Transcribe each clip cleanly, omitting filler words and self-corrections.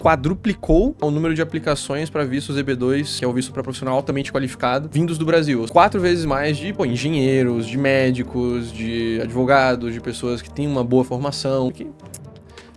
quadruplicou o número de aplicações para vistos EB2, que é o visto para profissional altamente qualificado, vindos do Brasil. 4 vezes mais de engenheiros, de médicos, de advogados, de pessoas que têm uma boa formação.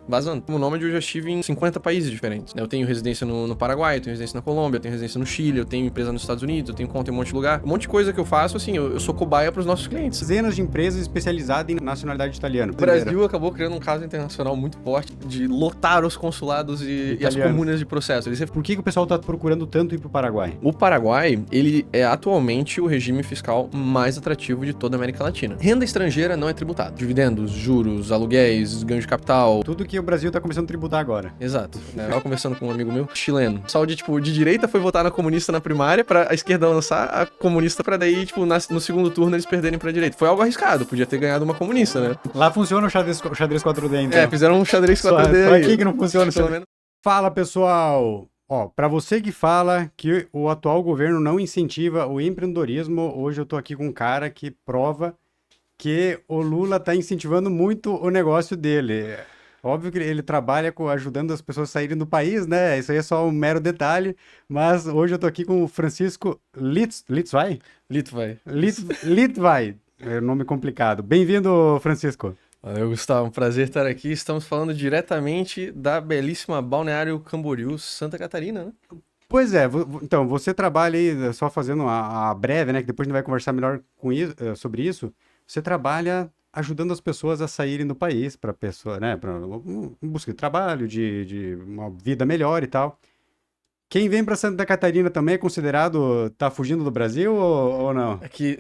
Vazando. Como nômade, eu já estive em 50 países diferentes, né? Eu tenho residência no Paraguai, eu tenho residência na Colômbia, eu tenho residência no Chile, eu tenho empresa nos Estados Unidos, eu tenho conta em um monte de lugar. Um monte de coisa que eu faço, assim, eu sou cobaia pros nossos clientes. Dezenas de empresas especializadas em nacionalidade italiana. O Brasil acabou criando um caso internacional muito forte de lotar os consulados e as comunas de processo. Por que o pessoal tá procurando tanto ir pro Paraguai? O Paraguai, ele é atualmente o regime fiscal mais atrativo de toda a América Latina. Renda estrangeira não é tributada. Dividendos, juros, aluguéis, ganho de capital. Tudo que o Brasil tá começando a tributar agora. Exato. Eu tava conversando com um amigo meu, chileno. O pessoal de direita foi votar na comunista na primária, pra a esquerda lançar a comunista pra daí, no segundo turno eles perderem pra direita. Foi algo arriscado, podia ter ganhado uma comunista, né? Lá funciona o xadrez 4D, então. Fizeram um xadrez 4D só aí. aqui que não funciona. Pelo menos. Fala, pessoal! Ó, pra você que fala que o atual governo não incentiva o empreendedorismo, hoje eu tô aqui com um cara que prova que o Lula tá incentivando muito o negócio dele. Óbvio que ele trabalha ajudando as pessoas a saírem do país, né? Isso aí é só um mero detalhe. Mas hoje eu tô aqui com o Francisco Litvai? Litvai. É um nome complicado. Bem-vindo, Francisco. Valeu, Gustavo. Um prazer estar aqui. Estamos falando diretamente da belíssima Balneário Camboriú, Santa Catarina, né? Pois é. Então, você trabalha aí, só fazendo a breve, né? Que depois a gente vai conversar melhor sobre isso. Você trabalha ajudando as pessoas a saírem do país, para pessoa, né, para busca de trabalho, de uma vida melhor e tal. Quem vem para Santa Catarina também é considerado tá fugindo do Brasil ou não? É que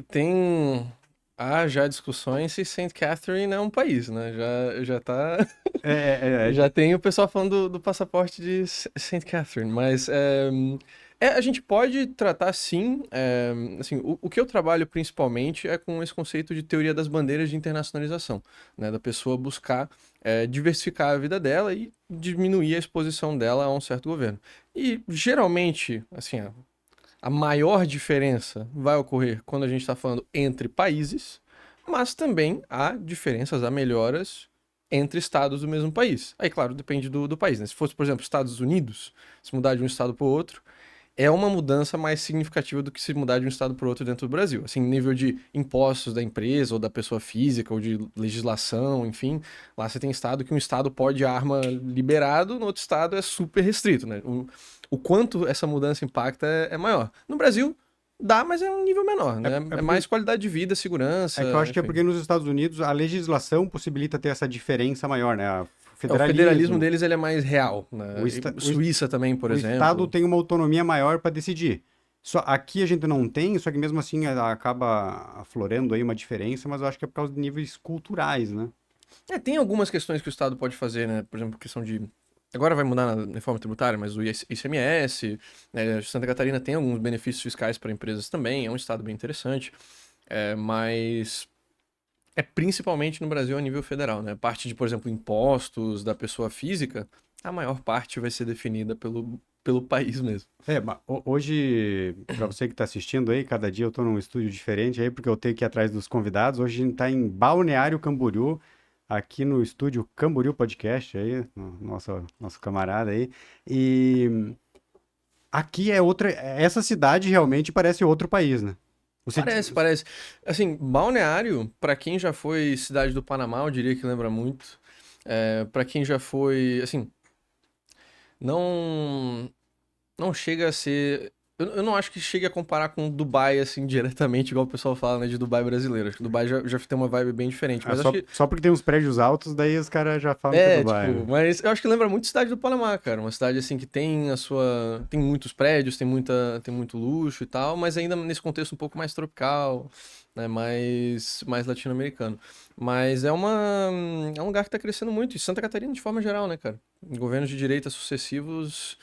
há já discussões se Saint Catherine é um país, né? Já tá já tem o pessoal falando do passaporte de Saint Catherine, mas a gente pode tratar sim, assim, o que eu trabalho principalmente é com esse conceito de teoria das bandeiras de internacionalização, né, da pessoa buscar diversificar a vida dela e diminuir a exposição dela a um certo governo. E geralmente, assim, a maior diferença vai ocorrer quando a gente está falando entre países, mas também há diferenças, há melhoras entre estados do mesmo país. Aí, claro, depende do país, né? Se fosse, por exemplo, Estados Unidos, se mudar de um estado para o outro, é uma mudança mais significativa do que se mudar de um estado para o outro dentro do Brasil. Assim, nível de impostos da empresa ou da pessoa física ou de legislação, enfim. Lá você tem estado que um estado pode arma liberado, no outro estado é super restrito, né? O quanto essa mudança impacta é maior. No Brasil, dá, mas é um nível menor, né? É mais qualidade de vida, segurança. É que eu acho enfim. que é porque nos Estados Unidos a legislação possibilita ter essa diferença maior, né? O federalismo deles ele é mais real, né? Suíça também, por exemplo. O Estado tem uma autonomia maior para decidir. Só aqui a gente não tem, só que mesmo assim acaba aflorando aí uma diferença, mas eu acho que é por causa de níveis culturais, né? Tem algumas questões que o Estado pode fazer, né? Por exemplo, questão de... Agora vai mudar na reforma tributária, mas o ICMS, né? Santa Catarina tem alguns benefícios fiscais para empresas também, é um estado bem interessante, mas é principalmente no Brasil a nível federal, né? A parte de, por exemplo, impostos da pessoa física, a maior parte vai ser definida pelo país mesmo. Mas hoje, para você que está assistindo aí, cada dia eu estou num estúdio diferente aí, porque eu tenho que ir atrás dos convidados. Hoje a gente está em Balneário Camboriú, aqui no estúdio Camboriú Podcast, aí, nosso camarada aí. E aqui essa cidade realmente parece outro país, né? Parece. Assim, Balneário, para quem já foi cidade do Panamá, eu diria que lembra muito. Para quem já foi, assim, não chega a ser... Eu não acho que chegue a comparar com Dubai, assim, diretamente, igual o pessoal fala, né, de Dubai brasileiro. Acho que Dubai já tem uma vibe bem diferente. Mas só porque tem uns prédios altos, daí os caras já falam que é Dubai. Tipo, mas eu acho que lembra muito cidade do Panamá, cara. Uma cidade, assim, que tem tem muitos prédios, tem muito luxo e tal, mas ainda nesse contexto um pouco mais tropical, né, mais latino-americano. Mas é um lugar que tá crescendo muito. E Santa Catarina, de forma geral, né, cara? Governos de direita sucessivos...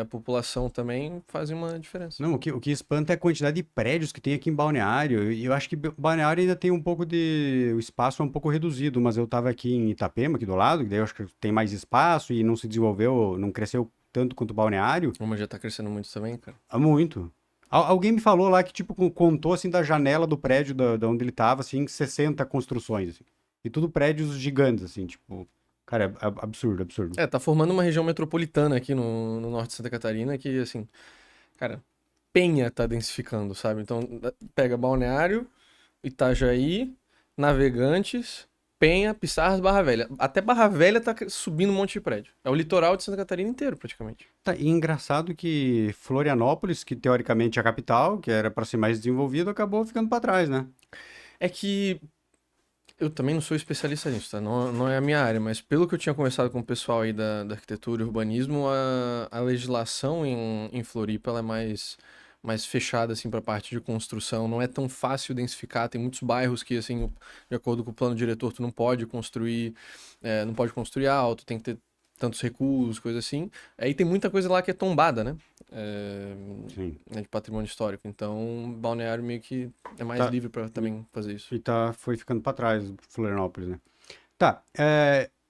a população também faz uma diferença. Não, o que espanta é a quantidade de prédios que tem aqui em Balneário. E eu acho que Balneário ainda tem um pouco de... O espaço é um pouco reduzido, mas eu estava aqui em Itapema, aqui do lado, que daí eu acho que tem mais espaço e não se desenvolveu, não cresceu tanto quanto Balneário. Mas já tá crescendo muito também, cara. Muito. Alguém me falou lá que, tipo, contou, assim, da janela do prédio da onde ele tava, assim, 60 construções, assim. E tudo prédios gigantes, assim, tipo... Cara, é absurdo, absurdo. Tá formando uma região metropolitana aqui no norte de Santa Catarina que, assim, cara, Penha tá densificando, sabe? Então, pega Balneário, Itajaí, Navegantes, Penha, Pissarras, Barra Velha. Até Barra Velha tá subindo um monte de prédio. É o litoral de Santa Catarina inteiro, praticamente. Tá, e engraçado que Florianópolis, que teoricamente é a capital, que era para ser mais desenvolvido, acabou ficando para trás, né? É que eu também não sou especialista nisso, tá? Não é a minha área, mas pelo que eu tinha conversado com o pessoal aí da arquitetura e urbanismo, a legislação em Floripa ela é mais fechada, assim, para a parte de construção. Não é tão fácil densificar. Tem muitos bairros que, assim, de acordo com o plano diretor, tu não pode construir, não pode construir alto, tem que ter tantos recursos, coisa assim. Aí tem muita coisa lá que é tombada, né? Sim. De patrimônio histórico. Então, Balneário meio que é mais Tá. livre para também fazer isso. E foi ficando para trás Florianópolis, né? Tá,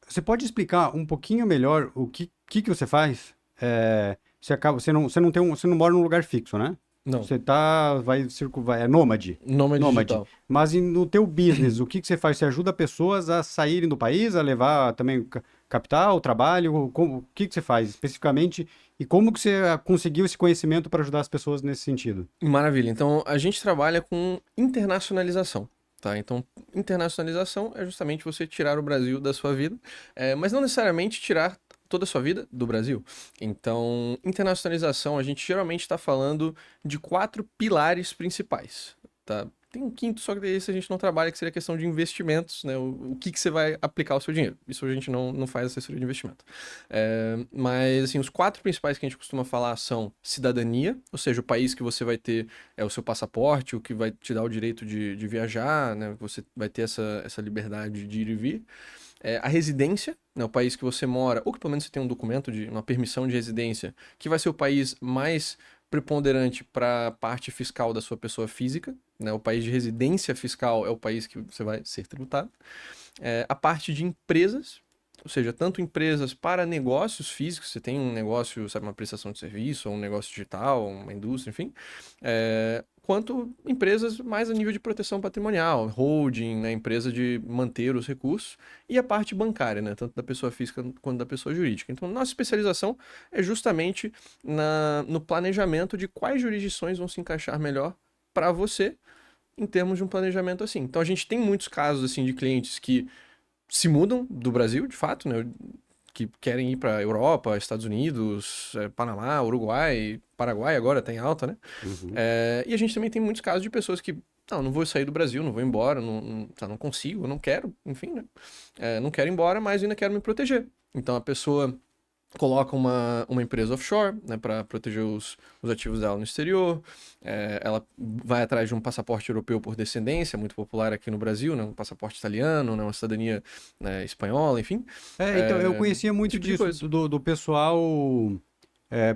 você pode explicar um pouquinho melhor o que você faz? Você não mora num lugar fixo, né? Não, Você é nômade. nômade digital. Mas no teu business, o que você faz? Você ajuda pessoas a saírem do país, a levar também capital, trabalho? O que você faz especificamente? E como que você conseguiu esse conhecimento para ajudar as pessoas nesse sentido? Maravilha. Então, a gente trabalha com internacionalização, tá? Então, internacionalização é justamente você tirar o Brasil da sua vida, mas não necessariamente tirar toda a sua vida do Brasil. Então, internacionalização, a gente geralmente está falando de 4 pilares principais, tá? Tem um quinto, só que esse a gente não trabalha, que seria a questão de investimentos, né? O que você vai aplicar o seu dinheiro. Isso a gente não faz assessoria de investimento. Mas, assim, os 4 principais que a gente costuma falar são cidadania, ou seja, o país que você vai ter o seu passaporte, o que vai te dar o direito de viajar, né? Você vai ter essa liberdade de ir e vir. A residência, né, o país que você mora, ou que pelo menos você tem um documento uma permissão de residência, que vai ser o país mais preponderante para a parte fiscal da sua pessoa física, né? O país de residência fiscal é o país que você vai ser tributado. A parte de empresas, ou seja, tanto empresas para negócios físicos, você tem um negócio, sabe, uma prestação de serviço, ou um negócio digital, uma indústria, enfim, quanto empresas mais a nível de proteção patrimonial, holding, né, empresa de manter os recursos, e a parte bancária, né, tanto da pessoa física quanto da pessoa jurídica. Então, nossa especialização é justamente no planejamento de quais jurisdições vão se encaixar melhor para você em termos de um planejamento assim. Então, a gente tem muitos casos assim de clientes que se mudam do Brasil, de fato, né, que querem ir para Europa, Estados Unidos, Panamá, Uruguai, Paraguai agora tem alta, né? Uhum. E a gente também tem muitos casos de pessoas que não vou sair do Brasil, não vou embora, não consigo, não quero, enfim, né? Não quero ir embora, mas ainda quero me proteger. Então a pessoa coloca uma empresa offshore, né, para proteger os ativos dela no exterior. Ela vai atrás de um passaporte europeu por descendência, muito popular aqui no Brasil, né, um passaporte italiano, né, uma cidadania, né, espanhola, enfim. Então, eu conhecia muito tipo de disso, do pessoal,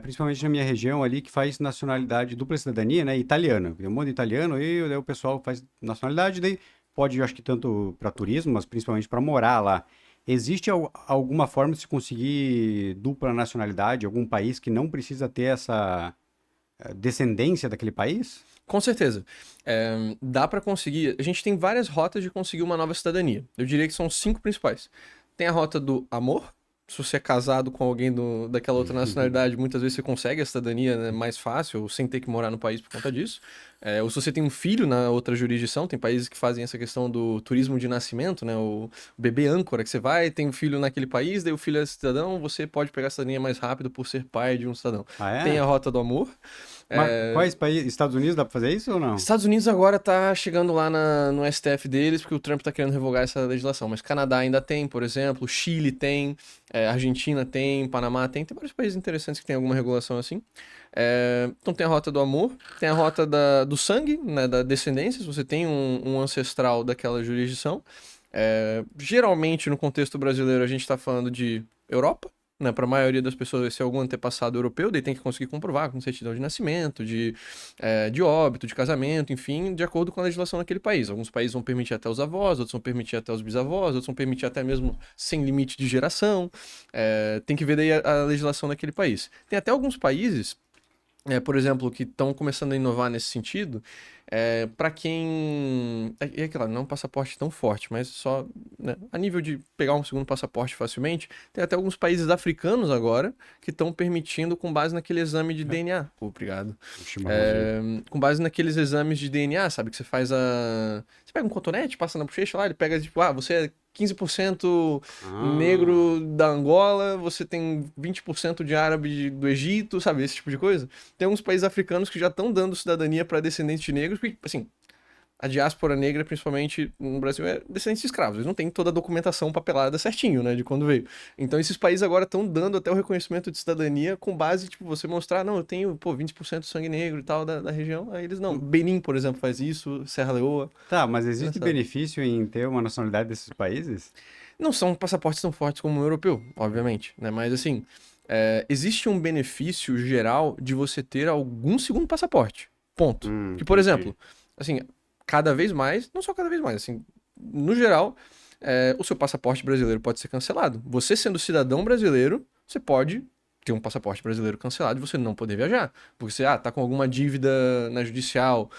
principalmente na minha região ali, que faz nacionalidade, dupla cidadania, né, italiana. Tem um monte de italiano e daí o pessoal faz nacionalidade, daí pode, eu acho que tanto para turismo, mas principalmente para morar lá. Existe alguma forma de se conseguir dupla nacionalidade, algum país que não precisa ter essa descendência daquele país? Com certeza. Dá para conseguir. A gente tem várias rotas de conseguir uma nova cidadania. Eu diria que são 5 principais. Tem a rota do amor. Se você é casado com alguém daquela outra nacionalidade, muitas vezes você consegue a cidadania, né, mais fácil, ou sem ter que morar no país por conta disso. Ou se você tem um filho na outra jurisdição, tem países que fazem essa questão do turismo de nascimento, né, o bebê âncora, que você vai, tem um filho naquele país, daí o filho é cidadão, você pode pegar a cidadania mais rápido por ser pai de um cidadão. Ah, é? Tem a rota do amor. Mas quais países? Estados Unidos dá pra fazer isso ou não? Estados Unidos agora tá chegando lá no STF deles, porque o Trump tá querendo revogar essa legislação. Mas Canadá ainda tem, por exemplo, Chile tem, Argentina tem, Panamá tem vários países interessantes que tem alguma regulação assim. Então tem a rota do amor, tem a rota do sangue, né, da descendência, se você tem um ancestral daquela jurisdição. Geralmente, no contexto brasileiro, a gente tá falando de Europa. Né, para a maioria das pessoas, esse é algum antepassado europeu, daí tem que conseguir comprovar com certidão de nascimento, de óbito, de casamento, enfim, de acordo com a legislação daquele país. Alguns países vão permitir até os avós, outros vão permitir até os bisavós, outros vão permitir até mesmo sem limite de geração. Tem que ver daí a legislação daquele país. Tem até alguns países, por exemplo, que estão começando a inovar nesse sentido, Para quem... É claro, não é um passaporte tão forte, mas só, né, a nível de pegar um segundo passaporte facilmente, tem até alguns países africanos agora que estão permitindo com base naquele exame de DNA. Obrigado. Com base naqueles exames de DNA, sabe? Que você faz a... Você pega um cotonete, passa na bochecha lá, ele pega, tipo, você é 15% negro da Angola, você tem 20% de árabe do Egito, sabe? Esse tipo de coisa. Tem alguns países africanos que já estão dando cidadania para descendentes de negros, porque, assim, a diáspora negra, principalmente no Brasil, é descendentes de escravos. Eles não têm toda a documentação papelada certinho, né, de quando veio. Então, esses países agora estão dando até o reconhecimento de cidadania com base, tipo, você mostrar, não, eu tenho, 20% de sangue negro e tal da região. Aí eles, não. Benin, por exemplo, faz isso, Serra Leoa. Tá, mas existe benefício em ter uma nacionalidade desses países? Não são passaportes tão fortes como o europeu, obviamente, né? Mas, assim, existe um benefício geral de você ter algum segundo passaporte. Ponto. Que, por exemplo, assim, cada vez mais, não só cada vez mais, assim, no geral, o seu passaporte brasileiro pode ser cancelado. Você sendo cidadão brasileiro, você pode ter um passaporte brasileiro cancelado e você não poder viajar. Porque você, tá com alguma dívida na judicial,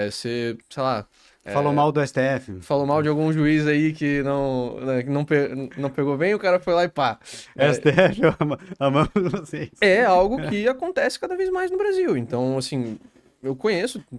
você, sei lá... Falou mal do STF. Falou mal de algum juiz aí que não pegou bem, o cara foi lá e pá. STF, amamos vocês. É algo que acontece cada vez mais no Brasil. Então, assim, eu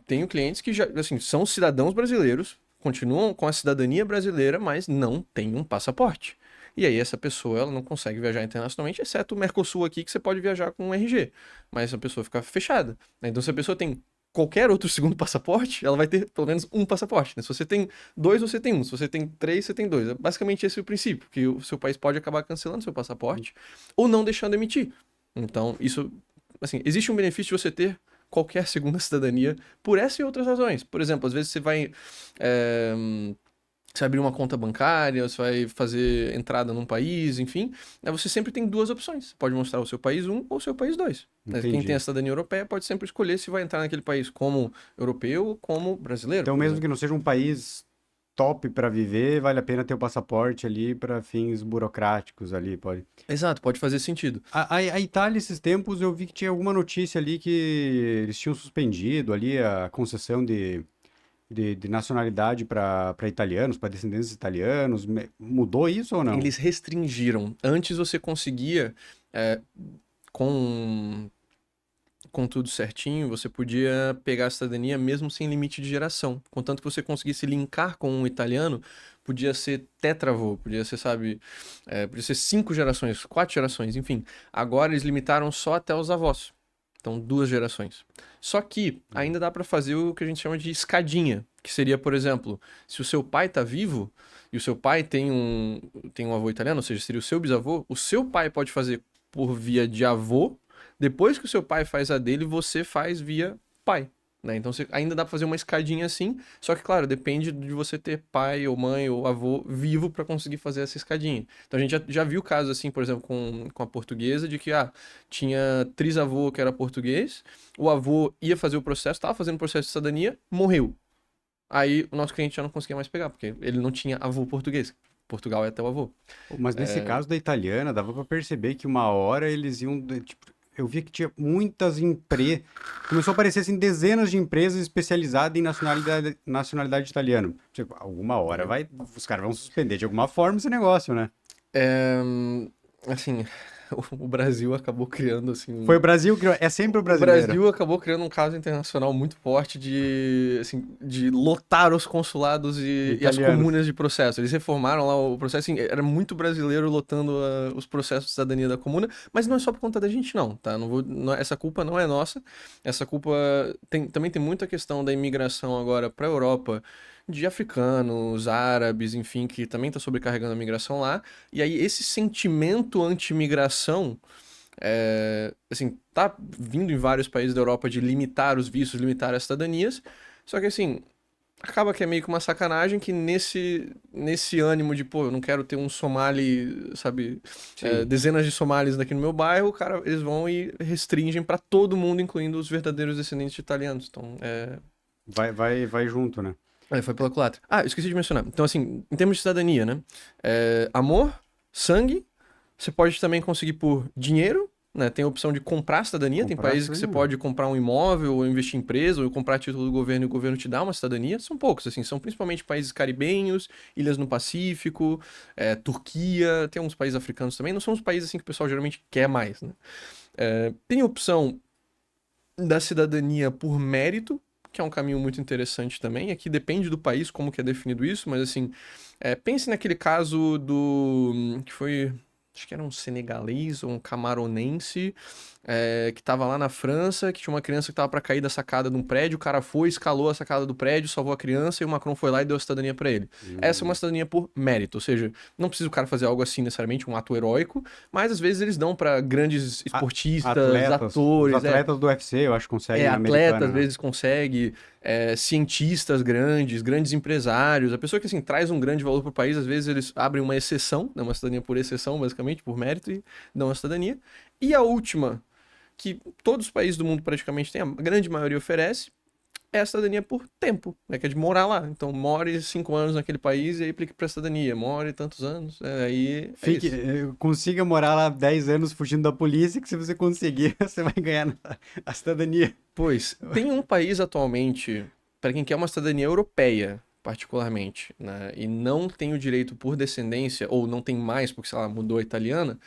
tenho clientes que já, assim, são cidadãos brasileiros, continuam com a cidadania brasileira, mas não têm um passaporte. E aí essa pessoa, ela não consegue viajar internacionalmente, exceto o Mercosul aqui, que você pode viajar com um RG. Mas a pessoa fica fechada. Então, se a pessoa tem qualquer outro segundo passaporte, ela vai ter pelo menos um passaporte, né? Se você tem 2, você tem um. Se você tem 3, você tem 2. É basicamente esse o princípio, que o seu país pode acabar cancelando seu passaporte ou não deixando emitir. Então, isso, assim, existe um benefício de você ter qualquer segunda cidadania por essa e outras razões. Por exemplo, às vezes você vai... Você abrir uma conta bancária, você vai fazer entrada num país, enfim, você sempre tem duas opções. Você pode mostrar o seu país 1 ou o seu país 2. Quem tem a cidadania europeia pode sempre escolher se vai entrar naquele país como europeu ou como brasileiro. Então, mesmo que não seja um país top para viver, vale a pena ter o passaporte ali para fins burocráticos ali, pode. Exato, pode fazer sentido. A Itália, esses tempos, eu vi que tinha alguma notícia ali que eles tinham suspendido ali a concessão de nacionalidade para italianos, para descendentes italianos. Mudou isso ou não? Eles restringiram. Antes você conseguia, com tudo certinho, você podia pegar a cidadania mesmo sem limite de geração. Contanto que você conseguisse linkar com um italiano, podia ser tetravô, podia ser, sabe, podia ser 5 gerações, 4 gerações, enfim. Agora eles limitaram só até os avós. Então, 2 gerações. Só que ainda dá para fazer o que a gente chama de escadinha, que seria, por exemplo, se o seu pai tá vivo e o seu pai tem um avô italiano, ou seja, seria o seu bisavô, o seu pai pode fazer por via de avô, depois que o seu pai faz a dele, você faz via pai. Né? Então ainda dá pra fazer uma escadinha assim, só que, claro, depende de você ter pai ou mãe ou avô vivo para conseguir fazer essa escadinha. Então a gente já viu casos assim, por exemplo, com a portuguesa, de que tinha trisavô que era português, o avô ia fazer o processo, estava fazendo o processo de cidadania, morreu. Aí o nosso cliente já não conseguia mais pegar, porque ele não tinha avô português. Portugal é até o avô. Mas nesse caso da italiana, dava para perceber que uma hora eles iam, tipo, eu vi que tinha muitas empresas. Começou a aparecer assim, dezenas de empresas especializadas em nacionalidade italiana. Tipo, alguma hora os caras vão suspender de alguma forma esse negócio, né? Assim, o Brasil acabou criando, assim... Foi o Brasil que... É sempre o brasileiro. O Brasil acabou criando um caso internacional muito forte de lotar os consulados e as comunas de processo. Eles reformaram lá o processo, assim, era muito brasileiro lotando os processos de cidadania da comuna, mas não é só por conta da gente não, tá? Essa culpa não é nossa. Essa culpa... Também tem muita questão da imigração agora para a Europa, de africanos, árabes, enfim, que também está sobrecarregando a migração lá. E aí esse sentimento anti-imigração, assim, tá vindo em vários países da Europa de limitar os vistos, limitar as cidadanias. Só que, assim, acaba que é meio que uma sacanagem que nesse ânimo de, eu não quero ter um somali, sabe, dezenas de somalis aqui no meu bairro, eles vão e restringem para todo mundo, incluindo os verdadeiros descendentes de italianos. Então, Vai junto, né? Foi pela culatra. Eu esqueci de mencionar. Então, assim, em termos de cidadania, né? Amor, sangue, você pode também conseguir por dinheiro, né? Tem a opção de comprar cidadania, tem países que você pode comprar um imóvel, ou investir em empresa, ou comprar título do governo e o governo te dá uma cidadania. São poucos, assim, são principalmente países caribenhos, ilhas no Pacífico, Turquia, tem uns países africanos também, não são os países assim que o pessoal geralmente quer mais, né? Tem a opção da cidadania por mérito, que é um caminho muito interessante também. Aqui depende do país como que é definido isso, mas assim, pense naquele caso que foi, acho que era um senegalês ou um camaronense, que tava lá na França, que tinha uma criança que tava para cair da sacada de um prédio, o cara foi, escalou a sacada do prédio, salvou a criança e o Macron foi lá e deu a cidadania para ele. Essa é uma cidadania por mérito, ou seja, não precisa o cara fazer algo assim necessariamente, um ato heróico, mas às vezes eles dão para grandes esportistas, atores. Os atletas do UFC, eu acho que conseguem. Atleta às vezes consegue, cientistas grandes empresários, a pessoa que assim traz um grande valor para o país, às vezes eles abrem uma exceção, né, uma cidadania por exceção, basicamente, por mérito, e dão a cidadania. E a última, que todos os países do mundo praticamente têm, a grande maioria oferece, é a cidadania por tempo, né? Que é de morar lá. Então, more 5 anos naquele país e aí aplique para cidadania. More tantos anos, aí consiga morar lá 10 anos fugindo da polícia, que se você conseguir, você vai ganhar a cidadania. Pois, tem um país atualmente, para quem quer uma cidadania europeia, particularmente, né? E não tem o direito por descendência, ou não tem mais, porque, sei lá, mudou a italiana.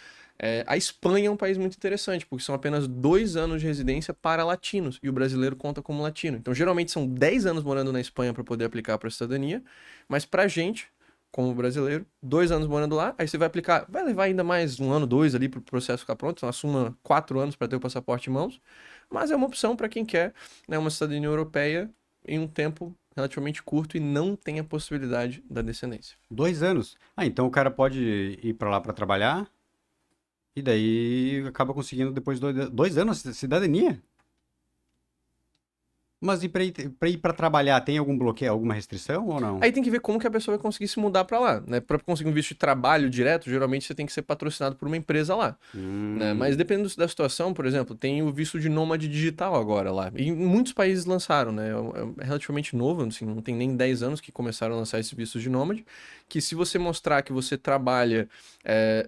A Espanha é um país muito interessante, porque são apenas 2 anos de residência para latinos, e o brasileiro conta como latino. Então, geralmente, são 10 anos morando na Espanha para poder aplicar para a cidadania, mas para a gente, como brasileiro, 2 anos morando lá, aí você vai aplicar, vai levar ainda mais 1 ano, 2 ali para o processo ficar pronto, então assuma 4 anos para ter o passaporte em mãos, mas é uma opção para quem quer, né, uma cidadania europeia em um tempo relativamente curto e não tem a possibilidade da descendência. 2 anos? Então o cara pode ir para lá para trabalhar? E daí acaba conseguindo depois de 2 anos de cidadania? Mas e pra ir pra trabalhar, tem algum bloqueio, alguma restrição ou não? Aí tem que ver como que a pessoa vai conseguir se mudar pra lá, né? Pra conseguir um visto de trabalho direto, geralmente você tem que ser patrocinado por uma empresa lá, né? Mas dependendo da situação, por exemplo, tem o visto de nômade digital agora lá. E muitos países lançaram, né? É relativamente novo, assim, não tem nem 10 anos que começaram a lançar esse visto de nômade, que se você mostrar que você trabalha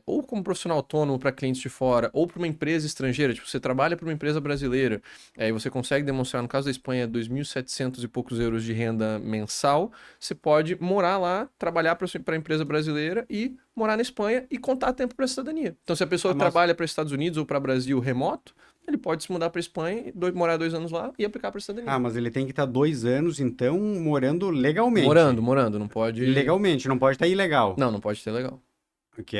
ou como profissional autônomo para clientes de fora, ou para uma empresa estrangeira, tipo, você trabalha para uma empresa brasileira, e você consegue demonstrar, no caso da Espanha, 2.700 e poucos euros de renda mensal, você pode morar lá, trabalhar para a empresa brasileira e morar na Espanha e contar tempo para a cidadania. Então, se a pessoa trabalha para Estados Unidos ou para Brasil remoto, ele pode se mudar para a Espanha, morar 2 anos lá e aplicar para a cidadania. Mas ele tem que estar 2 anos, então, morando legalmente. Morando, não pode... Legalmente, não pode estar ilegal. Não pode ter legal. Que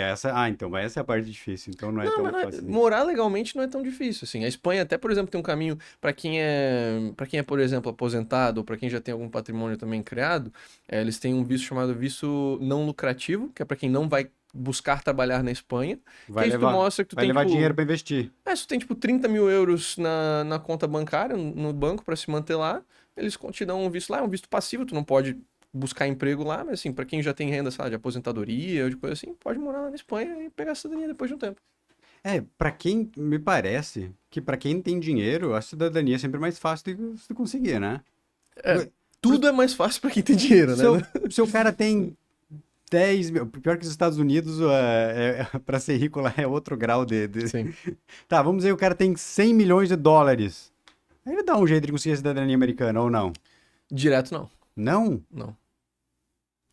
então essa é a parte difícil, então não é tão fácil. Morar legalmente não é tão difícil, assim. A Espanha até, por exemplo, tem um caminho para quem é, por exemplo, aposentado ou para quem já tem algum patrimônio também criado, eles têm um visto chamado visto não lucrativo, que é para quem não vai buscar trabalhar na Espanha. Vai levar dinheiro para investir. Se tu tem, tipo, 30 mil euros na conta bancária, no banco, para se manter lá, eles te dão um visto lá, é um visto passivo, tu não pode buscar emprego lá, mas assim, para quem já tem renda, sabe, de aposentadoria ou de coisa assim, pode morar lá na Espanha e pegar a cidadania depois de um tempo. Para quem, me parece, que para quem tem dinheiro, a cidadania é sempre mais fácil de conseguir, né? Tudo é mais fácil para quem tem dinheiro, né? Se o cara tem 10 mil, pior que os Estados Unidos, para ser rico lá é outro grau de... Sim. Tá, vamos dizer que o cara tem 100 milhões de dólares. Aí ele dá um jeito de conseguir a cidadania americana, ou não? Direto, não. Não? Não.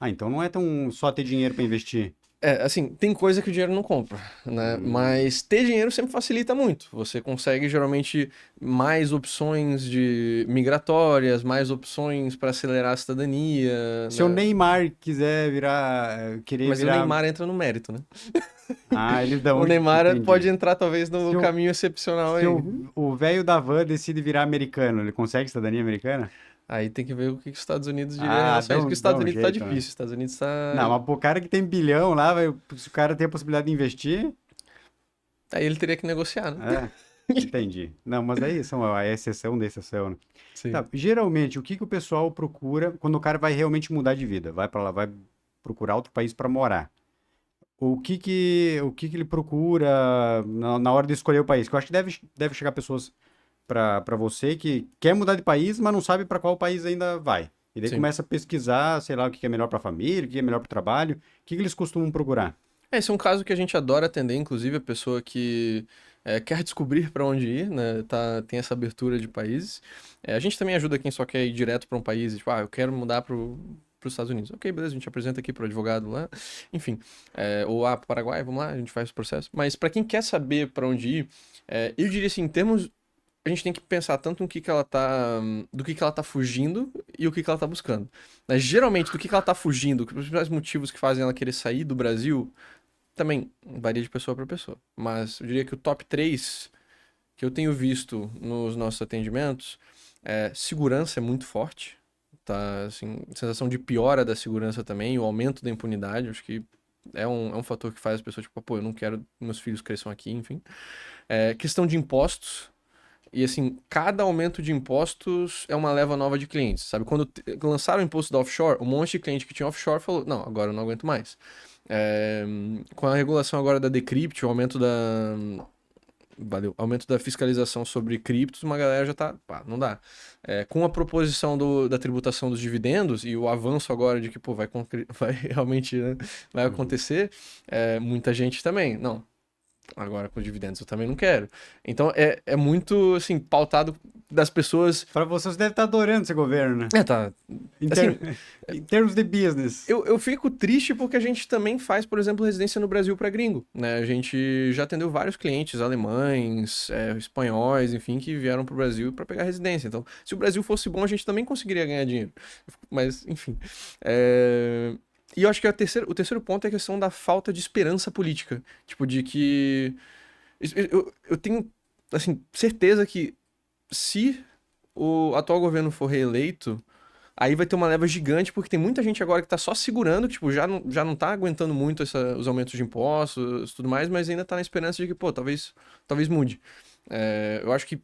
Então não é tão só ter dinheiro para investir. Assim, tem coisa que o dinheiro não compra, né? Mas ter dinheiro sempre facilita muito. Você consegue, geralmente, mais opções de migratórias, mais opções para acelerar a cidadania. Se o Neymar quiser virar... Mas o Neymar entra no mérito, né? Eles dão... O Neymar pode entrar, talvez, no caminho excepcional aí. Se o velho da van decide virar americano, ele consegue cidadania americana? Aí tem que ver o que os Estados Unidos diriam em relação a isso, porque os Estados Unidos tá difícil. Os Estados Unidos tá... Não, mas pro cara que tem bilhão lá, se o cara tem a possibilidade de investir... Aí ele teria que negociar, né? Entendi. Não, mas aí são a exceção da exceção, né? Sim. Tá, geralmente, o que o pessoal procura quando o cara vai realmente mudar de vida? Vai pra lá, vai procurar outro país pra morar. O que ele procura na hora de escolher o país? Que eu acho que deve chegar pessoas... para você que quer mudar de país, mas não sabe para qual país ainda vai. E daí começa a pesquisar, sei lá, o que é melhor para a família, o que é melhor para o trabalho. O que eles costumam procurar? Esse é um caso que a gente adora atender, inclusive a pessoa que quer descobrir para onde ir, né? Tem essa abertura de países. A gente também ajuda quem só quer ir direto para um país, tipo, eu quero mudar para os Estados Unidos. Ok, beleza, a gente apresenta aqui para o advogado lá. Enfim, ou para o Paraguai, vamos lá, a gente faz o processo. Mas para quem quer saber para onde ir, eu diria assim, em termos a gente tem que pensar tanto no que ela tá, do que ela tá fugindo e o que ela tá buscando. Né? Geralmente, do que ela tá fugindo, os principais motivos que fazem ela querer sair do Brasil, também varia de pessoa para pessoa. Mas eu diria que o top 3 que eu tenho visto nos nossos atendimentos segurança é muito forte. Tá, assim, sensação de piora da segurança também, o aumento da impunidade, acho que é um fator que faz as pessoas, tipo, pô, eu não quero que meus filhos cresçam aqui, enfim. Questão de impostos. E assim, cada aumento de impostos é uma leva nova de clientes, sabe? Quando lançaram o imposto da offshore, um monte de cliente que tinha offshore falou, não, agora eu não aguento mais. Com a regulação agora da Decrypt, o aumento da fiscalização sobre criptos, uma galera já tá, não dá. Com a proposição da tributação dos dividendos e o avanço agora de que, pô, vai realmente, né, vai acontecer, muita gente também, não. Agora com dividendos eu também não quero. Então é muito, assim, pautado das pessoas... Para vocês deve estar adorando esse governo, né? Tá. Em termos de business. Eu fico triste porque a gente também faz, por exemplo, residência no Brasil para gringo, né? A gente já atendeu vários clientes alemães, espanhóis, enfim, que vieram para o Brasil para pegar residência. Então, se o Brasil fosse bom, a gente também conseguiria ganhar dinheiro. Mas, enfim... E eu acho que o terceiro ponto é a questão da falta de esperança política. Tipo, de que... Eu tenho, assim, certeza que se o atual governo for reeleito, aí vai ter uma leva gigante, porque tem muita gente agora que tá só segurando, tipo, já não tá aguentando muito os aumentos de impostos e tudo mais, mas ainda tá na esperança de que, pô, talvez mude. Eu acho que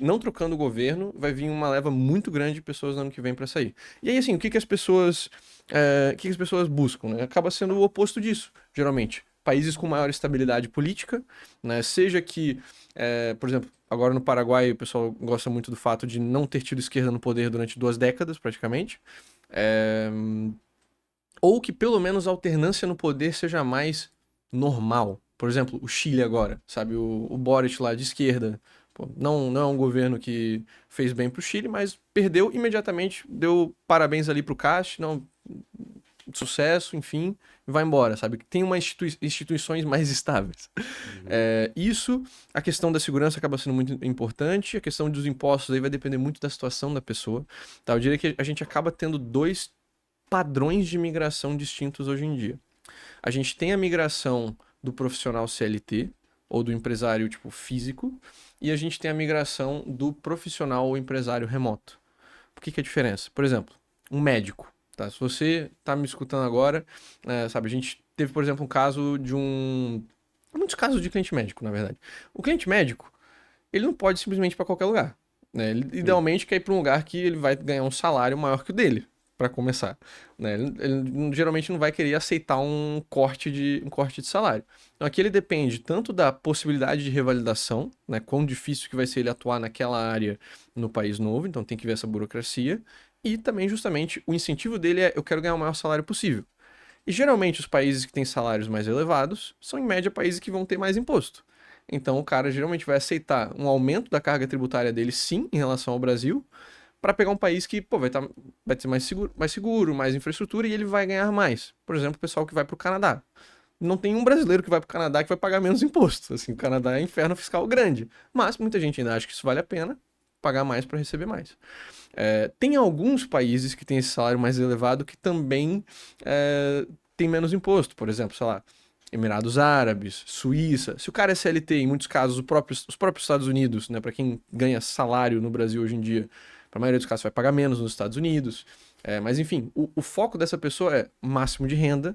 não trocando o governo, vai vir uma leva muito grande de pessoas no ano que vem para sair. E aí, assim, o que as pessoas buscam, né? Acaba sendo o oposto disso, geralmente. Países com maior estabilidade política, né? Seja que, por exemplo, agora no Paraguai o pessoal gosta muito do fato de não ter tido esquerda no poder durante 2 décadas, praticamente. Ou que pelo menos a alternância no poder seja mais normal. Por exemplo, o Chile agora, sabe? O Boric lá de esquerda. Pô, não é um governo que fez bem pro Chile, mas perdeu imediatamente, deu parabéns ali pro Cast, não, sucesso, enfim, e vai embora, sabe? Tem instituições mais estáveis. Isso, a questão da segurança acaba sendo muito importante, a questão dos impostos aí vai depender muito da situação da pessoa. Tá? Eu diria que a gente acaba tendo 2 padrões de migração distintos hoje em dia. A gente tem a migração do profissional CLT, ou do empresário tipo físico, e a gente tem a migração do profissional ou empresário remoto. Por que é a diferença? Por exemplo, um médico. Tá? Se você está me escutando agora, sabe, a gente teve, por exemplo, um caso de muitos casos de cliente médico, na verdade. O cliente médico, ele não pode simplesmente ir para qualquer lugar. Né? Ele idealmente quer ir para um lugar que ele vai ganhar um salário maior que o dele, para começar. Né? Ele geralmente não vai querer aceitar um corte de salário. Então aqui ele depende tanto da possibilidade de revalidação, né? Quão difícil que vai ser ele atuar naquela área no país novo, então tem que ver essa burocracia, e também justamente o incentivo dele eu quero ganhar o maior salário possível. E geralmente os países que têm salários mais elevados são em média países que vão ter mais imposto. Então o cara geralmente vai aceitar um aumento da carga tributária dele sim em relação ao Brasil, para pegar um país que, pô, vai ser mais seguro, mais infraestrutura e ele vai ganhar mais. Por exemplo, o pessoal que vai para o Canadá. Não tem um brasileiro que vai para o Canadá que vai pagar menos imposto. Assim, o Canadá é um inferno fiscal grande. Mas muita gente ainda acha que isso vale a pena pagar mais para receber mais. Tem alguns países que têm esse salário mais elevado que também tem menos imposto. Por exemplo, sei lá, Emirados Árabes, Suíça. Se o cara é CLT, em muitos casos, os próprios Estados Unidos, né, para quem ganha salário no Brasil hoje em dia, para a maioria dos casos vai pagar menos nos Estados Unidos. Mas enfim, o foco dessa pessoa é máximo de renda,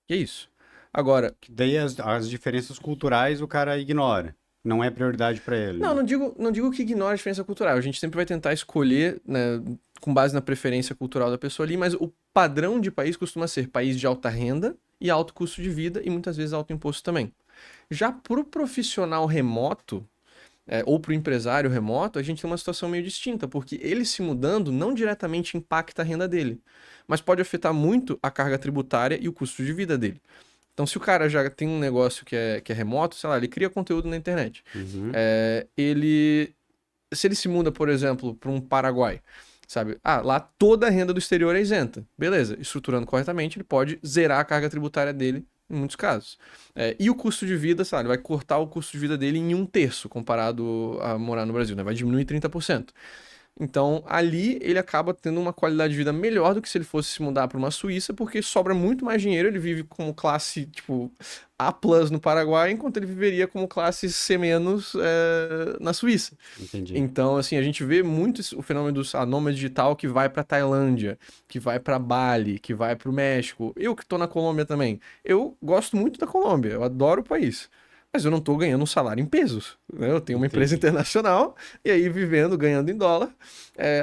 e é isso. Agora... Daí as diferenças culturais o cara ignora. Não é prioridade para ele. Não digo que ignora a diferença cultural. A gente sempre vai tentar escolher, né, com base na preferência cultural da pessoa ali, mas o padrão de país costuma ser país de alta renda e alto custo de vida e muitas vezes alto imposto também. Já para o profissional remoto, ou para o empresário remoto, a gente tem uma situação meio distinta, porque ele se mudando não diretamente impacta a renda dele, mas pode afetar muito a carga tributária e o custo de vida dele. Então, se o cara já tem um negócio que é remoto, sei lá, ele cria conteúdo na internet. Se ele se muda, por exemplo, para um Paraguai, sabe? Lá toda a renda do exterior é isenta. Beleza, estruturando corretamente, ele pode zerar a carga tributária dele em muitos casos. E o custo de vida, sabe? Ele vai cortar o custo de vida dele em 1/3 comparado a morar no Brasil, né? Vai diminuir 30%. Então, ali ele acaba tendo uma qualidade de vida melhor do que se ele fosse se mudar para uma Suíça, porque sobra muito mais dinheiro, ele vive como classe, tipo, A+ no Paraguai, enquanto ele viveria como classe C- na Suíça. Entendi. Então, assim, a gente vê muito o fenômeno do nômade digital que vai para Tailândia, que vai para Bali, que vai para o México. Eu que estou na Colômbia também. Eu gosto muito da Colômbia, eu adoro o país. Mas eu não estou ganhando um salário em pesos, né? Eu tenho uma empresa internacional e aí vivendo, ganhando em dólar.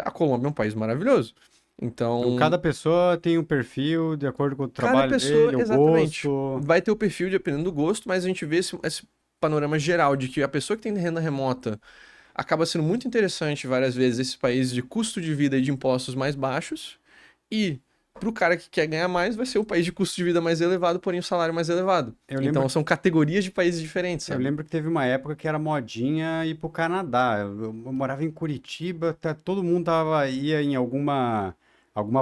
A Colômbia é um país maravilhoso. Então, cada pessoa tem um perfil de acordo com o cada trabalho pessoa, dele, o exatamente, gosto. vai ter o perfil dependendo do gosto, mas a gente vê esse panorama geral de que a pessoa que tem renda remota acaba sendo muito interessante várias vezes esses países de custo de vida e de impostos mais baixos, e para o cara que quer ganhar mais, vai ser o país de custo de vida mais elevado, porém o salário mais elevado. Então são categorias de países diferentes, sabe? Eu lembro que teve uma época que era modinha ir pro Canadá. Eu morava em Curitiba, todo mundo ia em alguma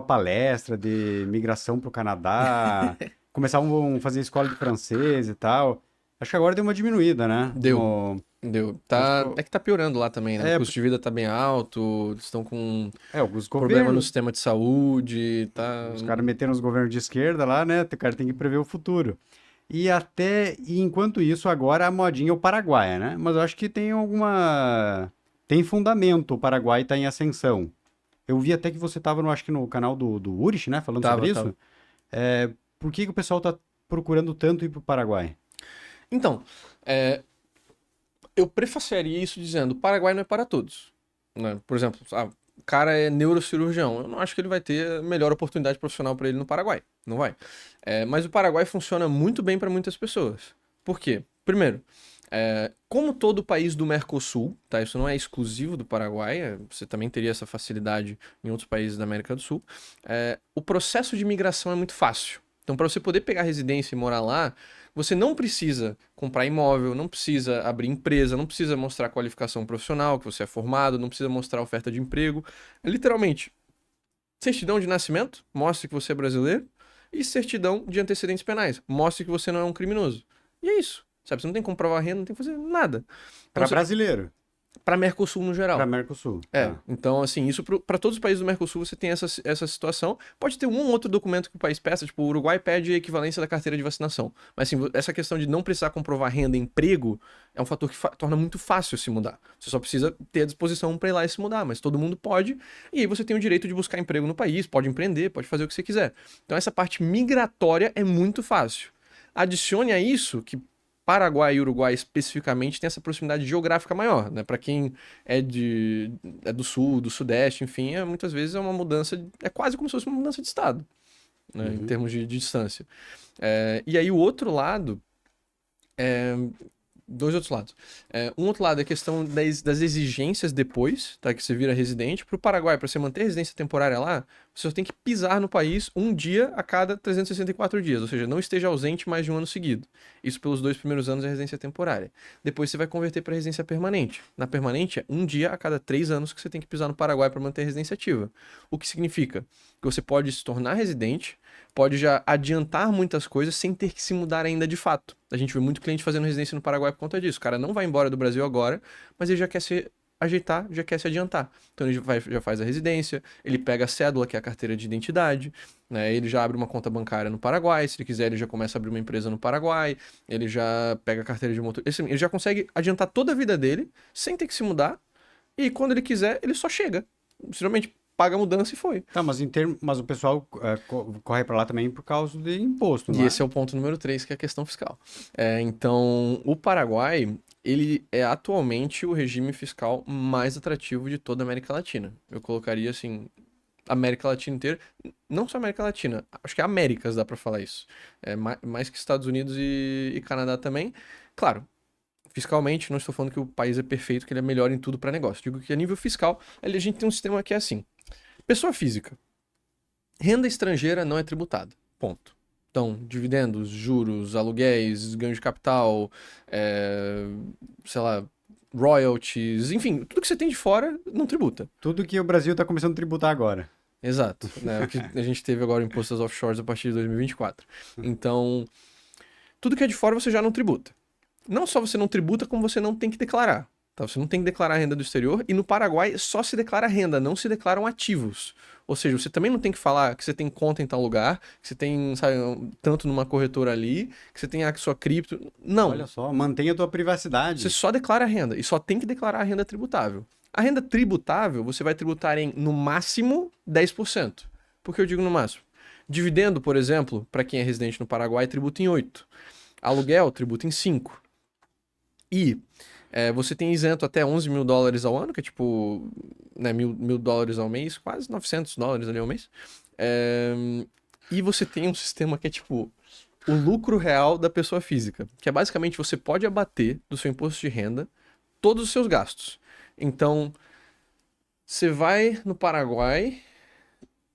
palestra de migração pro Canadá. Começavam a fazer escola de francês e tal. Acho que agora deu uma diminuída, né? Deu. É que tá piorando lá também, né? O custo de vida tá bem alto, eles estão com alguns problema no sistema de saúde, tá... Os caras meteram os governos de esquerda lá, né? O cara tem que prever o futuro. E enquanto isso, agora a modinha é o Paraguai, né? Mas eu acho que tem fundamento, o Paraguai tá em ascensão. Eu vi até que você tava, acho que no canal do Urich, né? Falando sobre isso. Por que o pessoal tá procurando tanto ir pro Paraguai? Então, eu prefaciaria isso dizendo, o Paraguai não é para todos, né? Por exemplo, o cara é neurocirurgião, eu não acho que ele vai ter a melhor oportunidade profissional para ele no Paraguai, não vai. Mas o Paraguai funciona muito bem para muitas pessoas. Por quê? Primeiro, como todo país do Mercosul, tá? Isso não é exclusivo do Paraguai, você também teria essa facilidade em outros países da América do Sul. O processo de migração é muito fácil. Então, para você poder pegar residência e morar lá, você não precisa comprar imóvel, não precisa abrir empresa, não precisa mostrar qualificação profissional, que você é formado, não precisa mostrar oferta de emprego. É literalmente certidão de nascimento, mostre que você é brasileiro, e certidão de antecedentes penais, mostre que você não é um criminoso. E é isso. Sabe, você não tem que comprovar renda, não tem que fazer nada. Para brasileiro. Para Mercosul no geral. Para Mercosul. Então, assim, isso para todos os países do Mercosul você tem essa situação. Pode ter um ou outro documento que o país peça, tipo, o Uruguai pede a equivalência da carteira de vacinação. Mas, assim, essa questão de não precisar comprovar renda e emprego é um fator que torna muito fácil se mudar. Você só precisa ter a disposição para ir lá e se mudar, mas todo mundo pode. E aí você tem o direito de buscar emprego no país, pode empreender, pode fazer o que você quiser. Então, essa parte migratória é muito fácil. Adicione a isso que Paraguai e Uruguai especificamente tem essa proximidade geográfica maior, né? Para quem é do sul, do sudeste, enfim, muitas vezes é uma mudança, é quase como se fosse uma mudança de estado, né? Em termos de distância. E aí o outro lado, dois outros lados. Um outro lado é a questão das exigências depois, tá? Que você vira residente. Para o Paraguai, para você manter a residência temporária lá, você só tem que pisar no país um dia a cada 364 dias, ou seja, não esteja ausente mais de um ano seguido. Isso pelos 2 primeiros anos é residência temporária. Depois você vai converter para residência permanente. Na permanente é um dia a cada 3 anos que você tem que pisar no Paraguai para manter a residência ativa. O que significa que você pode se tornar residente, pode já adiantar muitas coisas sem ter que se mudar ainda de fato. A gente vê muito cliente fazendo residência no Paraguai por conta disso. O cara não vai embora do Brasil agora, mas ele já quer se ajeitar, já quer se adiantar. Então ele já faz a residência, ele pega a cédula, que é a carteira de identidade, né? Ele já abre uma conta bancária no Paraguai, se ele quiser ele já começa a abrir uma empresa no Paraguai, ele já pega a carteira de motor... Ele já consegue adiantar toda a vida dele, sem ter que se mudar, e quando ele quiser, ele só chega. Geralmente paga a mudança e foi. Tá, mas o pessoal corre para lá também por causa de imposto, não E esse é o ponto número 3, que é a questão fiscal. Então, o Paraguai, ele é atualmente o regime fiscal mais atrativo de toda a América Latina. Eu colocaria, assim, América Latina inteira, não só América Latina, acho que é Américas, dá pra falar isso. Mais que Estados Unidos e Canadá também. Claro, fiscalmente, não estou falando que o país é perfeito, que ele é melhor em tudo para negócio. Digo que a nível fiscal, a gente tem um sistema que é assim. Pessoa física. Renda estrangeira não é tributada. Ponto. Então, dividendos, juros, aluguéis, ganho de capital, sei lá, royalties, enfim, tudo que você tem de fora não tributa. Tudo que o Brasil está começando a tributar agora. Exato, né? O que a gente teve agora o imposto às offshores a partir de 2024. Então, tudo que é de fora você já não tributa. Não só você não tributa, como você não tem que declarar. Tá? Você não tem que declarar renda do exterior, e no Paraguai só se declara renda, não se declaram ativos. Ou seja, você também não tem que falar que você tem conta em tal lugar, que você tem, sabe, tanto numa corretora ali, que você tem a sua cripto. Não. Olha só, mantenha a tua privacidade. Você só declara a renda, e só tem que declarar a renda tributável. A renda tributável, você vai tributar em, no máximo, 10%. Por que eu digo no máximo? Dividendo, por exemplo, para quem é residente no Paraguai, tributa em 8%. Aluguel, tributa em 5%. E você tem isento até 11 mil dólares ao ano, que é tipo, né, mil dólares ao mês, quase 900 dólares ali ao mês. E você tem um sistema que é tipo o lucro real da pessoa física, que é basicamente você pode abater do seu imposto de renda todos os seus gastos. Então, você vai no Paraguai,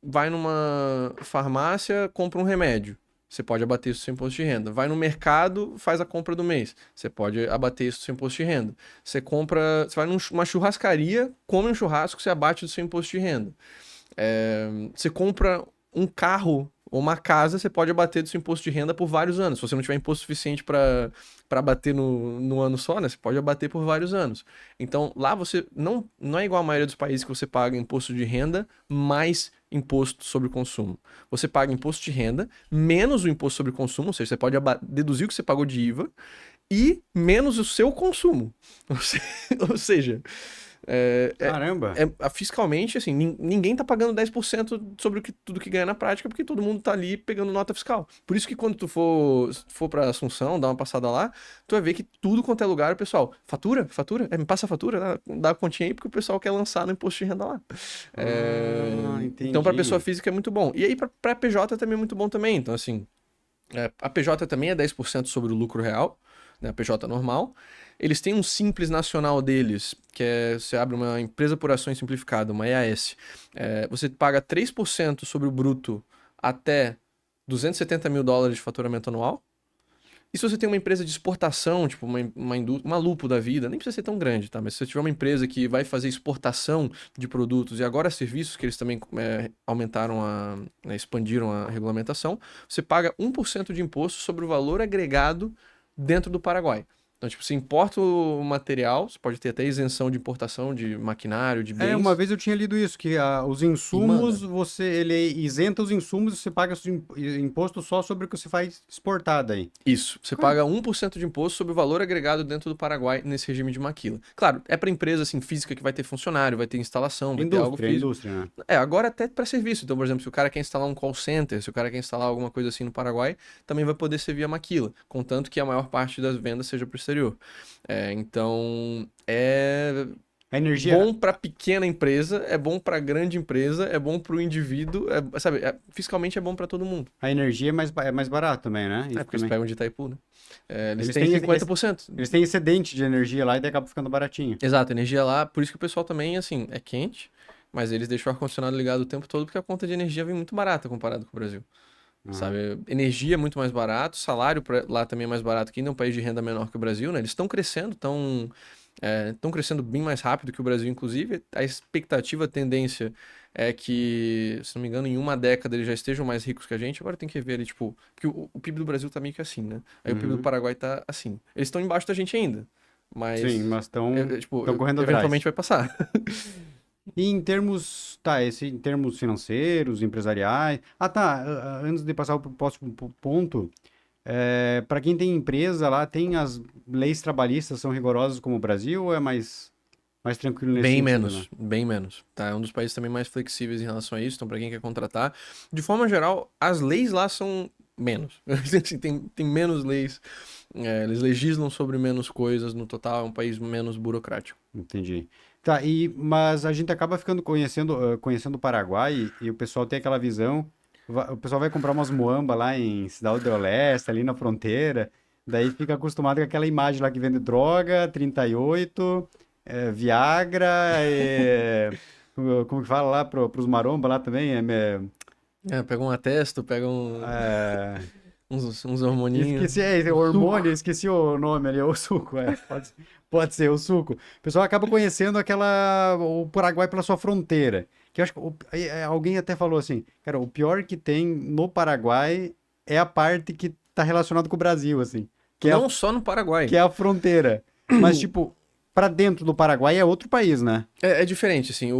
vai numa farmácia, compra um remédio. Você pode abater isso do seu imposto de renda. Vai no mercado, faz a compra do mês. Você pode abater isso do seu imposto de renda. Você vai numa churrascaria, come um churrasco, você abate do seu imposto de renda. Você compra um carro ou uma casa, você pode abater do seu imposto de renda por vários anos. Se você não tiver imposto suficiente para abater no ano só, né? Você pode abater por vários anos. Então, lá você não é igual a maioria dos países que você paga imposto de renda mais imposto sobre consumo. Você paga imposto de renda menos o imposto sobre consumo, ou seja, você pode deduzir o que você pagou de IVA e menos o seu consumo. Ou seja, Caramba! fiscalmente, assim, ninguém tá pagando 10% sobre tudo que ganha na prática, porque todo mundo tá ali pegando nota fiscal. Por isso que quando tu for pra Assunção, dar uma passada lá, tu vai ver que tudo quanto é lugar, o pessoal, fatura? Me passa a fatura, dá a continha aí, porque o pessoal quer lançar no imposto de renda lá. Então, pra pessoa física é muito bom. E aí, pra PJ também é muito bom também. Então, assim, a PJ também é 10% sobre o lucro real, né, a PJ normal. Eles têm um Simples Nacional deles, que você abre uma empresa por ações simplificada, uma EAS. Você paga 3% sobre o bruto até 270 mil dólares de faturamento anual. E se você tem uma empresa de exportação, tipo uma Lupo da vida, nem precisa ser tão grande, tá? Mas se você tiver uma empresa que vai fazer exportação de produtos e agora serviços, que eles também aumentaram, expandiram a regulamentação, você paga 1% de imposto sobre o valor agregado dentro do Paraguai. Então, tipo, você importa o material, você pode ter até isenção de importação de maquinário, de bens. Uma vez eu tinha lido isso, que os insumos, ele isenta os insumos e você paga imposto só sobre o que você faz exportar daí. Isso, você paga 1% de imposto sobre o valor agregado dentro do Paraguai nesse regime de maquila. Claro, é para empresa assim, física que vai ter funcionário, vai ter instalação, vai ter algo físico. Indústria, né? Agora até para serviço. Então, por exemplo, se o cara quer instalar um call center, se o cara quer instalar alguma coisa assim no Paraguai, também vai poder ser via maquila, contanto que a maior parte das vendas seja para o exterior. Então, a energia... bom para pequena empresa, é bom para grande empresa, é bom para o indivíduo, sabe, fiscalmente é bom para todo mundo. A energia é mais barata também, né? Porque eles pegam de Itaipu, né? Eles têm 50%. Eles têm excedente de energia lá e daí acaba ficando baratinho. Exato, energia lá, por isso que o pessoal também, assim, é quente, mas eles deixam o ar-condicionado ligado o tempo todo porque a conta de energia vem muito barata comparado com o Brasil. Sabe? Energia é muito mais barato, salário lá também é mais barato, que ainda é um país de renda menor que o Brasil, né? Eles estão crescendo, estão crescendo bem mais rápido que o Brasil, inclusive. A expectativa, a tendência é que, se não me engano, em uma década eles já estejam mais ricos que a gente. Agora tem que ver ali, tipo, que o PIB do Brasil tá meio que assim, né? Aí o PIB do Paraguai tá assim. Eles estão embaixo da gente ainda, mas... Sim, mas estão correndo atrás. Eventualmente vai passar. E em termos, em termos financeiros, empresariais... antes de passar para o próximo ponto, para quem tem empresa lá, tem as leis trabalhistas são rigorosas como o Brasil ou é mais tranquilo nesse sentido? Bem menos. Tá? É um dos países também mais flexíveis em relação a isso, então para quem quer contratar. De forma geral, as leis lá são menos. tem menos leis, eles legislam sobre menos coisas, no total é um país menos burocrático. Entendi. Tá, mas a gente acaba conhecendo o Paraguai e o pessoal tem aquela visão, o pessoal vai comprar umas muamba lá em Cidade do Leste, ali na fronteira, daí fica acostumado com aquela imagem lá que vende droga, 38, Viagra, como que fala lá pros maromba lá também? Pega um atesto, pega um... uns hormoninhos. Esqueci, o hormônio, esqueci o nome ali, o suco, pode ser o suco. O pessoal acaba conhecendo o Paraguai pela sua fronteira. Que eu acho que alguém até falou assim, cara, o pior que tem no Paraguai é a parte que tá relacionada com o Brasil, assim. Não só no Paraguai. Que é a fronteira. Mas, tipo, pra dentro do Paraguai é outro país, né? É diferente, assim,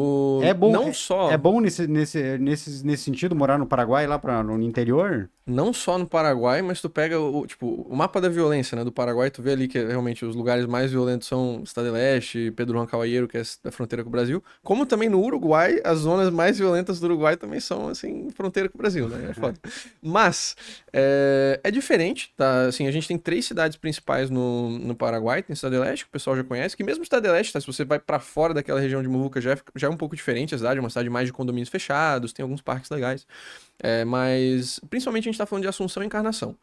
É bom, não só... É bom nesse sentido morar no Paraguai, lá no interior? Não só no Paraguai, mas tu pega o mapa da violência, né, do Paraguai, tu vê ali que realmente os lugares mais violentos são Cidade Leste, Pedro Juan Caballero, que é da fronteira com o Brasil, como também no Uruguai, as zonas mais violentas do Uruguai também são, assim, fronteira com o Brasil, né, é foda. Mas, é diferente, tá, assim, a gente tem 3 cidades principais no Paraguai, tem Cidade Leste, que o pessoal já conhece, que mesmo Cidade Leste, tá, se você vai pra fora daquela região de Muvuca, já é um pouco diferente a cidade, é uma cidade mais de condomínios fechados, tem alguns parques legais. Mas principalmente a gente está falando de Assunção e Encarnação.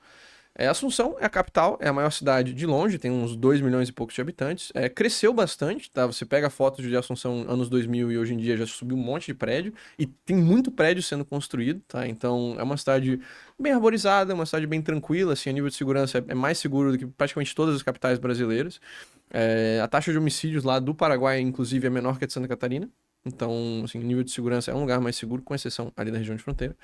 Assunção é a capital, é a maior cidade de longe, tem uns 2 milhões e poucos de habitantes. Cresceu bastante, tá? Você pega fotos de Assunção anos 2000 e hoje em dia já subiu um monte de prédio. E tem muito prédio sendo construído, tá? Então é uma cidade bem arborizada, uma cidade bem tranquila, assim, a nível de segurança é mais seguro do que praticamente todas as capitais brasileiras. A taxa de homicídios lá do Paraguai, inclusive, é menor que a de Santa Catarina. Então, assim, o nível de segurança é um lugar mais seguro, com exceção ali da região de fronteira.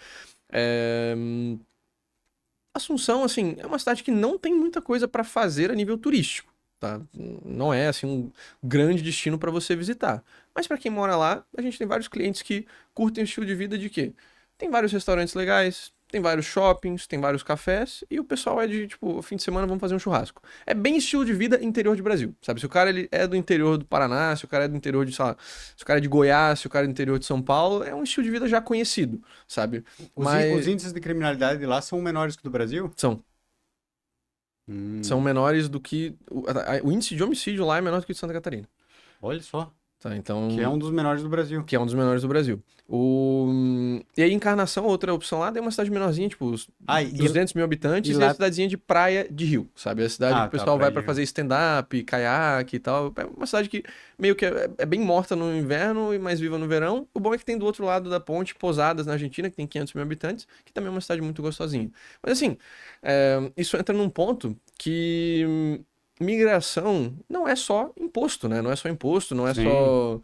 Assunção, assim, é uma cidade que não tem muita coisa para fazer a nível turístico, tá? Não é, assim, um grande destino para você visitar. Mas para quem mora lá, a gente tem vários clientes que curtem o estilo de vida de quê? Tem vários restaurantes legais, tem vários shoppings, tem vários cafés, e o pessoal é de, tipo, fim de semana vamos fazer um churrasco. É bem estilo de vida interior de Brasil, sabe? Se o cara ele é do interior do Paraná, se o cara é do interior de, sei lá, se o cara é de Goiás, se o cara é do interior de São Paulo, é um estilo de vida já conhecido, sabe? Os índices de criminalidade lá são menores que o do Brasil? São. São menores do que... O índice de homicídio lá é menor do que o de Santa Catarina. Olha só. Tá, então... Que é um dos menores do Brasil. Que é um dos menores do Brasil. E aí, Encarnação, outra opção lá, é uma cidade menorzinha, tipo, 200 mil habitantes, e é uma cidadezinha de praia de rio, sabe? É a cidade que o pessoal vai pra fazer stand-up, caiaque e tal. É uma cidade que meio que é bem morta no inverno e mais viva no verão. O bom é que tem do outro lado da ponte Posadas, na Argentina, que tem 500 mil habitantes, que também é uma cidade muito gostosinha. Mas assim, isso entra num ponto que... migração não é só imposto, né? Não é só imposto, não é só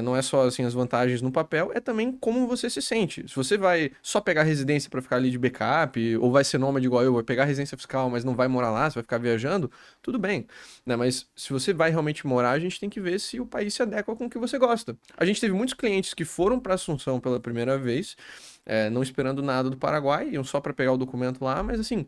não é só assim as vantagens no papel, é também como você se sente. Se você vai só pegar residência para ficar ali de backup, ou vai ser nômade igual eu, vai pegar residência fiscal, mas não vai morar lá, você vai ficar viajando, tudo bem, né? Mas se você vai realmente morar, a gente tem que ver se o país se adequa com o que você gosta. A gente teve muitos clientes que foram para Assunção pela primeira vez, não esperando nada do Paraguai, iam só para pegar o documento lá, mas assim,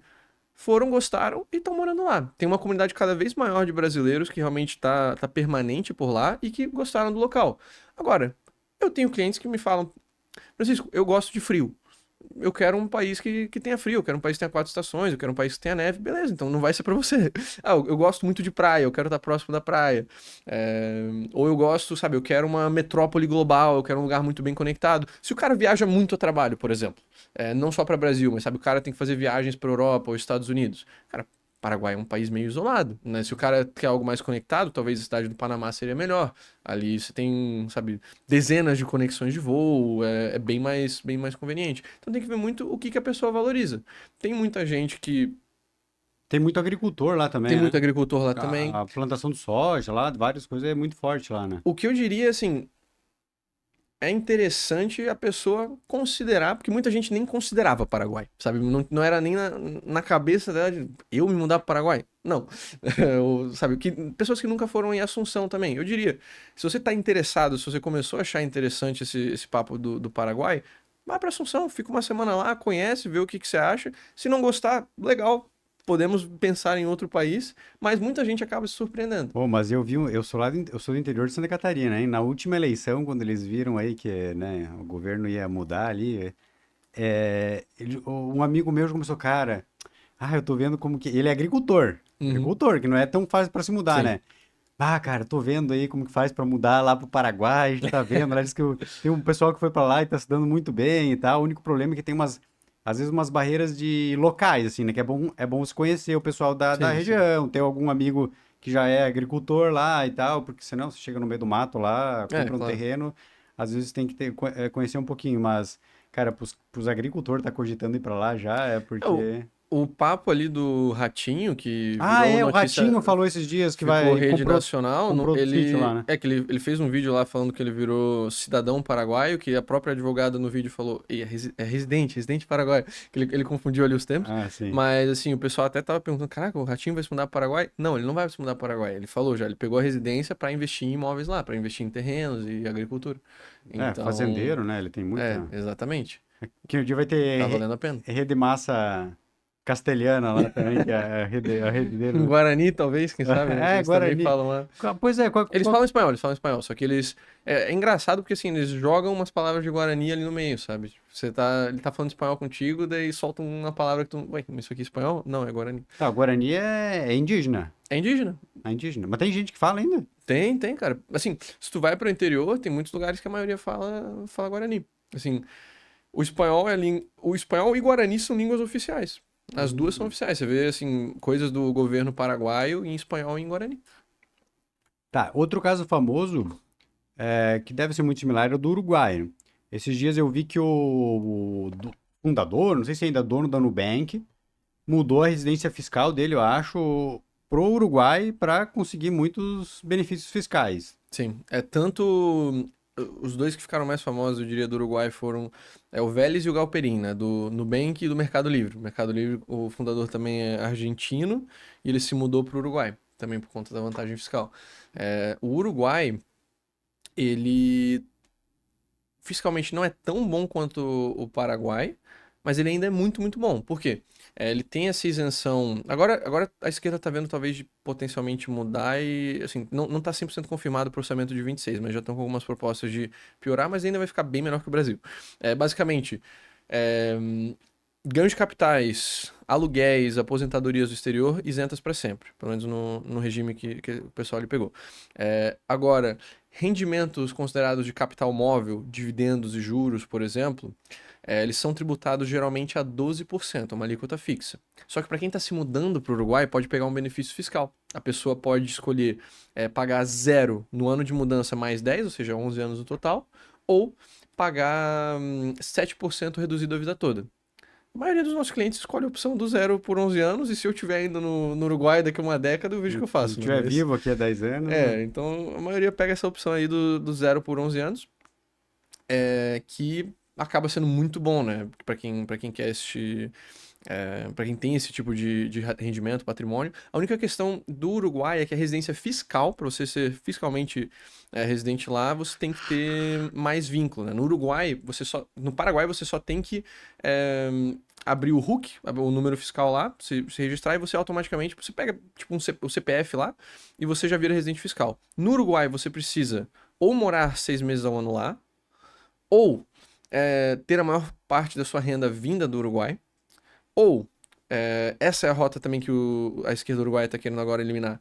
foram, gostaram e estão morando lá. Tem uma comunidade cada vez maior de brasileiros que realmente tá permanente por lá e que gostaram do local. Agora, eu tenho clientes que me falam, Francisco, eu gosto de frio. Eu quero um país que tenha frio, eu quero um país que tenha 4 estações, eu quero um país que tenha neve. Beleza, então não vai ser pra você. Eu gosto muito de praia, eu quero estar próximo da praia. Ou eu gosto, sabe, eu quero uma metrópole global, eu quero um lugar muito bem conectado. Se o cara viaja muito a trabalho, por exemplo, não só para Brasil, mas sabe, o cara tem que fazer viagens para Europa ou Estados Unidos. Cara, Paraguai é um país meio isolado, né? Se o cara quer algo mais conectado, talvez a cidade do Panamá seria melhor. Ali você tem, sabe, dezenas de conexões de voo, é bem mais conveniente. Então tem que ver muito o que a pessoa valoriza. Tem muita gente que... Tem muito agricultor lá também, Tem né? muito agricultor lá também. A plantação de soja lá, várias coisas, é muito forte lá, né? O que eu diria, assim, é interessante a pessoa considerar, porque muita gente nem considerava Paraguai, sabe? Não era nem na cabeça dela de eu me mudar para o Paraguai. Não. Sabe? Pessoas que nunca foram em Assunção também. Eu diria, se você está interessado, se você começou a achar interessante esse papo do Paraguai, vá para Assunção, fica uma semana lá, conhece, vê o que você acha. Se não gostar, legal. Podemos pensar em outro país, mas muita gente acaba se surpreendendo. Pô, mas eu eu sou do interior de Santa Catarina, hein? Na última eleição, quando eles viram aí que, né, o governo ia mudar ali, um amigo meu já começou, cara, eu tô vendo como que... Ele é agricultor, que não é tão fácil pra se mudar, Sim. né? Cara, tô vendo aí como que faz pra mudar lá pro Paraguai, a gente tá vendo, lá diz que tem um pessoal que foi pra lá e tá se dando muito bem e tal, o único problema é que tem às vezes umas barreiras de locais, assim, né? Que é bom se conhecer o pessoal da região, ter algum amigo que já é agricultor lá e tal, porque senão você chega no meio do mato lá, compra um terreno, às vezes tem que conhecer um pouquinho, mas, cara, pros agricultores tá cogitando ir pra lá já, porque... O papo ali do Ratinho, que virou o notícia, Ratinho falou esses dias que ficou vai rede nacional, comprou outro sítio lá, né? ele fez um vídeo lá falando que ele virou cidadão paraguaio, que a própria advogada no vídeo falou, é residente paraguaio, que ele confundiu ali os tempos. Ah, sim. Mas assim, o pessoal até tava perguntando, caraca, o Ratinho vai se mudar para Paraguai? Não, ele não vai se mudar para Paraguai. Ele falou já, ele pegou a residência para investir em imóveis lá, para investir em terrenos e agricultura. Então, Fazendeiro, né? Ele tem muita... exatamente. Que um dia vai Tá ter valendo a pena. rede massa castelhana lá também, que é a rede dele. Em Guarani, talvez, quem sabe, né? Que eles Guarani. também falam lá. Pois é. Eles falam espanhol, só que eles... É engraçado porque, assim, eles jogam umas palavras de Guarani ali no meio, sabe? Tipo, ele tá falando espanhol contigo, daí solta uma palavra que tu... Ué, isso aqui é espanhol? Não, é Guarani. Tá, o Guarani é indígena. É indígena. É indígena. Mas tem gente que fala ainda? Tem, cara. Assim, se tu vai pro interior, tem muitos lugares que a maioria fala Guarani. Assim, o espanhol e Guarani são línguas oficiais. As duas são oficiais. Você vê, assim, coisas do governo paraguaio em espanhol e em Guarani. Tá, outro caso famoso, que deve ser muito similar, é o do Uruguai, né? Esses dias eu vi que o fundador, não sei se ainda é dono da Nubank, mudou a residência fiscal dele, eu acho, pro Uruguai para conseguir muitos benefícios fiscais. Sim, é tanto... Os dois que ficaram mais famosos, eu diria, do Uruguai foram o Vélez e o Galperin, né? Do Nubank e do Mercado Livre. O Mercado Livre, o fundador também é argentino e ele se mudou para o Uruguai, também por conta da vantagem fiscal. O Uruguai, ele fiscalmente não é tão bom quanto o Paraguai, mas ele ainda é muito, muito bom. Por quê? Ele tem essa isenção. Agora a esquerda está vendo talvez de potencialmente mudar e, assim, não está 100% confirmado para o orçamento de 26, mas já estão com algumas propostas de piorar, mas ainda vai ficar bem menor que o Brasil. Basicamente, é, ganhos de capitais, aluguéis, aposentadorias do exterior isentas para sempre, pelo menos no regime que o pessoal ali pegou. Agora, rendimentos considerados de capital móvel, dividendos e juros, por exemplo, eles são tributados geralmente a 12%, uma alíquota fixa. Só que para quem está se mudando para o Uruguai, pode pegar um benefício fiscal. A pessoa pode escolher pagar zero no ano de mudança mais 10, ou seja, 11 anos no total, ou pagar 7% reduzido a vida toda. A maioria dos nossos clientes escolhe a opção do 0 por 11 anos, e se eu estiver ainda no Uruguai daqui a uma década, eu vejo o que eu faço. Se estiver vivo aqui há 10 anos... Então a maioria pega essa opção aí do 0 por 11 anos, que acaba sendo muito bom, né? Para quem quer para quem tem esse tipo de rendimento, patrimônio. A única questão do Uruguai é que a residência fiscal, para você ser fiscalmente residente lá, você tem que ter mais vínculo, né? No Paraguai, você só tem que abrir o RUC, o número fiscal lá, se registrar, e você automaticamente, você pega tipo o CPF lá e você já vira residente fiscal. No Uruguai, você precisa ou morar 6 meses ao ano lá, ou ter a maior parte da sua renda vinda do Uruguai, ou essa é a rota também que a esquerda uruguaia está querendo agora eliminar.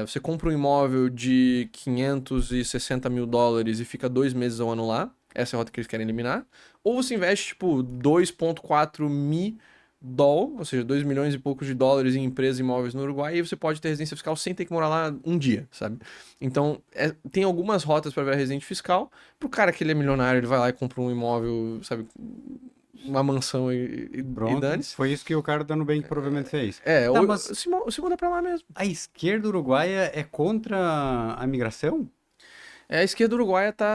Você compra um imóvel de 560 mil dólares e fica 2 meses ao ano lá. Essa é a rota que eles querem eliminar. Ou você investe, tipo, 2,4 mil dólares, ou seja, 2 milhões e poucos de dólares em empresas e imóveis no Uruguai, e você pode ter residência fiscal sem ter que morar lá um dia, sabe? Então, tem algumas rotas para ver a residência fiscal. Pro cara que ele é milionário, ele vai lá e compra um imóvel, sabe, uma mansão e dane-se. Foi isso que o cara da Nubank provavelmente fez. Mas se muda pra lá mesmo. A esquerda uruguaia é contra a migração? A esquerda uruguaia tá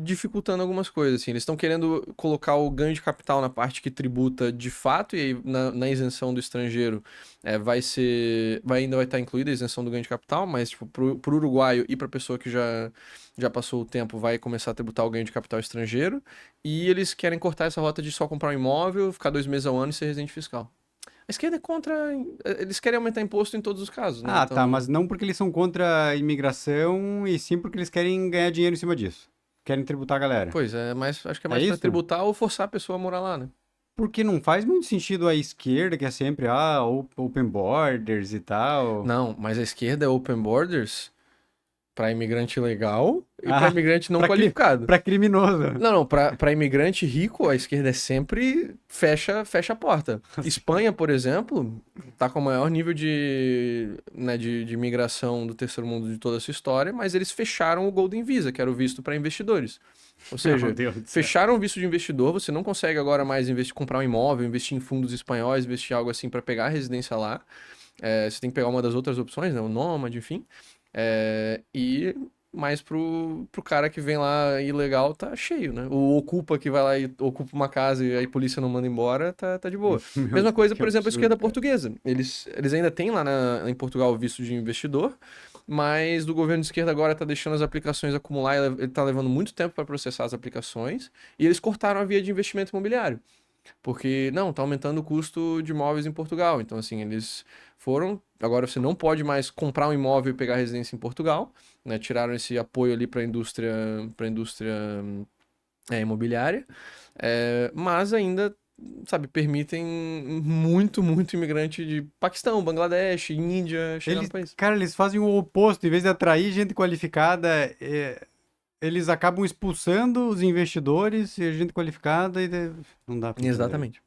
dificultando algumas coisas, assim. Eles estão querendo colocar o ganho de capital na parte que tributa de fato, e aí na isenção do estrangeiro ainda vai estar incluída a isenção do ganho de capital, mas tipo, pro uruguaio e pra pessoa que já passou o tempo, vai começar a tributar o ganho de capital estrangeiro, e eles querem cortar essa rota de só comprar um imóvel, ficar 2 meses ao ano e ser residente fiscal. A esquerda é contra. Eles querem aumentar imposto em todos os casos, né? Tá, mas não porque eles são contra a imigração, e sim porque eles querem ganhar dinheiro em cima disso. Querem tributar a galera. Pois é, mas acho que é mais pra tributar ou forçar a pessoa a morar lá, né? Porque não faz muito sentido a esquerda, que é sempre, open borders e tal. Não, mas a esquerda é open borders Para imigrante legal e para imigrante não qualificado. Para criminoso. Não, para imigrante rico, a esquerda sempre fecha a porta. Espanha, por exemplo, tá com o maior nível de imigração do terceiro mundo de toda a sua história, mas eles fecharam o Golden Visa, que era o visto para investidores. Ou seja, fecharam o visto de investidor, você não consegue agora mais comprar um imóvel, investir em fundos espanhóis, investir em algo assim para pegar a residência lá. Você tem que pegar uma das outras opções, né? O Nômade, enfim. E mais pro cara que vem lá ilegal tá cheio, né? O Ocupa que vai lá e ocupa uma casa e aí a polícia não manda embora, tá de boa. Mesma coisa, por exemplo, a esquerda portuguesa. Eles ainda têm lá em Portugal o visto de investidor, mas do governo de esquerda agora tá deixando as aplicações acumular, ele tá levando muito tempo para processar as aplicações, e eles cortaram a via de investimento imobiliário. Porque, não, tá aumentando o custo de imóveis em Portugal. Então, assim, eles foram. Agora você não pode mais comprar um imóvel e pegar residência em Portugal, né? Tiraram esse apoio ali para a indústria imobiliária, mas ainda, sabe, permitem muito imigrante de Paquistão, Bangladesh, Índia chegar no país. Cara, eles fazem o oposto. Em vez de atrair gente qualificada, eles acabam expulsando os investidores e a gente qualificada e não dá pra entender. Exatamente.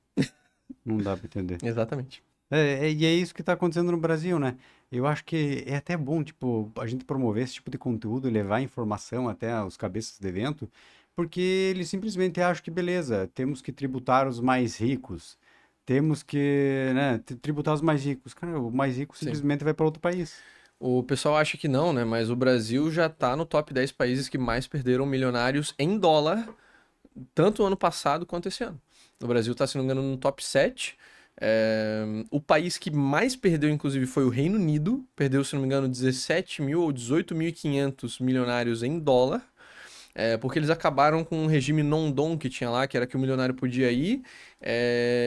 Não dá pra entender. Exatamente. E é isso que tá acontecendo no Brasil, né? Eu acho que é até bom, tipo, a gente promover esse tipo de conteúdo e levar informação até os cabeças de evento, porque eles simplesmente acham que, beleza, temos que tributar os mais ricos, temos que, né, tributar os mais ricos. Cara, o mais rico simplesmente vai para outro país. O pessoal acha que não, né? Mas o Brasil já tá no top 10 países que mais perderam milionários em dólar, tanto ano passado quanto esse ano. O Brasil tá, se não me engano, no top 7. O país que mais perdeu, inclusive, foi o Reino Unido. Perdeu, se não me engano, 17 mil ou 18.500 milionários em dólar. Porque eles acabaram com um regime non-dom que tinha lá, que era que o milionário podia ir,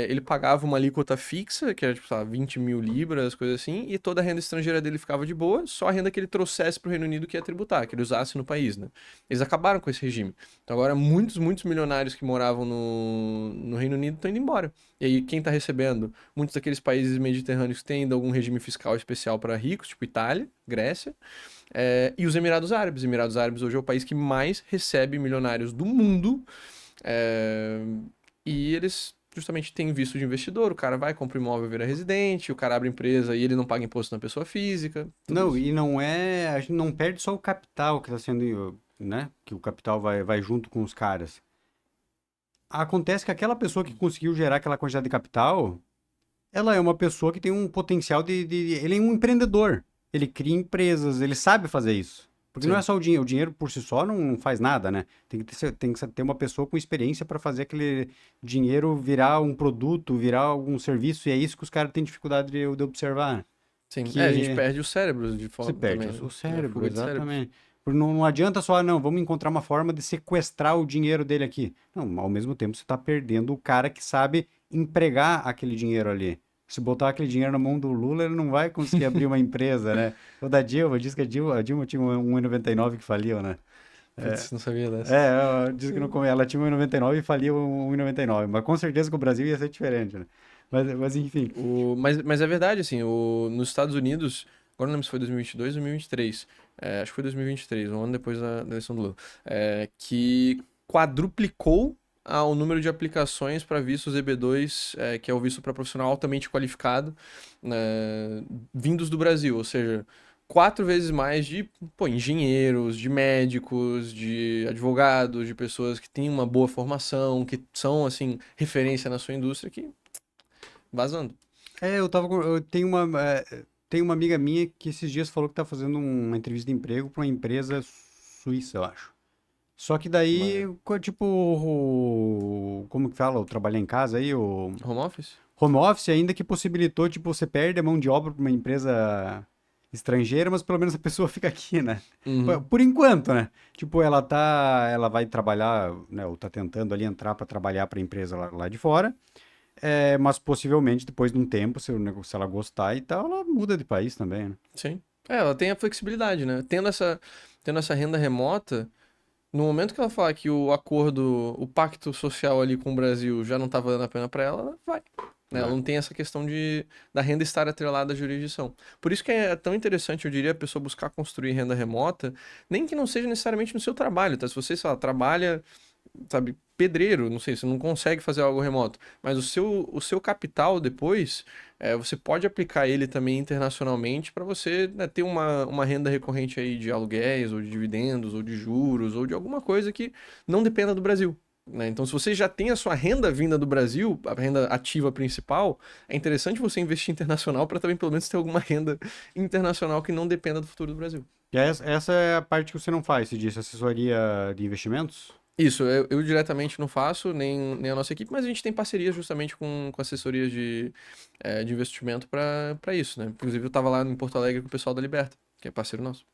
ele pagava uma alíquota fixa, que era tipo, sabe, 20 mil libras, coisa assim, e toda a renda estrangeira dele ficava de boa, só a renda que ele trouxesse para o Reino Unido que ia tributar, que ele usasse no país, né? Eles acabaram com esse regime. Então agora muitos milionários que moravam no Reino Unido estão indo embora. E aí quem está recebendo? Muitos daqueles países mediterrâneos têm ainda algum regime fiscal especial para ricos, tipo Itália, Grécia. E os Emirados Árabes. Emirados Árabes hoje é o país que mais recebe milionários do mundo. E eles justamente têm visto de investidor. O cara vai, compra imóvel, vira residente. O cara abre empresa e ele não paga imposto na pessoa física. Não, isso. E não é... A gente não perde só o capital que está sendo... né? Que o capital vai junto com os caras. Acontece que aquela pessoa que conseguiu gerar aquela quantidade de capital, ela é uma pessoa que tem um potencial ele é um empreendedor. Ele cria empresas, ele sabe fazer isso. Porque não é só o dinheiro. O dinheiro por si só não faz nada, né? Tem que ter uma pessoa com experiência para fazer aquele dinheiro virar um produto, virar algum serviço. E é isso que os caras têm dificuldade de observar. Sim, a gente perde o cérebro de forma. Você perde o cérebro, exatamente. Não adianta só, não, vamos encontrar uma forma de sequestrar o dinheiro dele aqui. Não, ao mesmo tempo você está perdendo o cara que sabe empregar aquele dinheiro ali. Se botar aquele dinheiro na mão do Lula, ele não vai conseguir abrir uma empresa, né? O da Dilma, diz que a Dilma tinha um 1,99 que faliu, né? Putz, não sabia dessa. Diz que ela tinha um 1,99 e faliu um 1,99. Mas com certeza que o Brasil ia ser diferente, né? Mas enfim. Mas é verdade, assim, nos Estados Unidos, agora não lembro se foi 2022 ou 2023, acho que foi 2023, um ano depois da eleição do Lula, que quadruplicou o número de aplicações para vistos EB2, que é o visto para profissional altamente qualificado, vindos do Brasil, ou seja, 4 vezes mais de engenheiros, de médicos, de advogados, de pessoas que têm uma boa formação, que são, assim, referência na sua indústria, que vazando. Tem uma amiga minha que esses dias falou que tá fazendo uma entrevista de emprego para uma empresa suíça, eu acho. Só que daí, tipo, como que fala, o trabalhar em casa aí, o... Home office? Home office ainda que possibilitou, tipo, você perde a mão de obra para uma empresa estrangeira, mas pelo menos a pessoa fica aqui, né? Uhum. Por enquanto, né? Tipo, ela vai trabalhar, né, ou tá tentando ali entrar para trabalhar para a empresa lá de fora, mas possivelmente depois de um tempo, se ela gostar e tal, ela muda de país também, né? Sim. Ela tem a flexibilidade, né? Tendo essa renda remota, no momento que ela falar que o pacto social ali com o Brasil já não tá valendo a pena pra ela, ela vai. né? Ela não tem essa questão da renda estar atrelada à jurisdição. Por isso que é tão interessante, eu diria, a pessoa buscar construir renda remota, nem que não seja necessariamente no seu trabalho, tá? Se você, sei lá, trabalha, sabe, pedreiro, não sei, você não consegue fazer algo remoto, mas o seu capital depois, você pode aplicar ele também internacionalmente para você, né, ter uma renda recorrente aí de aluguéis, ou de dividendos, ou de juros, ou de alguma coisa que não dependa do Brasil. Né? Então, se você já tem a sua renda vinda do Brasil, a renda ativa principal, é interessante você investir internacional para também pelo menos ter alguma renda internacional que não dependa do futuro do Brasil. E essa é a parte que você não faz, você disse, assessoria de investimentos? Isso, eu diretamente não faço, nem a nossa equipe, mas a gente tem parcerias justamente com assessorias de investimento para isso, né? Inclusive, eu estava lá em Porto Alegre com o pessoal da Liberta, que é parceiro nosso.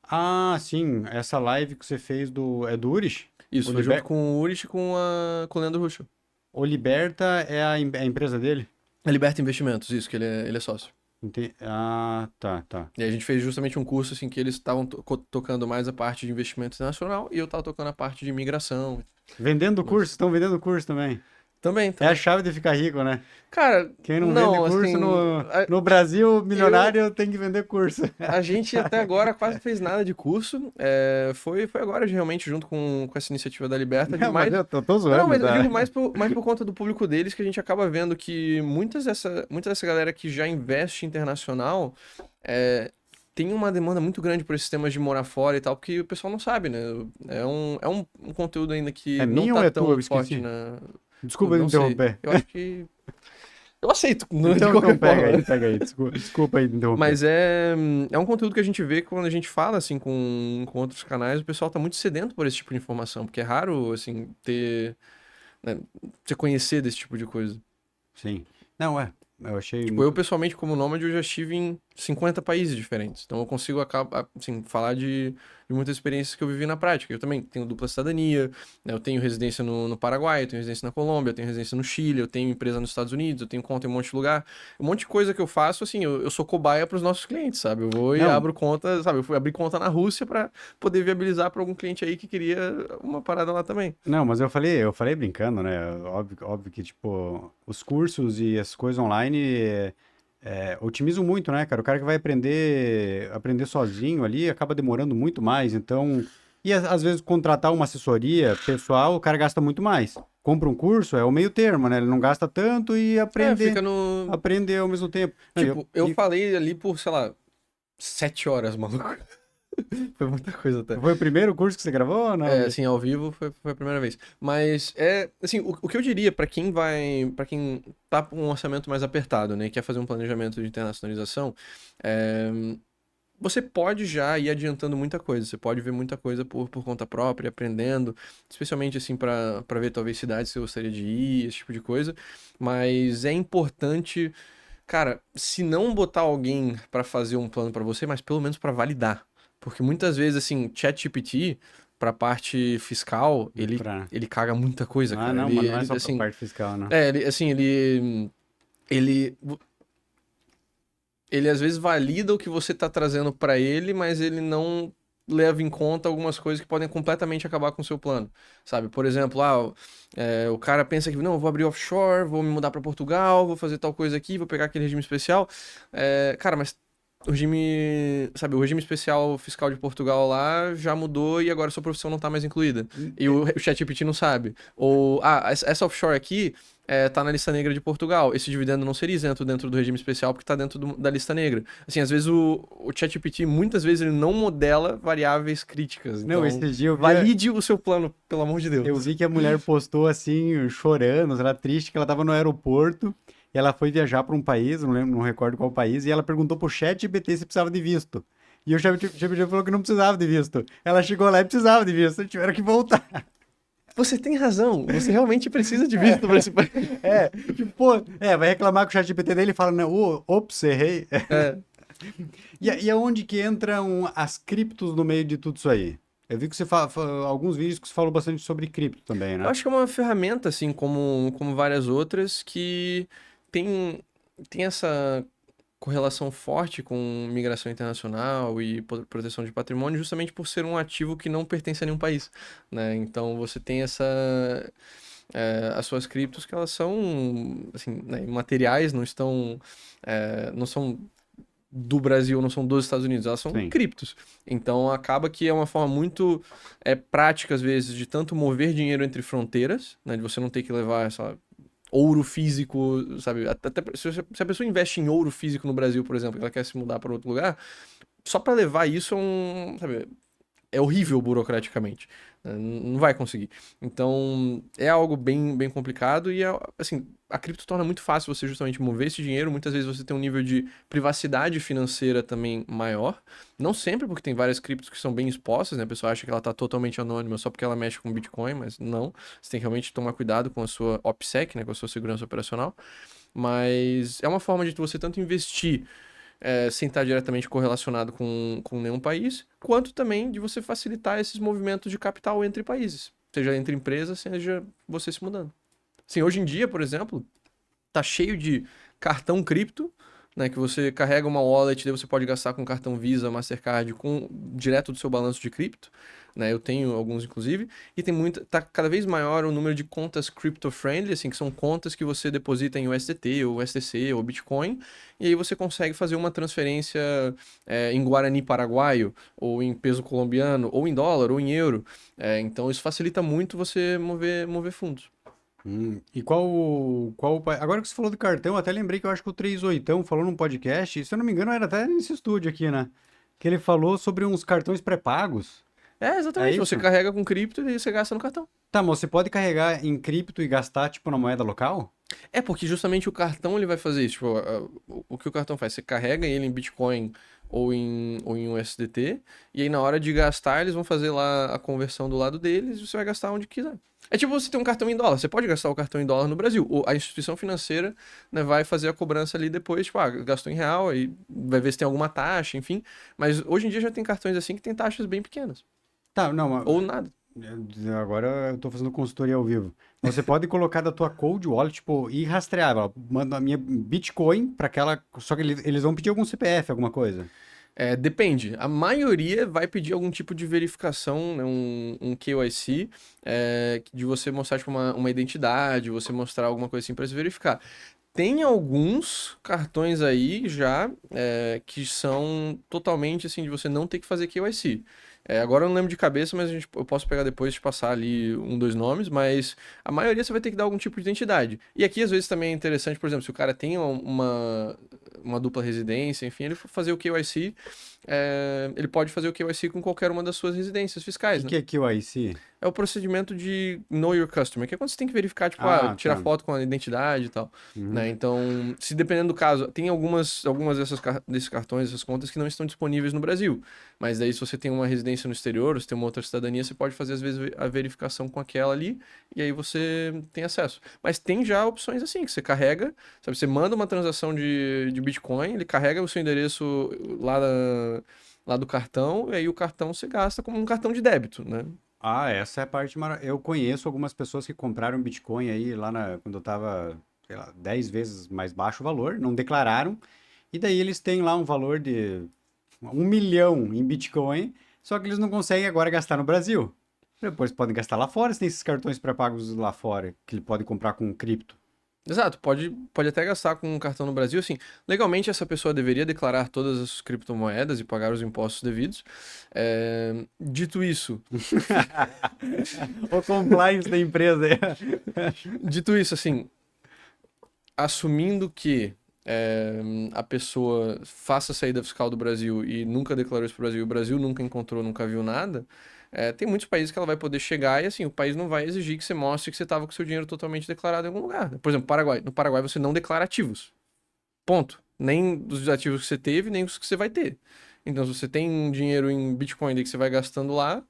Ah, sim, essa live que você fez é do Urich? Isso, foi junto com o Urich e com o Leandro Ruschel. O Liberta é a empresa dele? A Liberta Investimentos, isso, que ele é sócio. Ah, tá. E aí a gente fez justamente um curso assim que eles estavam tocando mais a parte de investimento internacional e eu estava tocando a parte de imigração. Vendendo curso, estão vendendo curso também. Também. É a chave de ficar rico, né? Cara, quem não vende curso assim, no Brasil, milionário, tem que vender curso. A gente até agora quase fez nada de curso. Foi agora realmente junto com essa iniciativa da Liberta. Não, mas eu tô zoando. Não, mas eu digo mais por conta do público deles que a gente acaba vendo que muita dessa galera que já investe internacional tem uma demanda muito grande por esses temas de morar fora e tal, porque o pessoal não sabe, né? É um conteúdo ainda que não minha tá ou é tão tua? forte na... Desculpa me interromper. Eu acho que... Eu aceito, então pega aí. Desculpa aí me interromper. Mas é um conteúdo que a gente vê quando a gente fala, assim, com outros canais, o pessoal tá muito sedento por esse tipo de informação, porque é raro, assim, né, você conhecer desse tipo de coisa. Sim. Não, eu achei... Tipo, eu pessoalmente, como nômade, eu já estive em 50 países diferentes, então eu consigo, assim, falar de muitas experiências que eu vivi na prática. Eu também tenho dupla cidadania, né? Eu tenho residência no Paraguai, eu tenho residência na Colômbia, eu tenho residência no Chile, eu tenho empresa nos Estados Unidos, eu tenho conta em um monte de lugar. Um monte de coisa que eu faço, assim, eu sou cobaia para os nossos clientes, sabe? Eu vou e abro conta, sabe? Eu fui abrir conta na Rússia para poder viabilizar para algum cliente aí que queria uma parada lá também. Não, mas eu falei brincando, né? Óbvio que, tipo, os cursos e as coisas online otimizam muito, né, cara? O cara que vai aprender sozinho ali acaba demorando muito mais, então... E às vezes contratar uma assessoria pessoal, o cara gasta muito mais. Compra um curso, é o meio termo, né? Ele não gasta tanto e aprender ao mesmo tempo. Tipo, eu falei ali por, sei lá, 7 horas, maluco. Foi muita coisa até. Foi o primeiro curso que você gravou ou não? Assim, ao vivo foi a primeira vez. Mas, assim, o que eu diria para quem tá com um orçamento mais apertado, né, e quer fazer um planejamento de internacionalização, você pode já ir adiantando muita coisa. Você pode ver muita coisa por conta própria, aprendendo, especialmente, assim, para ver talvez cidades que você gostaria de ir, esse tipo de coisa. Mas é importante, cara, se não botar alguém para fazer um plano para você, mas pelo menos para validar. Porque muitas vezes, assim, ChatGPT, pra parte fiscal, ele caga muita coisa, cara. Não, mas não é só assim, pra parte fiscal, não. Ele às vezes valida o que você tá trazendo pra ele, mas ele não leva em conta algumas coisas que podem completamente acabar com o seu plano, sabe? Por exemplo, o cara pensa que, não, eu vou abrir offshore, vou me mudar pra Portugal, vou fazer tal coisa aqui, vou pegar aquele regime especial. Cara, mas o regime especial fiscal de Portugal lá já mudou e agora sua profissão não tá mais incluída. E o ChatGPT não sabe. Ou, essa offshore aqui tá na lista negra de Portugal. Esse dividendo não seria isento dentro do regime especial porque tá dentro da lista negra. Assim, às vezes o ChatGPT, muitas vezes, ele não modela variáveis críticas. Então, esse dia valide o seu plano, pelo amor de Deus. Eu vi que a mulher postou assim, chorando, ela triste, que ela tava no aeroporto. E ela foi viajar para um país, não recordo qual país, e ela perguntou pro ChatGPT se precisava de visto. E o ChatGPT falou que não precisava de visto. Ela chegou lá e precisava de visto, tiveram que voltar. Você tem razão, você realmente precisa de visto para esse país. Vai reclamar com o ChatGPT dele e fala, não, ops, errei. E aonde que entram as criptos no meio de tudo isso aí? Eu vi que você alguns vídeos que você falou bastante sobre cripto também, né? Eu acho que é uma ferramenta, assim, como várias outras, que tem essa correlação forte com migração internacional e proteção de patrimônio, justamente por ser um ativo que não pertence a nenhum país, né? Então você tem as suas criptos, que elas são, assim, né, materiais, não são do Brasil, não são dos Estados Unidos, elas são Sim. criptos. Então acaba que é uma forma muito prática, às vezes, de tanto mover dinheiro entre fronteiras, né, de você não ter que levar ouro físico, sabe? Até se a pessoa investe em ouro físico no Brasil, por exemplo, e ela quer se mudar para outro lugar, só para levar isso sabe, é horrível burocraticamente. Né? Não vai conseguir. Então, é algo bem, bem complicado e, assim, a cripto torna muito fácil você justamente mover esse dinheiro. Muitas vezes você tem um nível de privacidade financeira também maior. Não sempre, porque tem várias criptos que são bem expostas, né? A pessoa acha que ela está totalmente anônima só porque ela mexe com Bitcoin, mas não. Você tem que realmente tomar cuidado com a sua OPSEC, né? Com a sua segurança operacional. Mas é uma forma de você tanto investir sem estar diretamente correlacionado com nenhum país, quanto também de você facilitar esses movimentos de capital entre países, seja entre empresas, seja você se mudando. Sim, hoje em dia, por exemplo, tá cheio de cartão cripto, né, que você carrega uma wallet, daí você pode gastar com cartão Visa, Mastercard, direto do seu balanço de cripto, né? Eu tenho alguns inclusive, e tá cada vez maior o número de contas crypto-friendly, assim, que são contas que você deposita em USDT ou USDC ou Bitcoin, e aí você consegue fazer uma transferência em Guarani Paraguaio, ou em peso colombiano, ou em dólar, ou em euro. Então isso facilita muito você mover fundos. E agora que você falou do cartão, eu até lembrei que eu acho que o 38 falou num podcast, e, se eu não me engano, era até nesse estúdio aqui, né? Que ele falou sobre uns cartões pré-pagos. É Exatamente. Você isso? carrega com cripto e daí você gasta no cartão. Tá, mas você pode carregar em cripto e gastar, tipo, na moeda local? Porque justamente o cartão ele vai fazer isso. Tipo, o que o cartão faz? Você carrega ele em Bitcoin ou em USDT, e aí na hora de gastar, eles vão fazer lá a conversão do lado deles e você vai gastar onde quiser. É tipo você tem um cartão em dólar. Você pode gastar o cartão em dólar no Brasil. A instituição financeira, né, vai fazer a cobrança ali depois, tipo, gastou em real, aí vai ver se tem alguma taxa, enfim. Mas hoje em dia já tem cartões assim que tem taxas bem pequenas. Tá, não, Ou nada. agora eu tô fazendo consultoria ao vivo. Você pode colocar da tua cold wallet, tipo, e rastrear. Ó, manda a minha Bitcoin para aquela. Só que eles vão pedir algum CPF, alguma coisa. Depende. A maioria vai pedir algum tipo de verificação, né, um KYC, de você mostrar tipo, uma identidade, você mostrar alguma coisa assim para se verificar. Tem alguns cartões aí já que são totalmente assim de você não ter que fazer KYC. Agora eu não lembro de cabeça, mas eu posso pegar depois de passar ali dois nomes, mas a maioria você vai ter que dar algum tipo de identidade. E aqui às vezes também é interessante, por exemplo, se o cara tem uma dupla residência, enfim, ele for fazer o KYC, ele pode fazer o KYC com qualquer uma das suas residências fiscais, O né? que é QIC? É o procedimento de Know Your Customer, que é quando você tem que verificar, tipo, Ah, tirar tá. foto com a identidade e tal, Uhum. né? Então, se dependendo do caso, tem algumas desses cartões, essas contas que não estão disponíveis no Brasil, mas daí se você tem uma residência no exterior, ou se tem uma outra cidadania, você pode fazer, às vezes, a verificação com aquela ali, e aí você tem acesso. Mas tem já opções assim, que você carrega, sabe, você manda uma transação de Bitcoin, ele carrega o seu endereço lá do cartão, e aí o cartão você gasta como um cartão de débito, né? Ah, essa é a parte Eu conheço algumas pessoas que compraram Bitcoin aí quando eu tava, sei lá, 10 vezes mais baixo o valor, não declararam, e daí eles têm lá um valor de 1 milhão em Bitcoin, só que eles não conseguem agora gastar no Brasil. Depois podem gastar lá fora, se tem esses cartões pré-pagos lá fora, que ele pode comprar com cripto. Exato, pode até gastar com um cartão no Brasil, assim, legalmente essa pessoa deveria declarar todas as criptomoedas e pagar os impostos devidos. Dito isso, O compliance da empresa. dito isso, assim, assumindo que a pessoa faça a saída fiscal do Brasil e nunca declarou isso para o Brasil, e o Brasil nunca encontrou, nunca viu nada, tem muitos países que ela vai poder chegar e assim, o país não vai exigir que você mostre que você estava com seu dinheiro totalmente declarado em algum lugar. Por exemplo, Paraguai. No Paraguai você não declara ativos. Ponto. Nem dos ativos que você teve, nem os que você vai ter. Então, se você tem um dinheiro em Bitcoin que você vai gastando lá,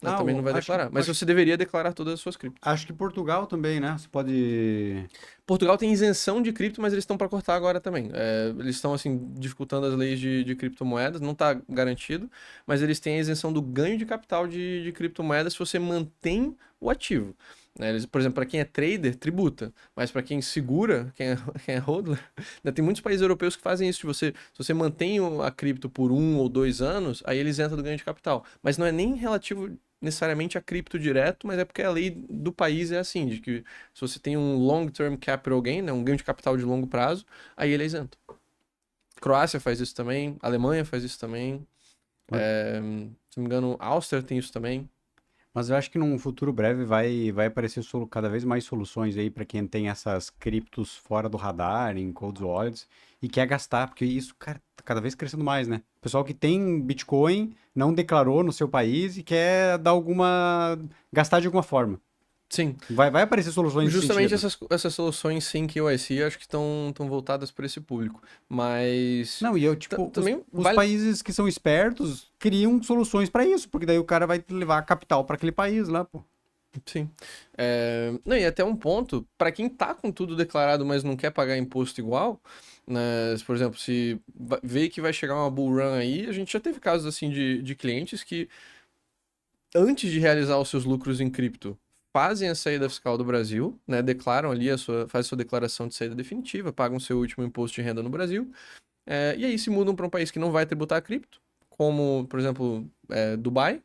né, também não vai declarar. Mas você deveria declarar todas as suas criptos. Acho que Portugal também, né? Você pode. Portugal tem isenção de cripto, mas eles estão para cortar agora também. Eles estão, assim, dificultando as leis de criptomoedas, não está garantido, mas eles têm a isenção do ganho de capital de criptomoedas se você mantém o ativo. Né? Por exemplo, para quem é trader, tributa, mas para quem segura, quem é hodler, né? Tem muitos países europeus que fazem isso. Se você mantém a cripto por 1 ou 2 anos, aí eles entram do ganho de capital. Mas não é nem relativo necessariamente a cripto direto, mas é porque a lei do país é assim, de que se você tem um long-term capital gain, né, um ganho de capital de longo prazo, aí ele é isento. Croácia faz isso também, Alemanha faz isso também, se não me engano, Áustria tem isso também. Mas eu acho que num futuro breve vai aparecer cada vez mais soluções aí para quem tem essas criptos fora do radar, em cold wallets, e quer gastar, porque isso, cara, tá cada vez crescendo mais, né? O pessoal que tem Bitcoin não declarou no seu país e quer gastar de alguma forma. Sim. Vai aparecer soluções nesse Justamente sentido. essas soluções sim KYC acho que estão voltadas para esse público. Mas. Não, e eu, tipo, também os vale. países que são espertos criam soluções para isso, porque daí o cara vai levar a capital para aquele país lá, pô. Sim. Não, e até um ponto, para quem tá com tudo declarado, mas não quer pagar imposto igual, né? Por exemplo, se vê que vai chegar uma bull run aí, a gente já teve casos assim de clientes que, antes de realizar os seus lucros em cripto, fazem a saída fiscal do Brasil, né? Declaram ali faz a sua declaração de saída definitiva, pagam seu último imposto de renda no Brasil, e aí se mudam para um país que não vai tributar cripto, como, por exemplo, Dubai,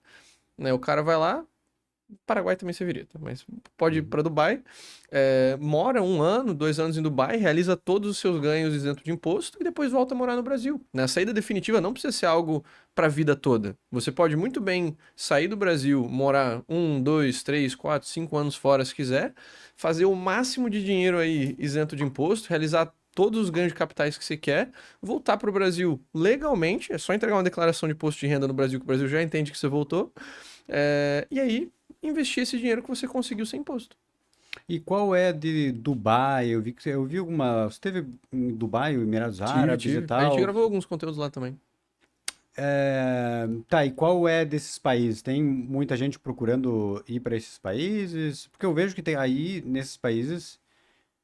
né? O cara vai lá. Paraguai também serviria, tá? Mas pode ir para Dubai, mora 1 ano, 2 anos em Dubai, realiza todos os seus ganhos isento de imposto e depois volta a morar no Brasil. A saída definitiva não precisa ser algo para a vida toda. Você pode muito bem sair do Brasil, morar 1, 2, 3, 4, 5 anos fora se quiser, fazer o máximo de dinheiro aí isento de imposto, realizar todos os ganhos de capitais que você quer, voltar para o Brasil legalmente, é só entregar uma declaração de imposto de renda no Brasil, que o Brasil já entende que você voltou, e aí investir esse dinheiro que você conseguiu sem imposto. E qual é de Dubai? Eu vi alguma. Você teve em Dubai, Emirados Árabes e A gente tal? gravou alguns conteúdos lá também. Tá, e qual é desses países? Tem muita gente procurando ir para esses países? Porque eu vejo que tem aí, nesses países,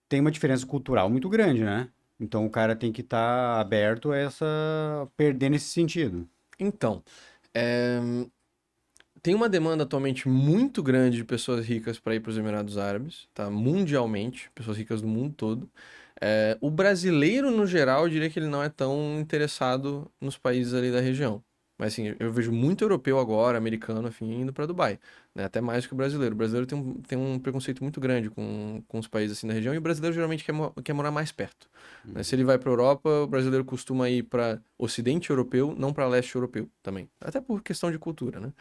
tem uma diferença cultural muito grande, né? Então o cara tem que estar aberto a perder nesse sentido. Então, é, tem uma demanda atualmente muito grande de pessoas ricas para ir para os Emirados Árabes, tá? Mundialmente, pessoas ricas do mundo todo. O brasileiro, no geral, eu diria que ele não é tão interessado nos países ali da região. Mas assim, eu vejo muito europeu agora, americano, enfim, indo para Dubai, né? Até mais que o brasileiro. O brasileiro tem um preconceito muito grande com os países assim da região, e o brasileiro geralmente quer morar mais perto, né? Se ele vai para Europa, o brasileiro costuma ir para Ocidente europeu, não para Leste europeu também. Até por questão de cultura, né?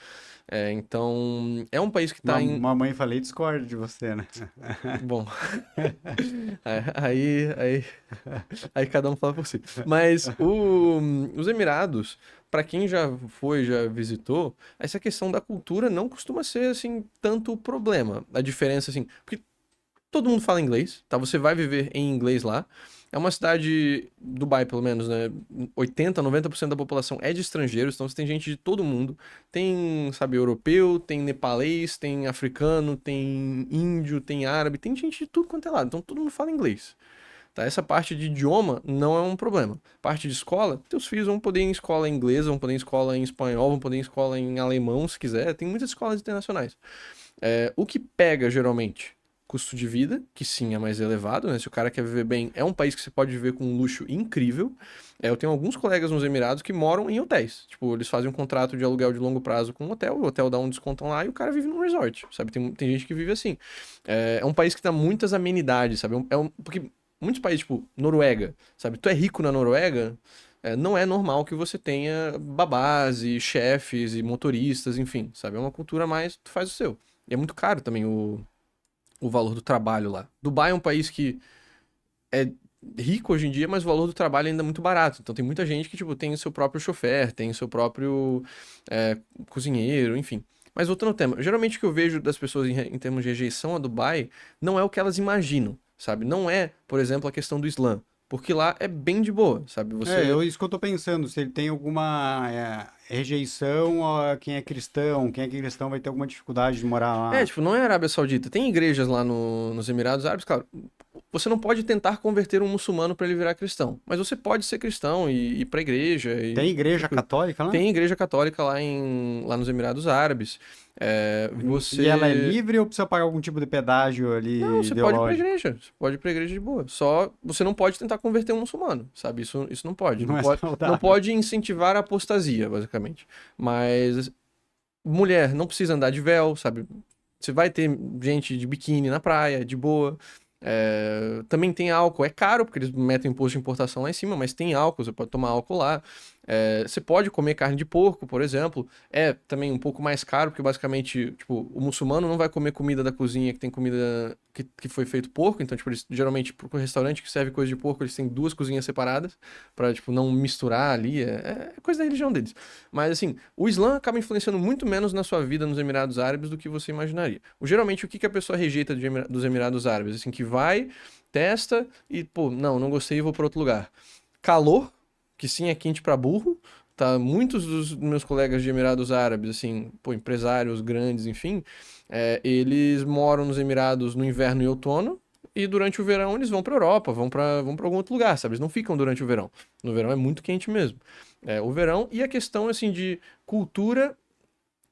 Então, é um país que está em. Mamãe falei discorda de você, né? Bom, aí, aí cada um fala por si. Mas os Emirados, para quem já foi, já visitou, essa questão da cultura não costuma ser assim tanto o problema. A diferença assim, porque todo mundo fala inglês, tá? Você vai viver em inglês lá. É uma cidade, Dubai pelo menos, né? 80, 90% da população é de estrangeiros, então você tem gente de todo mundo. Tem, sabe, europeu, tem nepalês, tem africano, tem índio, tem árabe, tem gente de tudo quanto é lado. Então todo mundo fala inglês. Tá? Essa parte de idioma não é um problema. Parte de escola, teus filhos vão poder ir em escola inglesa, vão poder ir em escola em espanhol, vão poder ir em escola em alemão, se quiser. Tem muitas escolas internacionais. O que pega, geralmente, custo de vida, que sim é mais elevado, né? Se o cara quer viver bem, é um país que você pode viver com um luxo incrível. Eu tenho alguns colegas nos Emirados que moram em hotéis. Tipo, eles fazem um contrato de aluguel de longo prazo com um hotel, o hotel dá um descontão lá e o cara vive num resort, sabe? Tem gente que vive assim. É um país que dá muitas amenidades, sabe? Porque muitos países, tipo, Noruega, sabe? Tu é rico na Noruega, não é normal que você tenha babás e chefes e motoristas, enfim, sabe? É uma cultura mais, tu faz o seu. E é muito caro também o valor do trabalho lá. Dubai é um país que é rico hoje em dia, mas o valor do trabalho ainda é muito barato. Então tem muita gente que, tipo, tem o seu próprio chofer, tem o seu próprio cozinheiro, enfim. Mas voltando ao tema, geralmente o que eu vejo das pessoas em termos de rejeição a Dubai não é o que elas imaginam, sabe? Não é, por exemplo, a questão do Islã. Porque lá é bem de boa, sabe? Isso que eu tô pensando, se ele tem alguma rejeição a quem é cristão vai ter alguma dificuldade de morar lá. Tipo, não é Arábia Saudita. Tem igrejas lá nos Emirados Árabes, claro. Você não pode tentar converter um muçulmano para ele virar cristão, mas você pode ser cristão e ir para igreja. Tem igreja católica lá? Tem igreja católica lá nos Emirados Árabes. E ela é livre ou precisa pagar algum tipo de pedágio ali? Não, você pode ir pra igreja. Você pode ir pra igreja de boa. Só você não pode tentar converter um muçulmano, sabe? Isso não pode. Não pode incentivar a apostasia, basicamente. Mas mulher não precisa andar de véu, sabe? Você vai ter gente de biquíni na praia, de boa. Também tem álcool, é caro, porque eles metem imposto de importação lá em cima, mas tem álcool, você pode tomar álcool lá. Você pode comer carne de porco, por exemplo. É também um pouco mais caro, porque basicamente, tipo, o muçulmano não vai comer comida da cozinha que tem comida que foi feito porco, então, tipo, eles, geralmente, pro restaurante que serve coisa de porco, eles têm duas cozinhas separadas, pra, tipo, não misturar ali, é coisa da religião deles. Mas, assim, o Islã acaba influenciando muito menos na sua vida nos Emirados Árabes do que você imaginaria. Geralmente, o que a pessoa rejeita dos Emirados Árabes? Assim, que vai, testa e, pô, não gostei e vou para outro lugar. Calor, que sim é quente para burro, tá? Muitos dos meus colegas de Emirados Árabes, assim, pô, empresários grandes, enfim, eles moram nos Emirados no inverno e outono, e durante o verão eles vão para Europa, vão para algum outro lugar, sabe? Eles não ficam durante o verão. No verão é muito quente mesmo. O verão e a questão, assim, de cultura,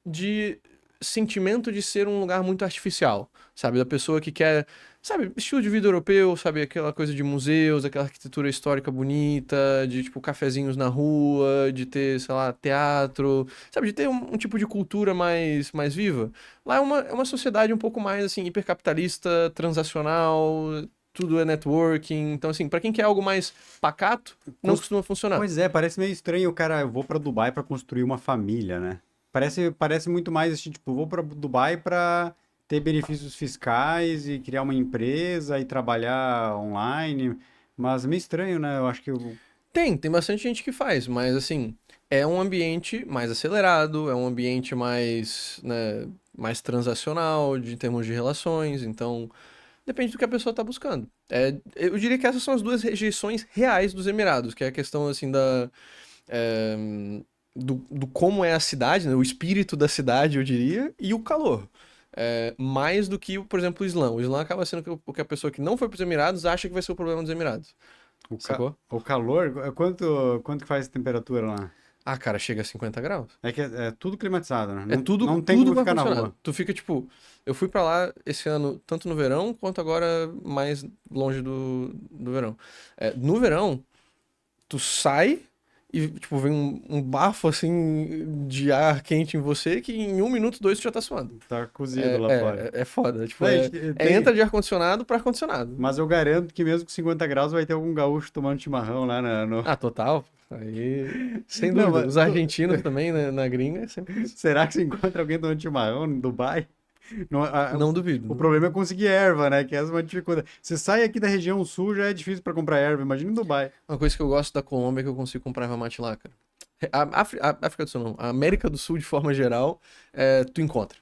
de sentimento de ser um lugar muito artificial, sabe? Da pessoa que quer, sabe, estilo de vida europeu, sabe? Aquela coisa de museus, aquela arquitetura histórica bonita, de, tipo, cafezinhos na rua, de ter, sei lá, teatro, sabe? De ter um tipo de cultura mais viva. Lá é uma sociedade um pouco mais, assim, hipercapitalista, transacional, tudo é networking. Então, assim, pra quem quer algo mais pacato, não costuma funcionar. Pois é, parece meio estranho o cara, eu vou pra Dubai pra construir uma família, né? Parece muito mais assim, tipo, vou pra Dubai pra ter benefícios fiscais e criar uma empresa e trabalhar online, mas meio estranho, né? Eu acho que eu... Tem bastante gente que faz, mas assim, é um ambiente mais acelerado, é um ambiente mais, né, mais transacional de em termos de relações, então depende do que a pessoa está buscando. Eu diria que essas são as duas rejeições reais dos Emirados, que é a questão assim é, do como é a cidade, né, o espírito da cidade, eu diria, e o calor. Mais do que, por exemplo, o Islã. O Islã acaba sendo o que a pessoa que não foi para os Emirados acha que vai ser o problema dos Emirados. Sacou? O calor, quanto que faz a temperatura lá? Ah, cara, chega a 50 graus. É que é tudo climatizado, né? É Não, tudo, não tem tudo como com ficar na ar-condicionado. rua. Tu fica, tipo... Eu fui pra lá esse ano, tanto no verão, quanto agora mais longe do verão. No verão, tu sai e, tipo, vem um bafo, assim, de ar quente em você que em 1 minuto, 2, tu já tá suando. Tá cozido lá fora. É foda. Tipo, Não, entra de ar-condicionado pra ar-condicionado. mas eu garanto que mesmo com 50 graus vai ter algum gaúcho tomando chimarrão lá no... Ah, total. Aí, sem Não, dúvida. mas Os argentinos também, né, na gringa, é sempre isso. será que se encontra alguém tomando chimarrão em Dubai? Não, Não duvido. o problema é conseguir erva, né? Que essa é uma dificuldade. Você sai aqui da região sul, já é difícil para comprar erva. Imagina em Dubai. Uma coisa que eu gosto da Colômbia é que eu consigo comprar erva mate lá, cara. A África do Sul não. A América do Sul, de forma geral, tu encontra.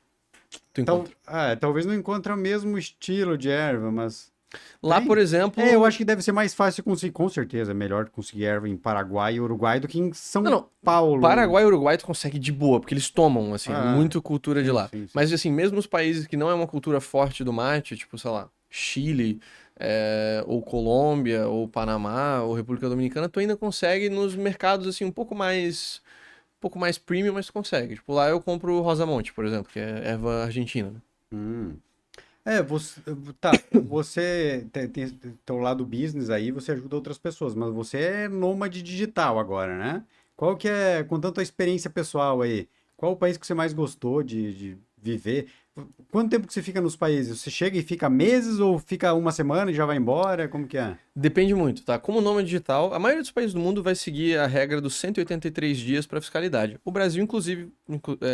Tu encontra. Talvez não encontre o mesmo estilo de erva, mas... Lá, Tem? por exemplo... Eu acho que deve ser mais fácil conseguir, com certeza, é melhor conseguir erva em Paraguai e Uruguai do que em São Não, Paulo. Paraguai e Uruguai tu consegue de boa, porque eles tomam, assim, muito cultura de sim, lá. sim. Mas, assim, mesmo os países que não é uma cultura forte do mate, tipo, sei lá, Chile, ou Colômbia, ou Panamá, ou República Dominicana, tu ainda consegue nos mercados, assim, um pouco mais premium, mas tu consegue. Tipo, lá eu compro Rosamonte, por exemplo, que é erva argentina, né? Hum. Você tem teu lado business aí, você ajuda outras pessoas, mas você é nômade digital agora, né? Qual que é, contando a experiência pessoal aí, qual o país que você mais gostou de viver? Quanto tempo que você fica nos países? Você chega e fica meses ou fica uma semana e já vai embora? Como que é? Depende muito, tá? Como nômade digital, a maioria dos países do mundo vai seguir a regra dos 183 dias para fiscalidade. O Brasil, inclusive,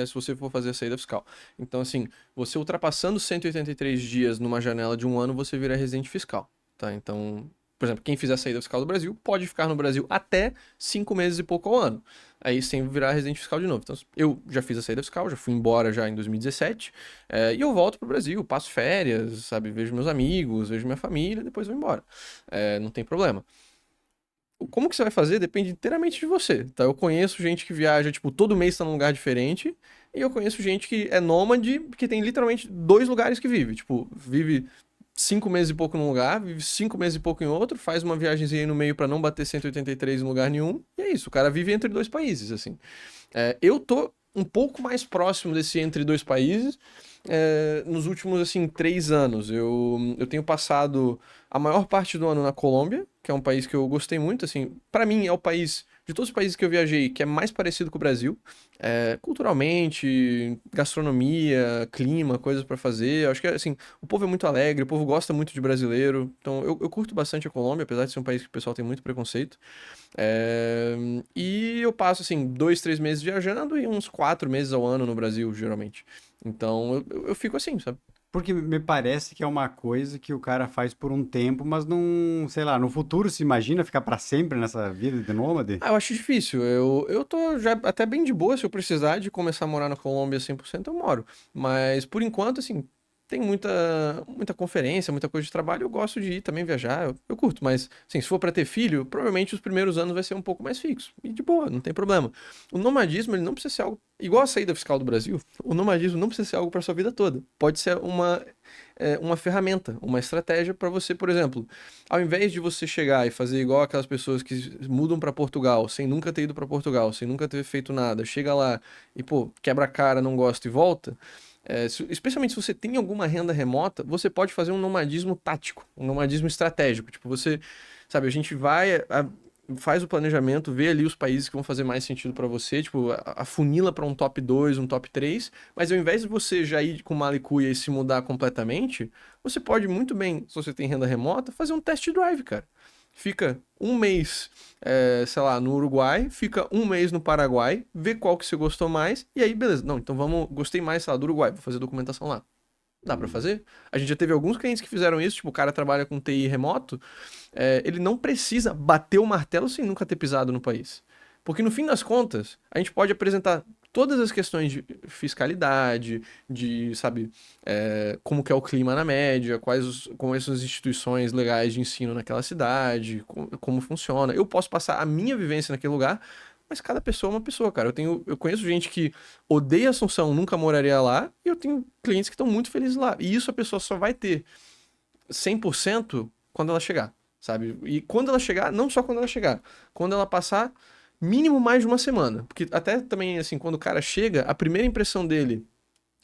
se você for fazer a saída fiscal. Então, assim, você ultrapassando 183 dias numa janela de um ano, você vira residente fiscal, tá? Então, por exemplo, quem fizer a saída fiscal do Brasil pode ficar no Brasil até 5 meses e pouco ao ano. Aí sem virar residente fiscal de novo. Então, eu já fiz a saída fiscal, já fui embora já em 2017, e eu volto pro Brasil, passo férias, sabe? Vejo meus amigos, vejo minha família, depois vou embora. Não tem problema. Como que você vai fazer depende inteiramente de você, tá? Eu conheço gente que viaja, tipo, todo mês tá num lugar diferente, e eu conheço gente que é nômade, que tem literalmente 2 lugares que vive. Tipo, vive 5 meses e pouco num lugar, vive 5 meses e pouco em outro, faz uma viagemzinha aí no meio pra não bater 183 em lugar nenhum, e é isso, o cara vive entre 2 países, assim. Eu tô um pouco mais próximo desse entre 2 países, nos últimos, assim, 3 anos. Eu tenho passado a maior parte do ano na Colômbia, que é um país que eu gostei muito, assim, pra mim é o país de todos os países que eu viajei, que é mais parecido com o Brasil, culturalmente, gastronomia, clima, coisas pra fazer. Eu acho que, assim, o povo é muito alegre, o povo gosta muito de brasileiro. Então, eu curto bastante a Colômbia, apesar de ser um país que o pessoal tem muito preconceito. É, e eu passo, assim, 2, 3 meses viajando e uns 4 meses ao ano no Brasil, geralmente. Então, eu fico assim, sabe? Porque me parece que é uma coisa que o cara faz por um tempo, mas não, sei lá, no futuro se imagina ficar pra sempre nessa vida de nômade? Ah, eu acho difícil. Eu tô já até bem de boa. Se eu precisar de começar a morar na Colômbia 100% eu moro. Mas, por enquanto, assim, tem muita conferência, muita coisa de trabalho. Eu gosto de ir também viajar. Eu curto. Mas, assim, se for pra ter filho, provavelmente os primeiros anos vai ser um pouco mais fixo. E de boa, não tem problema. O nomadismo, ele não precisa ser algo... Igual a saída fiscal do Brasil, o nomadismo não precisa ser algo pra sua vida toda. Pode ser uma ferramenta, uma estratégia para você, por exemplo, ao invés de você chegar e fazer igual aquelas pessoas que mudam para Portugal, sem nunca ter ido para Portugal, sem nunca ter feito nada, chega lá e, pô, quebra a cara, não gosta e volta. Especialmente se você tem alguma renda remota, você pode fazer um nomadismo tático, um nomadismo estratégico. Tipo, você, sabe, a gente faz o planejamento, vê ali os países que vão fazer mais sentido para você, tipo, afunila para um top 2, um top 3, mas ao invés de você já ir com mala e cuia e se mudar completamente, você pode muito bem, se você tem renda remota, fazer um test drive, cara. Fica um mês, sei lá, no Uruguai, fica um mês no Paraguai, vê qual que você gostou mais, e aí, beleza. Não, então gostei mais, sei lá, do Uruguai, vou fazer documentação lá. Dá pra fazer? A gente já teve alguns clientes que fizeram isso, tipo, o cara trabalha com TI remoto, ele não precisa bater o martelo sem nunca ter pisado no país. Porque no fim das contas, a gente pode apresentar todas as questões de fiscalidade, de, sabe, como que é o clima na média, como são as instituições legais de ensino naquela cidade, como funciona. Eu posso passar a minha vivência naquele lugar, mas cada pessoa é uma pessoa, cara. Eu conheço gente que odeia Assunção, nunca moraria lá, e eu tenho clientes que estão muito felizes lá. E isso a pessoa só vai ter 100% quando ela chegar, sabe? E quando ela chegar, não só quando ela chegar, quando ela passar mínimo mais de uma semana. Porque até também, assim, quando o cara chega, a primeira impressão dele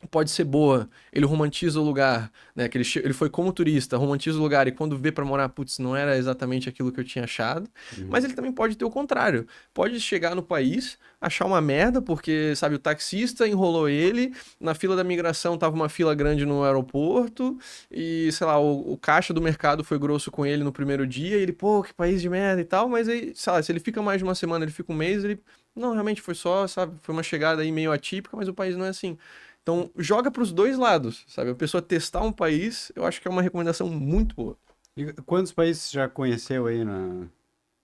pode ser boa, ele romantiza o lugar, né? Que ele foi como turista, romantiza o lugar e quando vê pra morar, putz, não era exatamente aquilo que eu tinha achado. Mas ele também pode ter o contrário. Pode chegar no país, achar uma merda, porque, sabe, o taxista enrolou ele, na fila da migração tava uma fila grande no aeroporto e, sei lá, o caixa do mercado foi grosso com ele no primeiro dia e ele, pô, que país de merda e tal, mas aí, sei lá, se ele fica mais de uma semana, ele fica um mês, ele, não, realmente foi só, sabe, foi uma chegada aí meio atípica, mas o país não é assim. Então, joga para os dois lados, sabe? A pessoa testar um país, eu acho que é uma recomendação muito boa. E quantos países você já conheceu aí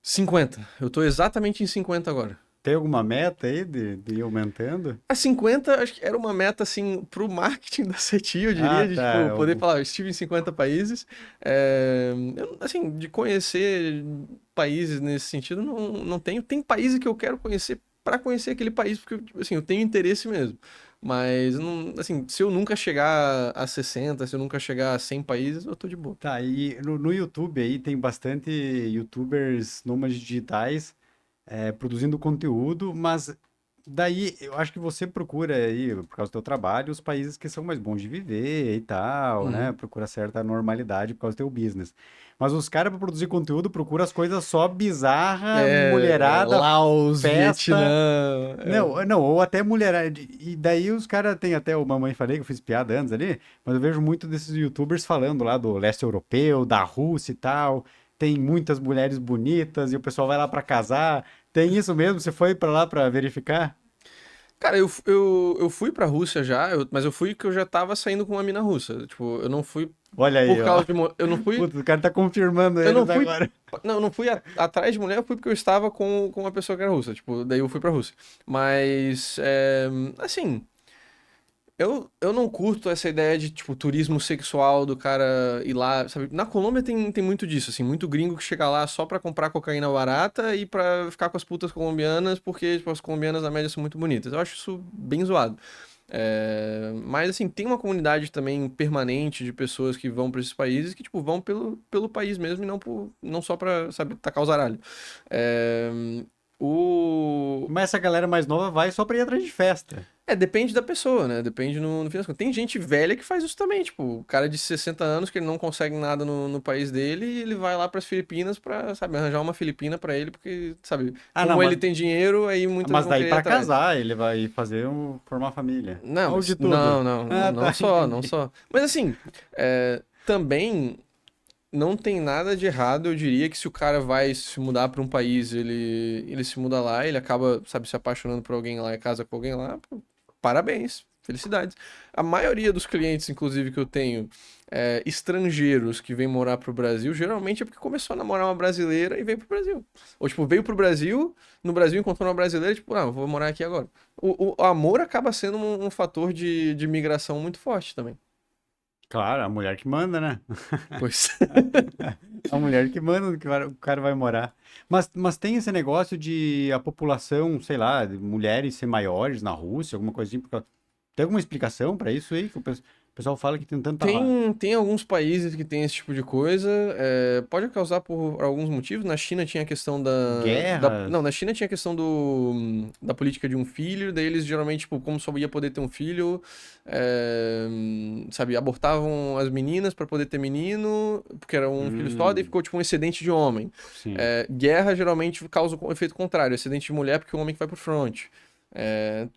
50. Eu tô exatamente em 50 agora. Tem alguma meta aí de ir aumentando? A 50, acho que era uma meta, assim, pro marketing da CETI, eu diria, de Tá. tipo, poder falar, eu estive em 50 países. Assim, de conhecer países nesse sentido, não tenho. Tem países que eu quero conhecer para conhecer aquele país, porque, tipo, assim, eu tenho interesse mesmo. Mas, não, assim, se eu nunca chegar a 60, se eu nunca chegar a 100 países, eu tô de boa. Tá, e no YouTube aí tem bastante YouTubers nômades digitais produzindo conteúdo, mas daí eu acho que você procura aí, por causa do teu trabalho, os países que são mais bons de viver e tal, né? Uhum. Procura certa normalidade por causa do teu business. Mas os caras para produzir conteúdo procuram as coisas só bizarra, mulherada, Laos, festa. Vietnã. Não, não, ou até mulherada. E daí os caras têm até o Mamãe Falei, que eu fiz piada antes ali, mas eu vejo muito desses YouTubers falando lá do leste europeu, da Rússia e tal. Tem muitas mulheres bonitas e o pessoal vai lá pra casar. Tem isso mesmo? Você foi pra lá pra verificar? Cara, eu fui pra Rússia já, mas eu fui que eu já tava saindo com uma mina russa. Tipo, eu não fui Olha aí, por ó. causa de... Eu não fui... Putz, o cara tá confirmando Eu não eles fui... agora. Não, eu não fui atrás de mulher, eu fui porque eu estava com uma pessoa que era russa. Tipo, daí eu fui pra Rússia. Mas, assim... Eu não curto essa ideia de, tipo, turismo sexual do cara ir lá, sabe? Na Colômbia tem muito disso, assim, muito gringo que chega lá só pra comprar cocaína barata e pra ficar com as putas colombianas, porque, tipo, as colombianas na média são muito bonitas. Eu acho isso bem zoado. Mas, assim, tem uma comunidade também permanente de pessoas que vão pra esses países que, tipo, vão pelo país mesmo e não só pra, sabe, tacar o zaralho. É, Mas essa galera mais nova vai só pra ir atrás de festa. Depende da pessoa, né? Depende no fim das contas. Tem gente velha que faz isso também, tipo, o cara de 60 anos que ele não consegue nada no país dele e ele vai lá pras Filipinas pra, sabe, arranjar uma filipina pra ele, porque, sabe, como Não, ele tem dinheiro, aí muitas mas vão daí querer ir pra atrás. casar, ele vai formar família. Não, Ou mas, de tudo. não Tá, só, não entendi. só. Mas assim, também não tem nada de errado, eu diria que se o cara vai se mudar pra um país, ele se muda lá, ele acaba, sabe, se apaixonando por alguém lá e casa com alguém lá, pô, parabéns, felicidades. A maioria dos clientes, inclusive, que eu tenho, estrangeiros que vêm morar pro Brasil, geralmente é porque começou a namorar uma brasileira e veio pro Brasil. Ou, tipo, veio pro Brasil, no Brasil encontrou uma brasileira, tipo, vou morar aqui agora. O amor acaba sendo um fator de migração muito forte também. Claro, a mulher que manda, né? Pois. A mulher que manda onde que o cara vai morar. Mas tem esse negócio de a população, sei lá, de mulheres ser maiores na Rússia, alguma coisinha. Tem alguma explicação pra isso aí? Que o pessoal fala que tem tanta. Tem alguns países que tem esse tipo de coisa. Pode causar por alguns motivos. Na China tinha a questão não, Guerras. na China tinha a questão da política de um filho. Daí eles geralmente, tipo, como só ia poder ter um filho, sabe, abortavam as meninas pra poder ter menino, porque era um filho só, daí ficou tipo um excedente de homem. Sim. Guerra geralmente causa o efeito contrário, excedente de mulher porque o homem que vai pro front.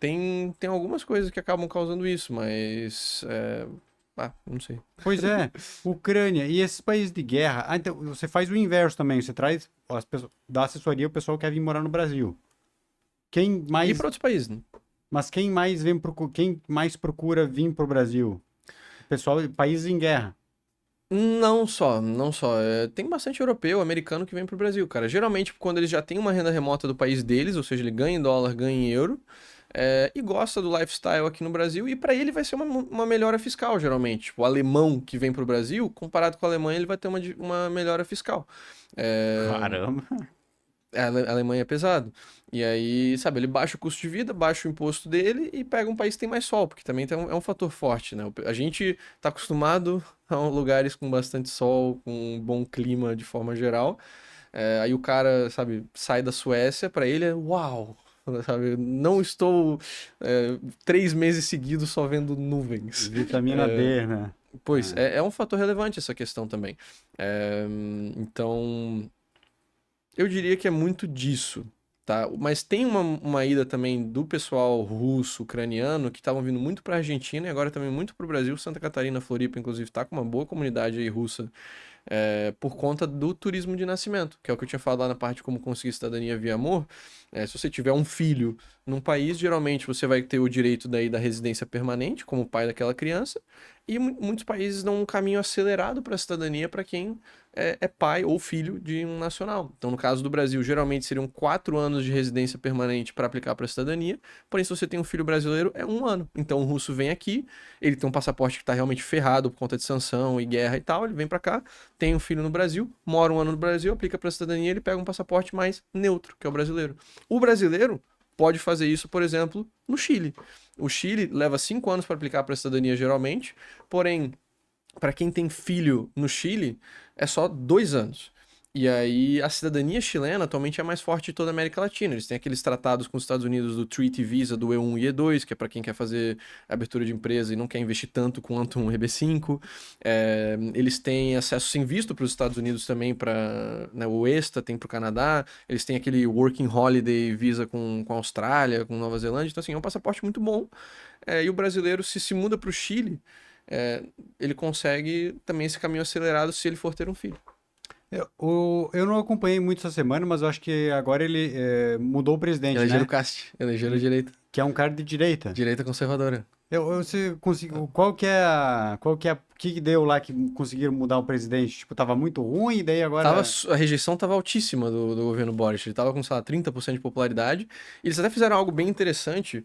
Tem algumas coisas que acabam causando isso, mas. Não sei. Pois é, Ucrânia e esses países de guerra. Então você faz o inverso também. Você traz as pessoas da assessoria, o pessoal quer vir morar no Brasil. Quem E mais. para outros países, né? Mas quem mais procura vir pro Brasil? Pessoal, países em guerra. Não só, não só. Tem bastante europeu, americano que vem pro Brasil, cara. Geralmente, quando eles já têm uma renda remota do país deles, ou seja, ele ganha em dólar, ganha em euro, e gosta do lifestyle aqui no Brasil, e para ele vai ser uma melhora fiscal, geralmente. Tipo, o alemão que vem pro Brasil, comparado com a Alemanha, ele vai ter uma melhora fiscal. É, Caramba. a Alemanha é pesado. E aí, sabe, ele baixa o custo de vida, baixa o imposto dele e pega um país que tem mais sol, porque também é um fator forte, né? A gente tá acostumado a lugares com bastante sol, com um bom clima de forma geral. Aí o cara, sabe, sai da Suécia, pra ele é uau! Sabe, não estou 3 meses seguidos só vendo nuvens. Vitamina D, né? Pois, Ah. é um fator relevante essa questão também. Então, eu diria que é muito disso, tá? Mas tem uma ida também do pessoal russo, ucraniano, que estavam vindo muito para a Argentina e agora também muito para o Brasil. Santa Catarina, Floripa, inclusive, tá com uma boa comunidade aí russa, por conta do turismo de nascimento, que é o que eu tinha falado lá na parte de como conseguir cidadania via amor. Se você tiver um filho num país, geralmente você vai ter o direito daí da residência permanente, como pai daquela criança, e muitos países dão um caminho acelerado para a cidadania para quem é pai ou filho de um nacional. Então, no caso do Brasil, geralmente seriam 4 anos de residência permanente para aplicar para a cidadania, porém, se você tem um filho brasileiro, é 1 ano. Então, o russo vem aqui, ele tem um passaporte que está realmente ferrado por conta de sanção e guerra e tal, ele vem para cá, tem um filho no Brasil, mora 1 ano no Brasil, aplica para a cidadania, ele pega um passaporte mais neutro, que é o brasileiro. O brasileiro pode fazer isso, por exemplo, no Chile. O Chile leva 5 anos para aplicar para a cidadania geralmente, porém, para quem tem filho no Chile, é só 2 anos. E aí, a cidadania chilena atualmente é a mais forte de toda a América Latina. Eles têm aqueles tratados com os Estados Unidos do Treaty Visa, do E1 e E2, que é para quem quer fazer abertura de empresa e não quer investir tanto quanto um EB5. Eles têm acesso sem visto para os Estados Unidos também, para, né, o ESTA tem para o Canadá. Eles têm aquele Working Holiday Visa com a Austrália, com Nova Zelândia. Então, assim, é um passaporte muito bom. E o brasileiro, se muda para o Chile, ele consegue também esse caminho acelerado se ele for ter um filho. Eu não acompanhei muito essa semana, mas eu acho que agora ele mudou o presidente, Elegeram né? o Cast, elegeram a direita. Que é um cara de direita. Direita conservadora. Você conseguiu, o que deu lá que conseguiram mudar o presidente? Tipo, tava muito ruim, e daí agora... A rejeição estava altíssima do governo Boric. Ele estava com, sei lá, 30% de popularidade. E eles até fizeram algo bem interessante.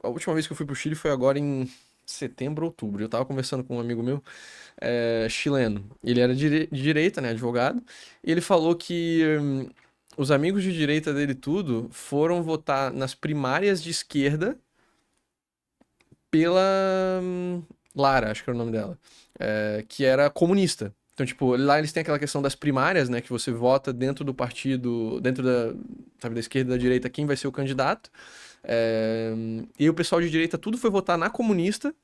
A última vez que eu fui pro Chile foi agora em setembro, outubro. Eu tava conversando com um amigo meu, chileno. Ele era de direita, né, advogado. E ele falou que os amigos de direita dele tudo foram votar nas primárias de esquerda pela Lara, acho que era o nome dela, que era comunista. Então, tipo, lá eles têm aquela questão das primárias, né? Que você vota dentro do partido, dentro sabe, da esquerda e da direita, quem vai ser o candidato. E o pessoal de direita tudo foi votar na comunista,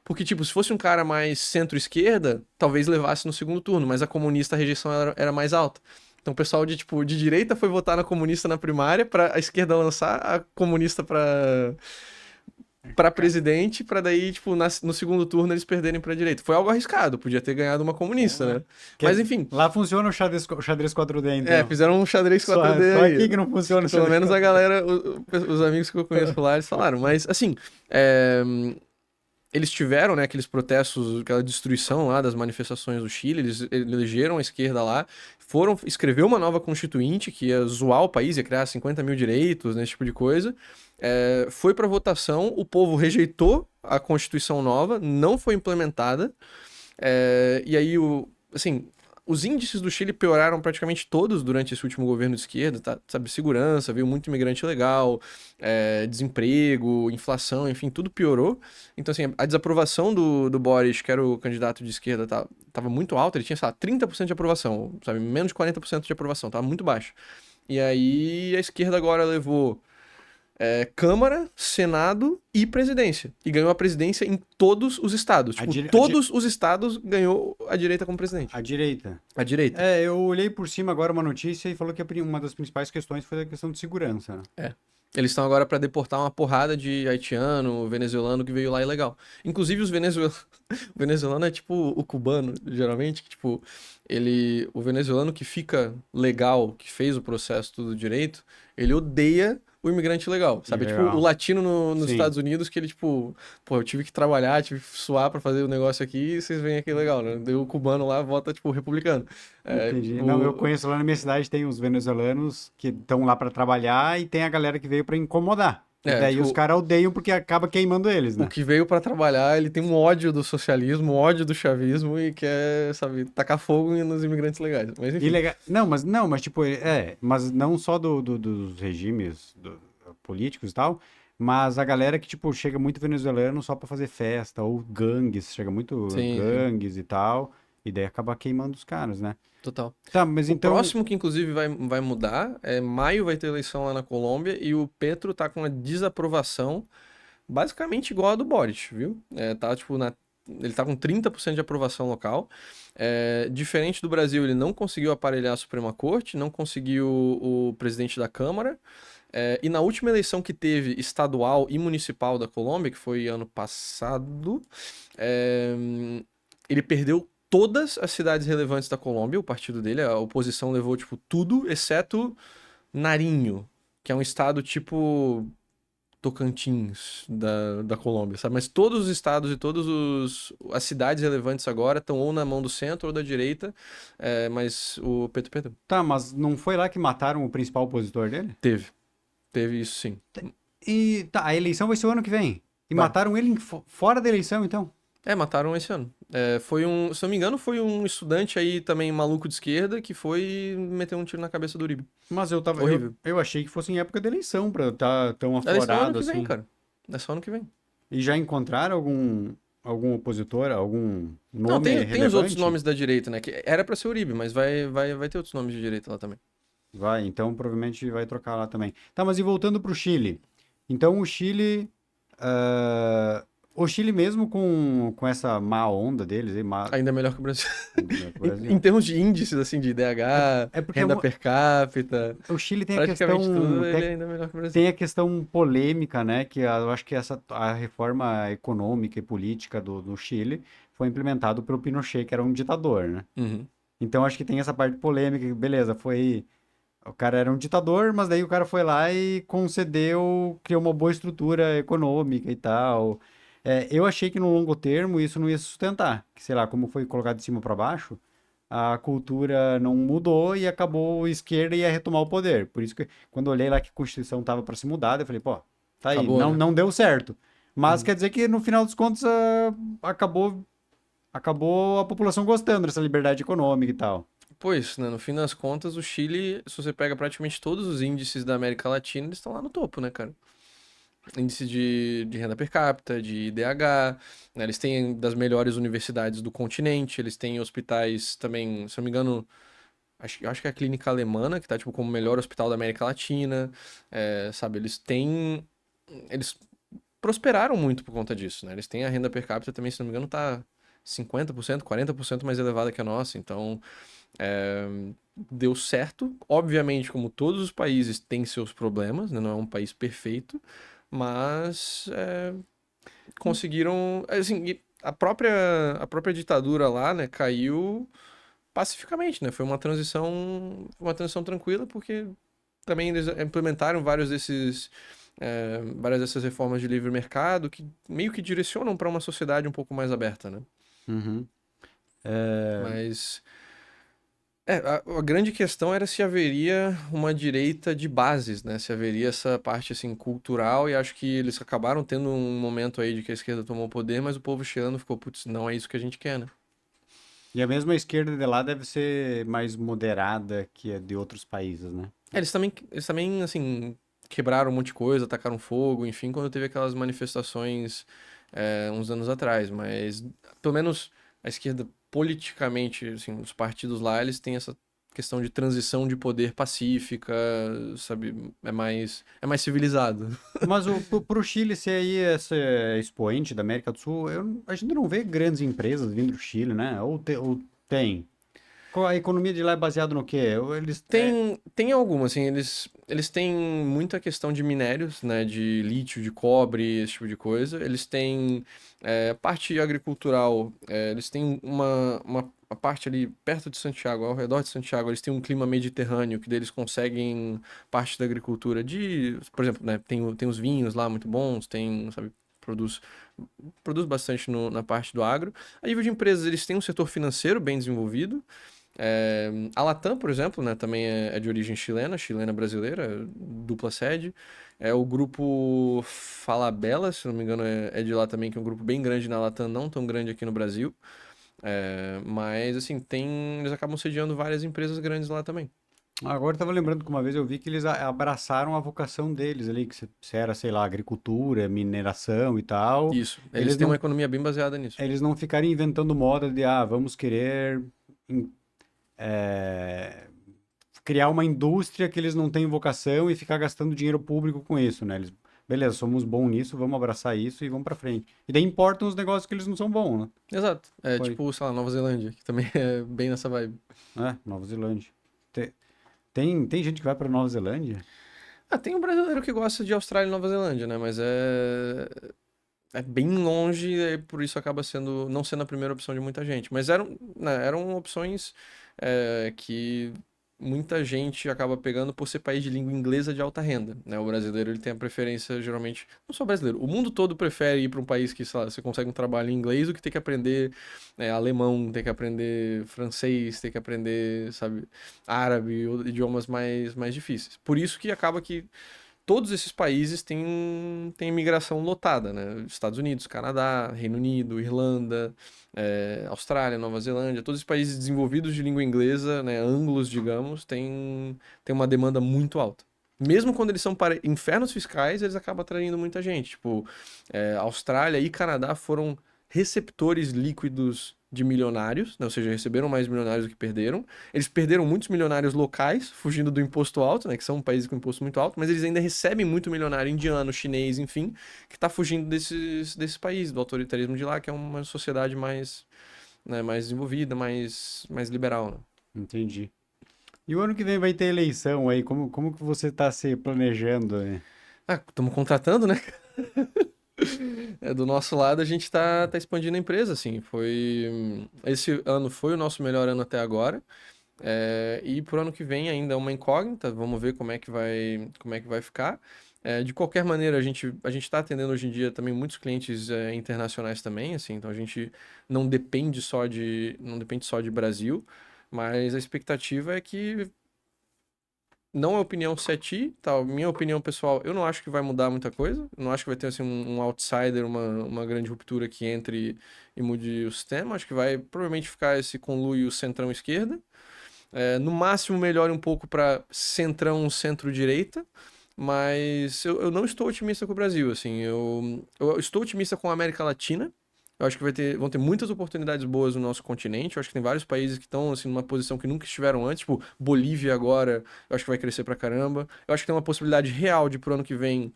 porque, tipo, se fosse um cara mais centro-esquerda, talvez levasse no segundo turno, mas a comunista, a rejeição era mais alta. Então o pessoal de direita foi votar na comunista na primária, pra a esquerda lançar a comunista pra presidente, pra daí, tipo, no segundo turno eles perderem pra direita. Foi algo arriscado, podia ter ganhado uma comunista, né? Mas enfim. Lá funciona o xadrez 4D, então. Fizeram um xadrez 4D só aí. aqui que não funciona o Pelo xadrez menos 4D. a galera, os amigos que eu conheço lá, eles falaram. Mas, assim, eles tiveram, né, aqueles protestos, aquela destruição lá das manifestações do Chile, eles elegeram a esquerda lá, foram escrever uma nova constituinte que ia zoar o país, ia criar 50 mil direitos, né, esse tipo de coisa. Foi para votação, o povo rejeitou a constituição nova, não foi implementada, e aí, assim, os índices do Chile pioraram praticamente todos durante esse último governo de esquerda, tá? Sabe, segurança, veio muito imigrante ilegal, desemprego, inflação, enfim, tudo piorou. Então, assim, a desaprovação do Boric, que era o candidato de esquerda, tava muito alta, ele tinha, sei lá, 30% de aprovação, sabe, menos de 40% de aprovação, tava muito baixo. E aí a esquerda agora levou Câmara, Senado e presidência. E ganhou a presidência em todos os estados. Tipo, todos os estados ganhou a direita como presidente. A direita? A direita. Eu olhei por cima agora uma notícia e falou que uma das principais questões foi a questão de segurança, né? Eles estão agora para deportar uma porrada de haitiano, venezuelano que veio lá ilegal. Inclusive os venezuelanos... O venezuelano é tipo o cubano, geralmente, que tipo... O venezuelano que fica legal, que fez o processo tudo direito, ele odeia o imigrante legal, sabe? Tipo, o latino nos Estados Unidos que ele, tipo... Pô, eu tive que trabalhar, tive que suar pra fazer o negócio aqui e vocês vêm aqui legal, né? Daí o cubano lá vota, tipo, republicano. Entendi. Não, eu conheço lá na minha cidade, tem os venezuelanos que estão lá pra trabalhar e tem a galera que veio pra incomodar. E daí tipo, os caras odeiam porque acaba queimando eles, né? O que veio pra trabalhar, ele tem um ódio do socialismo, um ódio do chavismo e quer, sabe, tacar fogo nos imigrantes legais. Mas enfim. Mas tipo, mas não só dos regimes políticos e tal, mas a galera que, tipo, chega muito venezuelano só pra fazer festa, ou gangues, chega muito gangues e tal, e daí acaba queimando os caras, né? Total. Tá, mas então... O próximo que, inclusive, vai mudar, maio vai ter eleição lá na Colômbia e o Petro tá com uma desaprovação basicamente igual a do Boric, viu? Tá, tipo, ele tá com 30% de aprovação local. Diferente do Brasil, ele não conseguiu aparelhar a Suprema Corte, não conseguiu o presidente da Câmara. E na última eleição que teve estadual e municipal da Colômbia, que foi ano passado, ele perdeu todas as cidades relevantes da Colômbia, o partido dele, a oposição levou, tipo, tudo, exceto Nariño, que é um estado, tipo, Tocantins da Colômbia, sabe? Mas todos os estados e todas as cidades relevantes agora estão ou na mão do centro ou da direita, mas o Petro perdeu. Tá, mas não foi lá que mataram o principal opositor dele? Teve isso, sim. E tá, a eleição vai ser o ano que vem. E mataram ele fora da eleição, então? Mataram esse ano. Se não me engano, foi um estudante aí também maluco de esquerda que foi meter um tiro na cabeça do Uribe. Mas Horrível. Eu achei que fosse em época de eleição pra estar tão aflorado assim. É só ano que assim. vem, cara. É só ano que vem. E já encontraram algum opositor, algum nome Não, tem relevante? os outros nomes da direita, né? Que era pra ser Uribe, mas vai ter outros nomes de direita lá também. Vai, então provavelmente vai trocar lá também. Tá, mas e voltando pro Chile. Então o Chile... O Chile mesmo com essa má onda deles... Ainda é melhor que o Brasil. Brasil. Em termos de índices, assim, de IDH, renda per capita... O Chile tem a questão... Tudo, ele ainda é melhor que o Brasil. Tem a questão polêmica, né? Que eu acho que a reforma econômica e política do Chile foi implementado pelo Pinochet, que era um ditador, né? Uhum. Então acho que tem essa parte polêmica, beleza, o cara era um ditador, mas daí o cara foi lá e criou uma boa estrutura econômica e tal. Eu achei que no longo termo isso não ia se sustentar, que sei lá, como foi colocado de cima para baixo, a cultura não mudou e acabou a esquerda ia retomar o poder. Por isso que quando eu olhei lá que a Constituição tava para ser mudada, eu falei, pô, tá aí, acabou, né? não deu certo. Mas quer dizer que no final dos contos acabou a população gostando dessa liberdade econômica e tal. Pois, né? No fim das contas, o Chile, se você pega praticamente todos os índices da América Latina, eles estão lá no topo, né, cara? índice de renda per capita, de IDH, né? Eles têm das melhores universidades do continente, eles têm hospitais também, se eu não me engano, acho que é a clínica alemã, que tá, tipo, como o melhor hospital da América Latina, sabe? Eles prosperaram muito por conta disso, né? Eles têm a renda per capita também, se não me engano, tá 50%, 40% mais elevada que a nossa, então é, deu certo. Obviamente, como todos os países têm seus problemas, né? Não é um país perfeito, mas conseguiram, assim, e a própria ditadura lá, né, caiu pacificamente, né? Foi uma transição tranquila, porque também eles implementaram várias dessas reformas de livre mercado que meio que direcionam para uma sociedade um pouco mais aberta, né? Uhum. Mas a grande questão era se haveria uma direita de bases, né? Se haveria essa parte assim cultural, e acho que eles acabaram tendo um momento aí de que a esquerda tomou o poder, mas o povo chileno ficou, putz, não é isso que a gente quer, né? E a mesma esquerda de lá deve ser mais moderada que a de outros países, né? Eles também, assim, quebraram um monte de coisa, atacaram fogo, enfim, quando teve aquelas manifestações uns anos atrás. Mas, pelo menos, a esquerda, politicamente, assim, os partidos lá, eles têm essa questão de transição de poder pacífica, sabe? É mais civilizado. Mas pro Chile ser aí esse expoente da América do Sul, a gente não vê grandes empresas vindo do Chile, né? Ou tem? A economia de lá é baseada no quê? Tem algumas, assim, eles têm muita questão de minérios, né, de lítio, de cobre, esse tipo de coisa. Eles têm parte agricultural, eles têm uma parte ali perto de Santiago, ao redor de Santiago, eles têm um clima mediterrâneo, que deles conseguem parte da agricultura por exemplo, né, tem os vinhos lá muito bons, sabe, produz bastante na parte do agro. A nível de empresas, eles têm um setor financeiro bem desenvolvido, a Latam, por exemplo, né, também é de origem chilena brasileira, dupla sede. É o grupo Falabella, se não me engano, é de lá também, que é um grupo bem grande na Latam, não tão grande aqui no Brasil. Mas, assim, eles acabam sediando várias empresas grandes lá também. Agora eu tava lembrando que uma vez eu vi que eles abraçaram a vocação deles ali, que se era, sei lá, agricultura, mineração e tal. Isso, eles Eles têm uma não, economia bem baseada nisso. eles não ficarem inventando moda de, vamos querer em- é, criar uma indústria que eles não têm vocação e ficar gastando dinheiro público com isso, né? Beleza, somos bons nisso, vamos abraçar isso e vamos pra frente. E daí importam os negócios que eles não são bons, né? Exato. É Foi, tipo, sei lá, Nova Zelândia, que também é bem nessa vibe. né? Nova Zelândia. Tem gente que vai pra Nova Zelândia? Tem um brasileiro que gosta de Austrália e Nova Zelândia, né? Mas é bem longe e por isso acaba não sendo a primeira opção de muita gente. Mas eram opções que muita gente acaba pegando por ser país de língua inglesa de alta renda, né? O brasileiro ele tem a preferência, geralmente, não só o brasileiro, o mundo todo prefere ir para um país que, sei lá, você consegue um trabalho em inglês do que ter que aprender alemão, ter que aprender francês, ter que aprender, sabe, árabe, ou idiomas mais difíceis. Por isso que acaba que todos esses países têm imigração lotada, né? Estados Unidos, Canadá, Reino Unido, Irlanda, Austrália, Nova Zelândia, todos os países desenvolvidos de língua inglesa, né, anglos, digamos, têm uma demanda muito alta. Mesmo quando eles são para infernos fiscais, eles acabam atraindo muita gente. Tipo, Austrália e Canadá foram receptores líquidos de milionários, né? Ou seja, receberam mais milionários do que perderam. Eles perderam muitos milionários locais, fugindo do imposto alto, né? Que são países com imposto muito alto, mas eles ainda recebem muito milionário indiano, chinês, enfim, que está fugindo desses países, do autoritarismo de lá, que é uma sociedade mais, né, mais desenvolvida, mais liberal, né? Entendi. E o ano que vem vai ter eleição aí, como que você tá se planejando, né? Estamos contratando, né? Do nosso lado, a gente tá expandindo a empresa, assim. Esse ano foi o nosso melhor ano até agora. E pro ano que vem ainda é uma incógnita, vamos ver como é que vai ficar. De qualquer maneira, a gente está atendendo hoje em dia também muitos clientes internacionais também, assim, então a gente não depende só de Brasil, mas a expectativa é que não é opinião seti, tal. Minha opinião pessoal, eu não acho que vai mudar muita coisa. Eu não acho que vai ter assim, um outsider, uma grande ruptura que entre e mude o sistema. Acho que vai provavelmente ficar esse conluio centrão-esquerda. No máximo melhore um pouco para centrão, centro-direita. mas eu não estou otimista com o Brasil, assim, eu estou otimista com a América Latina. Eu acho que vão ter muitas oportunidades boas no nosso continente. Eu acho que tem vários países que estão, assim, numa posição que nunca estiveram antes. Tipo, Bolívia agora, eu acho que vai crescer pra caramba. Eu acho que tem uma possibilidade real de pro ano que vem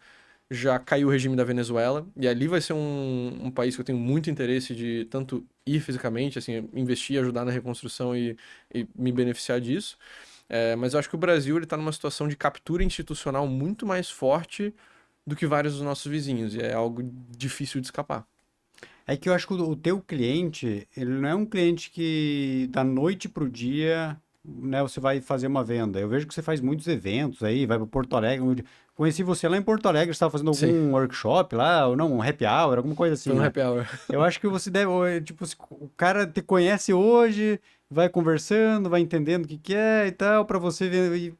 já cair o regime da Venezuela. E ali vai ser um país que eu tenho muito interesse de tanto ir fisicamente, assim, investir, ajudar na reconstrução e me beneficiar disso. Mas eu acho que o Brasil, ele tá numa situação de captura institucional muito mais forte do que vários dos nossos vizinhos. E é algo difícil de escapar. É que eu acho que o teu cliente, ele não é um cliente que da noite pro dia, né, você vai fazer uma venda. Eu vejo que você faz muitos eventos aí, vai para Porto Alegre. Conheci você lá em Porto Alegre, você estava fazendo Sim, algum workshop lá, ou não, um happy hour, alguma coisa assim, foi um né? happy hour. Eu acho que você deve, tipo, o cara te conhece hoje, vai conversando, vai entendendo o que que é e tal, para você ver, e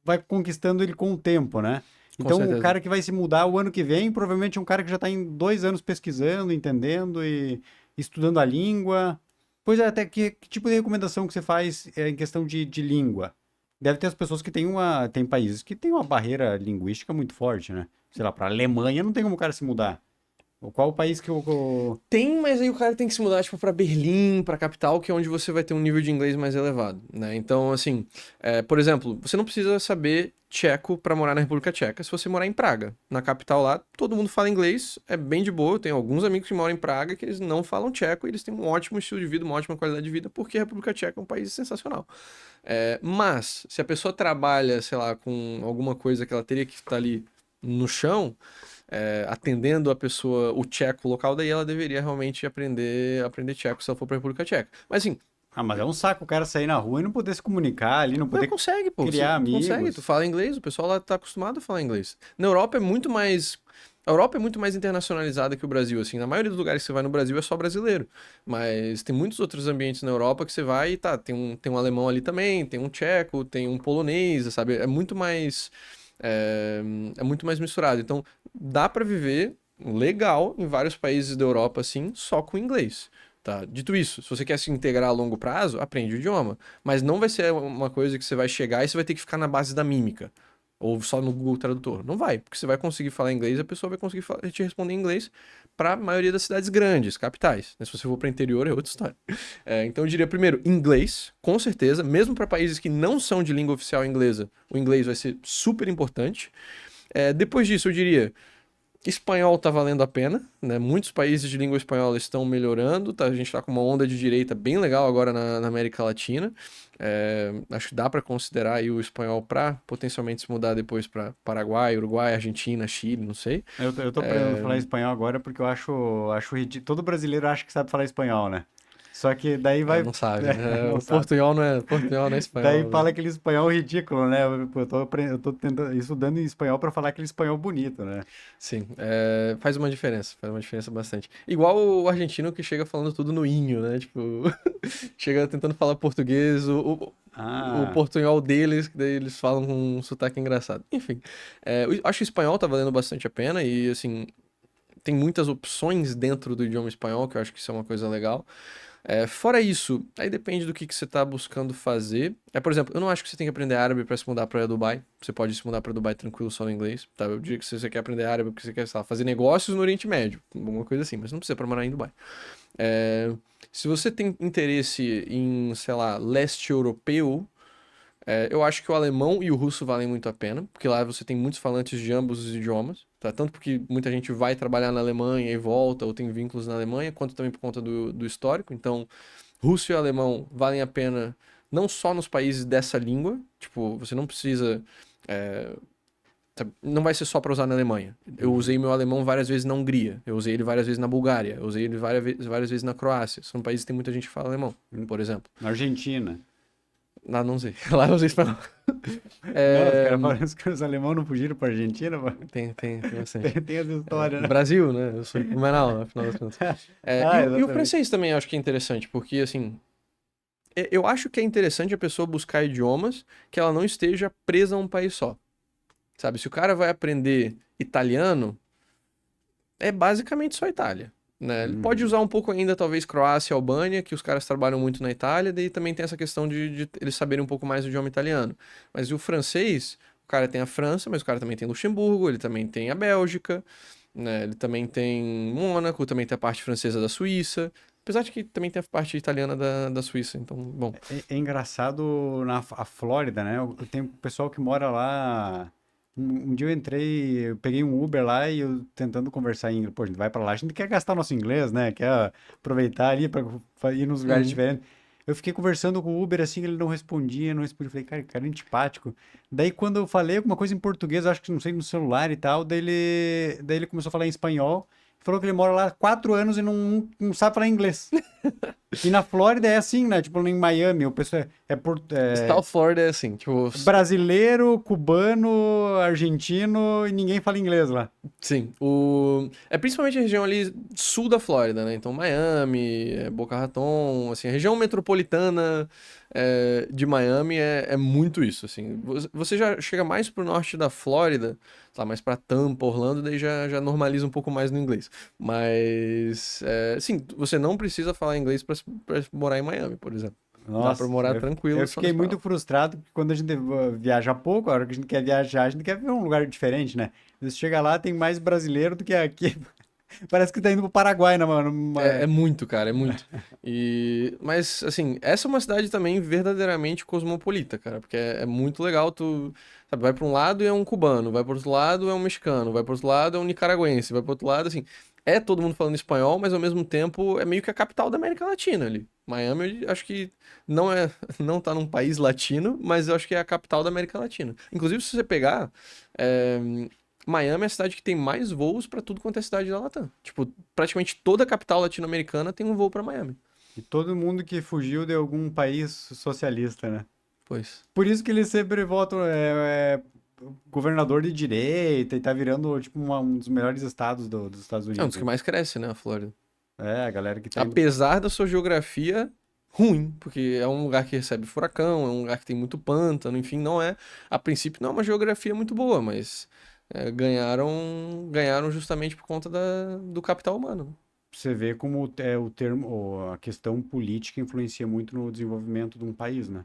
vai conquistando ele com o tempo, né? Com Então, o certeza. cara que vai se mudar o ano que vem, provavelmente é um cara que já está em 2 anos pesquisando, entendendo e estudando a língua. Pois é, até que tipo de recomendação que você faz em questão de língua? Deve ter as pessoas que têm tem países que têm uma barreira linguística muito forte, né? Sei lá, para a Alemanha não tem como o cara se mudar. Qual o país que o... Tem, mas aí o cara tem que se mudar, tipo, pra Berlim, pra capital, que é onde você vai ter um nível de inglês mais elevado, né? Então, assim, por exemplo, você não precisa saber tcheco pra morar na República Tcheca se você morar em Praga. Na capital lá, todo mundo fala inglês, é bem de boa. Eu tenho alguns amigos que moram em Praga que eles não falam tcheco e eles têm um ótimo estilo de vida, uma ótima qualidade de vida, porque a República Tcheca é um país sensacional. Mas, se a pessoa trabalha, sei lá, com alguma coisa que ela teria que estar ali no chão, atendendo a pessoa, o tcheco local, daí ela deveria realmente aprender tcheco se ela for pra República Tcheca. Mas assim, Ah, mas é um saco o cara sair na rua e não poder se comunicar ali, não não poder consegue, pô. criar Tu consegue, tu amigos. fala inglês, o pessoal lá tá acostumado a falar inglês. Na Europa é muito mais. A Europa é muito mais internacionalizada que o Brasil, assim. Na maioria dos lugares que você vai no Brasil é só brasileiro. Mas tem muitos outros ambientes na Europa que você vai e tá, tem um alemão ali também, tem um tcheco, tem um polonês, sabe? É, é muito mais misturado. Então, dá pra viver legal em vários países da Europa, assim, só com inglês. Tá? Dito isso, se você quer se integrar a longo prazo, aprende o idioma. Mas não vai ser uma coisa que você vai chegar e você vai ter que ficar na base da mímica. Ou só no Google Tradutor. Não vai, porque você vai conseguir falar inglês e a pessoa vai conseguir te responder em inglês para a maioria das cidades grandes, capitais. Se você for para interior, é outra história. Então eu diria primeiro, inglês, com certeza. Mesmo para países que não são de língua oficial inglesa, o inglês vai ser super importante. Depois disso, eu diria. Espanhol tá valendo a pena, né? Muitos países de língua espanhola estão melhorando, tá? A gente tá com uma onda de direita bem legal agora na América Latina. Acho que dá para considerar aí o espanhol para potencialmente se mudar depois para Paraguai, Uruguai, Argentina, Chile, não sei. Eu tô aprendendo a falar espanhol agora porque acho ridículo. Todo brasileiro acha que sabe falar espanhol, né? Só que daí vai. Não sabe. Não O sabe. portunhol não é Daí espanhol, fala né? aquele espanhol ridículo, né? Eu tô tentando, estudando em espanhol pra falar aquele espanhol bonito, né? Sim, faz uma diferença bastante. Igual o argentino que chega falando tudo no inho, né? Tipo, chega tentando falar português, o Ah, portunhol deles, que daí eles falam com um sotaque engraçado. Enfim, eu acho que o espanhol tá valendo bastante a pena e, assim, tem muitas opções dentro do idioma espanhol, que eu acho que isso é uma coisa legal. Fora isso, aí depende do que você está buscando fazer. Por exemplo, eu não acho que você tem que aprender árabe para se mudar para Dubai. Você pode se mudar para Dubai tranquilo só no inglês, tá? Eu diria que se você quer aprender árabe porque você quer, sei lá, fazer negócios no Oriente Médio, alguma coisa assim, mas não precisa para morar em Dubai. É, Se você tem interesse em, sei lá, leste europeu, eu acho que o alemão e o russo valem muito a pena, porque lá você tem muitos falantes de ambos os idiomas, tá? Tanto porque muita gente vai trabalhar na Alemanha e volta, ou tem vínculos na Alemanha, quanto também por conta do histórico. Então, russo e alemão valem a pena não só nos países dessa língua, tipo, você não precisa. é, não vai ser só para usar na Alemanha. Eu uhum. usei meu alemão várias vezes na Hungria, eu usei ele várias vezes na Bulgária, eu usei ele várias vezes na Croácia. São países que tem muita gente que fala alemão, por exemplo. Na Argentina. Lá não usei. Lá eu usei espanhol. Não, os É, caras falam que os alemães não fugiram pra Argentina, mano. tem bastante. Tem as histórias, né? Brasil, né? Eu sou de Blumenau, afinal das contas. Ah, E o exatamente. francês também eu acho que é interessante, porque, assim, eu acho que é interessante a pessoa buscar idiomas que ela não esteja presa a um país só. Sabe? Se o cara vai aprender italiano, é basicamente só Itália. Né? Ele pode Uhum. usar um pouco ainda, talvez, Croácia e Albânia, que os caras trabalham muito na Itália, daí também tem essa questão de eles saberem um pouco mais o idioma italiano. Mas o francês, o cara tem a França, mas o cara também tem Luxemburgo, ele também tem a Bélgica, né? Ele também tem Mônaco, também tem a parte francesa da Suíça. Apesar de que também tem a parte italiana da Suíça, então, bom. É engraçado a Flórida, né? Eu tenho pessoal que mora lá. Um dia eu peguei um Uber lá e eu tentando conversar em inglês. Pô, a gente vai pra lá, a gente quer gastar nosso inglês, né? Quer aproveitar ali pra ir nos lugares diferentes. Eu fiquei conversando com o Uber assim, ele não respondia, não respondia. Eu falei, cara, antipático. Daí quando eu falei alguma coisa em português, acho que não sei, no celular e tal, daí ele começou a falar em espanhol. Falou que ele mora lá há 4 anos e não sabe falar inglês. E na Flórida é assim, né? Tipo, em Miami, o pessoal South Florida é assim, tipo... brasileiro, cubano, argentino e ninguém fala inglês lá. Sim, é principalmente a região ali sul da Flórida, né? Então Miami, Boca Raton, assim, a região metropolitana de Miami é muito isso, assim. Você já chega mais pro norte da Flórida, tá, mais pra Tampa, Orlando, daí já normaliza um pouco mais no inglês. Mas, sim, você não precisa falar inglês pra morar em Miami, por exemplo. Dá pra Nossa, morar tranquilo. eu só fiquei no muito espanhol. frustrado porque quando a gente viaja pouco, a hora que a gente quer viajar, a gente quer ver um lugar diferente, né? Você chega lá, tem mais brasileiro do que aqui. Parece que tá indo pro Paraguai, né, mano? É muito, cara, é muito. Mas, assim, essa é uma cidade também verdadeiramente cosmopolita, cara, porque é muito legal tu, sabe, vai pra um lado e é um cubano, vai pro outro lado é um mexicano, vai pro outro lado é um nicaragüense, vai pro outro lado, assim, é todo mundo falando espanhol, mas ao mesmo tempo é meio que a capital da América Latina ali. Miami, eu acho que não tá num país latino, mas eu acho que é a capital da América Latina. Inclusive, se você pegar, é, Miami é a cidade que tem mais voos pra tudo quanto é cidade da Latam. Tipo, praticamente toda a capital latino-americana tem um voo pra Miami. E todo mundo que fugiu de algum país socialista, né? Pois. Por isso que eles sempre votam governador de direita e tá virando, tipo, um dos melhores estados dos Estados É um Unidos, dos que né? mais cresce, né, a Flórida. É, a galera que tá indo. Apesar da sua geografia ruim, porque é um lugar que recebe furacão, é um lugar que tem muito pântano, enfim, a princípio não é uma geografia muito boa, mas ganharam justamente por conta do capital humano, né? Você vê como o termo, a questão política influencia muito no desenvolvimento de um país, né?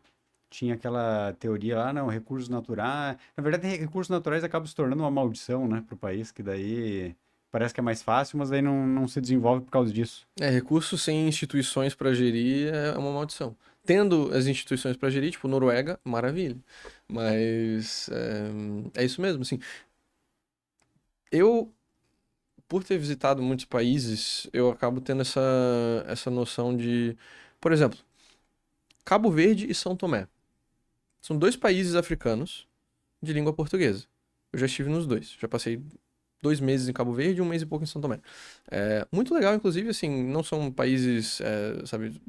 Tinha aquela teoria lá, não, recursos naturais. Na verdade, recursos naturais acabam se tornando uma maldição, né, para o país, que daí parece que é mais fácil, mas daí não se desenvolve por causa disso. Recursos sem instituições para gerir é uma maldição. Tendo as instituições para gerir, tipo Noruega, maravilha. Mas é isso mesmo, assim. Eu, por ter visitado muitos países, eu acabo tendo essa noção de, por exemplo, Cabo Verde e São Tomé. São dois países africanos de língua portuguesa. Eu já estive nos dois. Já passei 2 meses em Cabo Verde e 1 mês e pouco em São Tomé. Muito legal, inclusive, assim, não são países, sabe,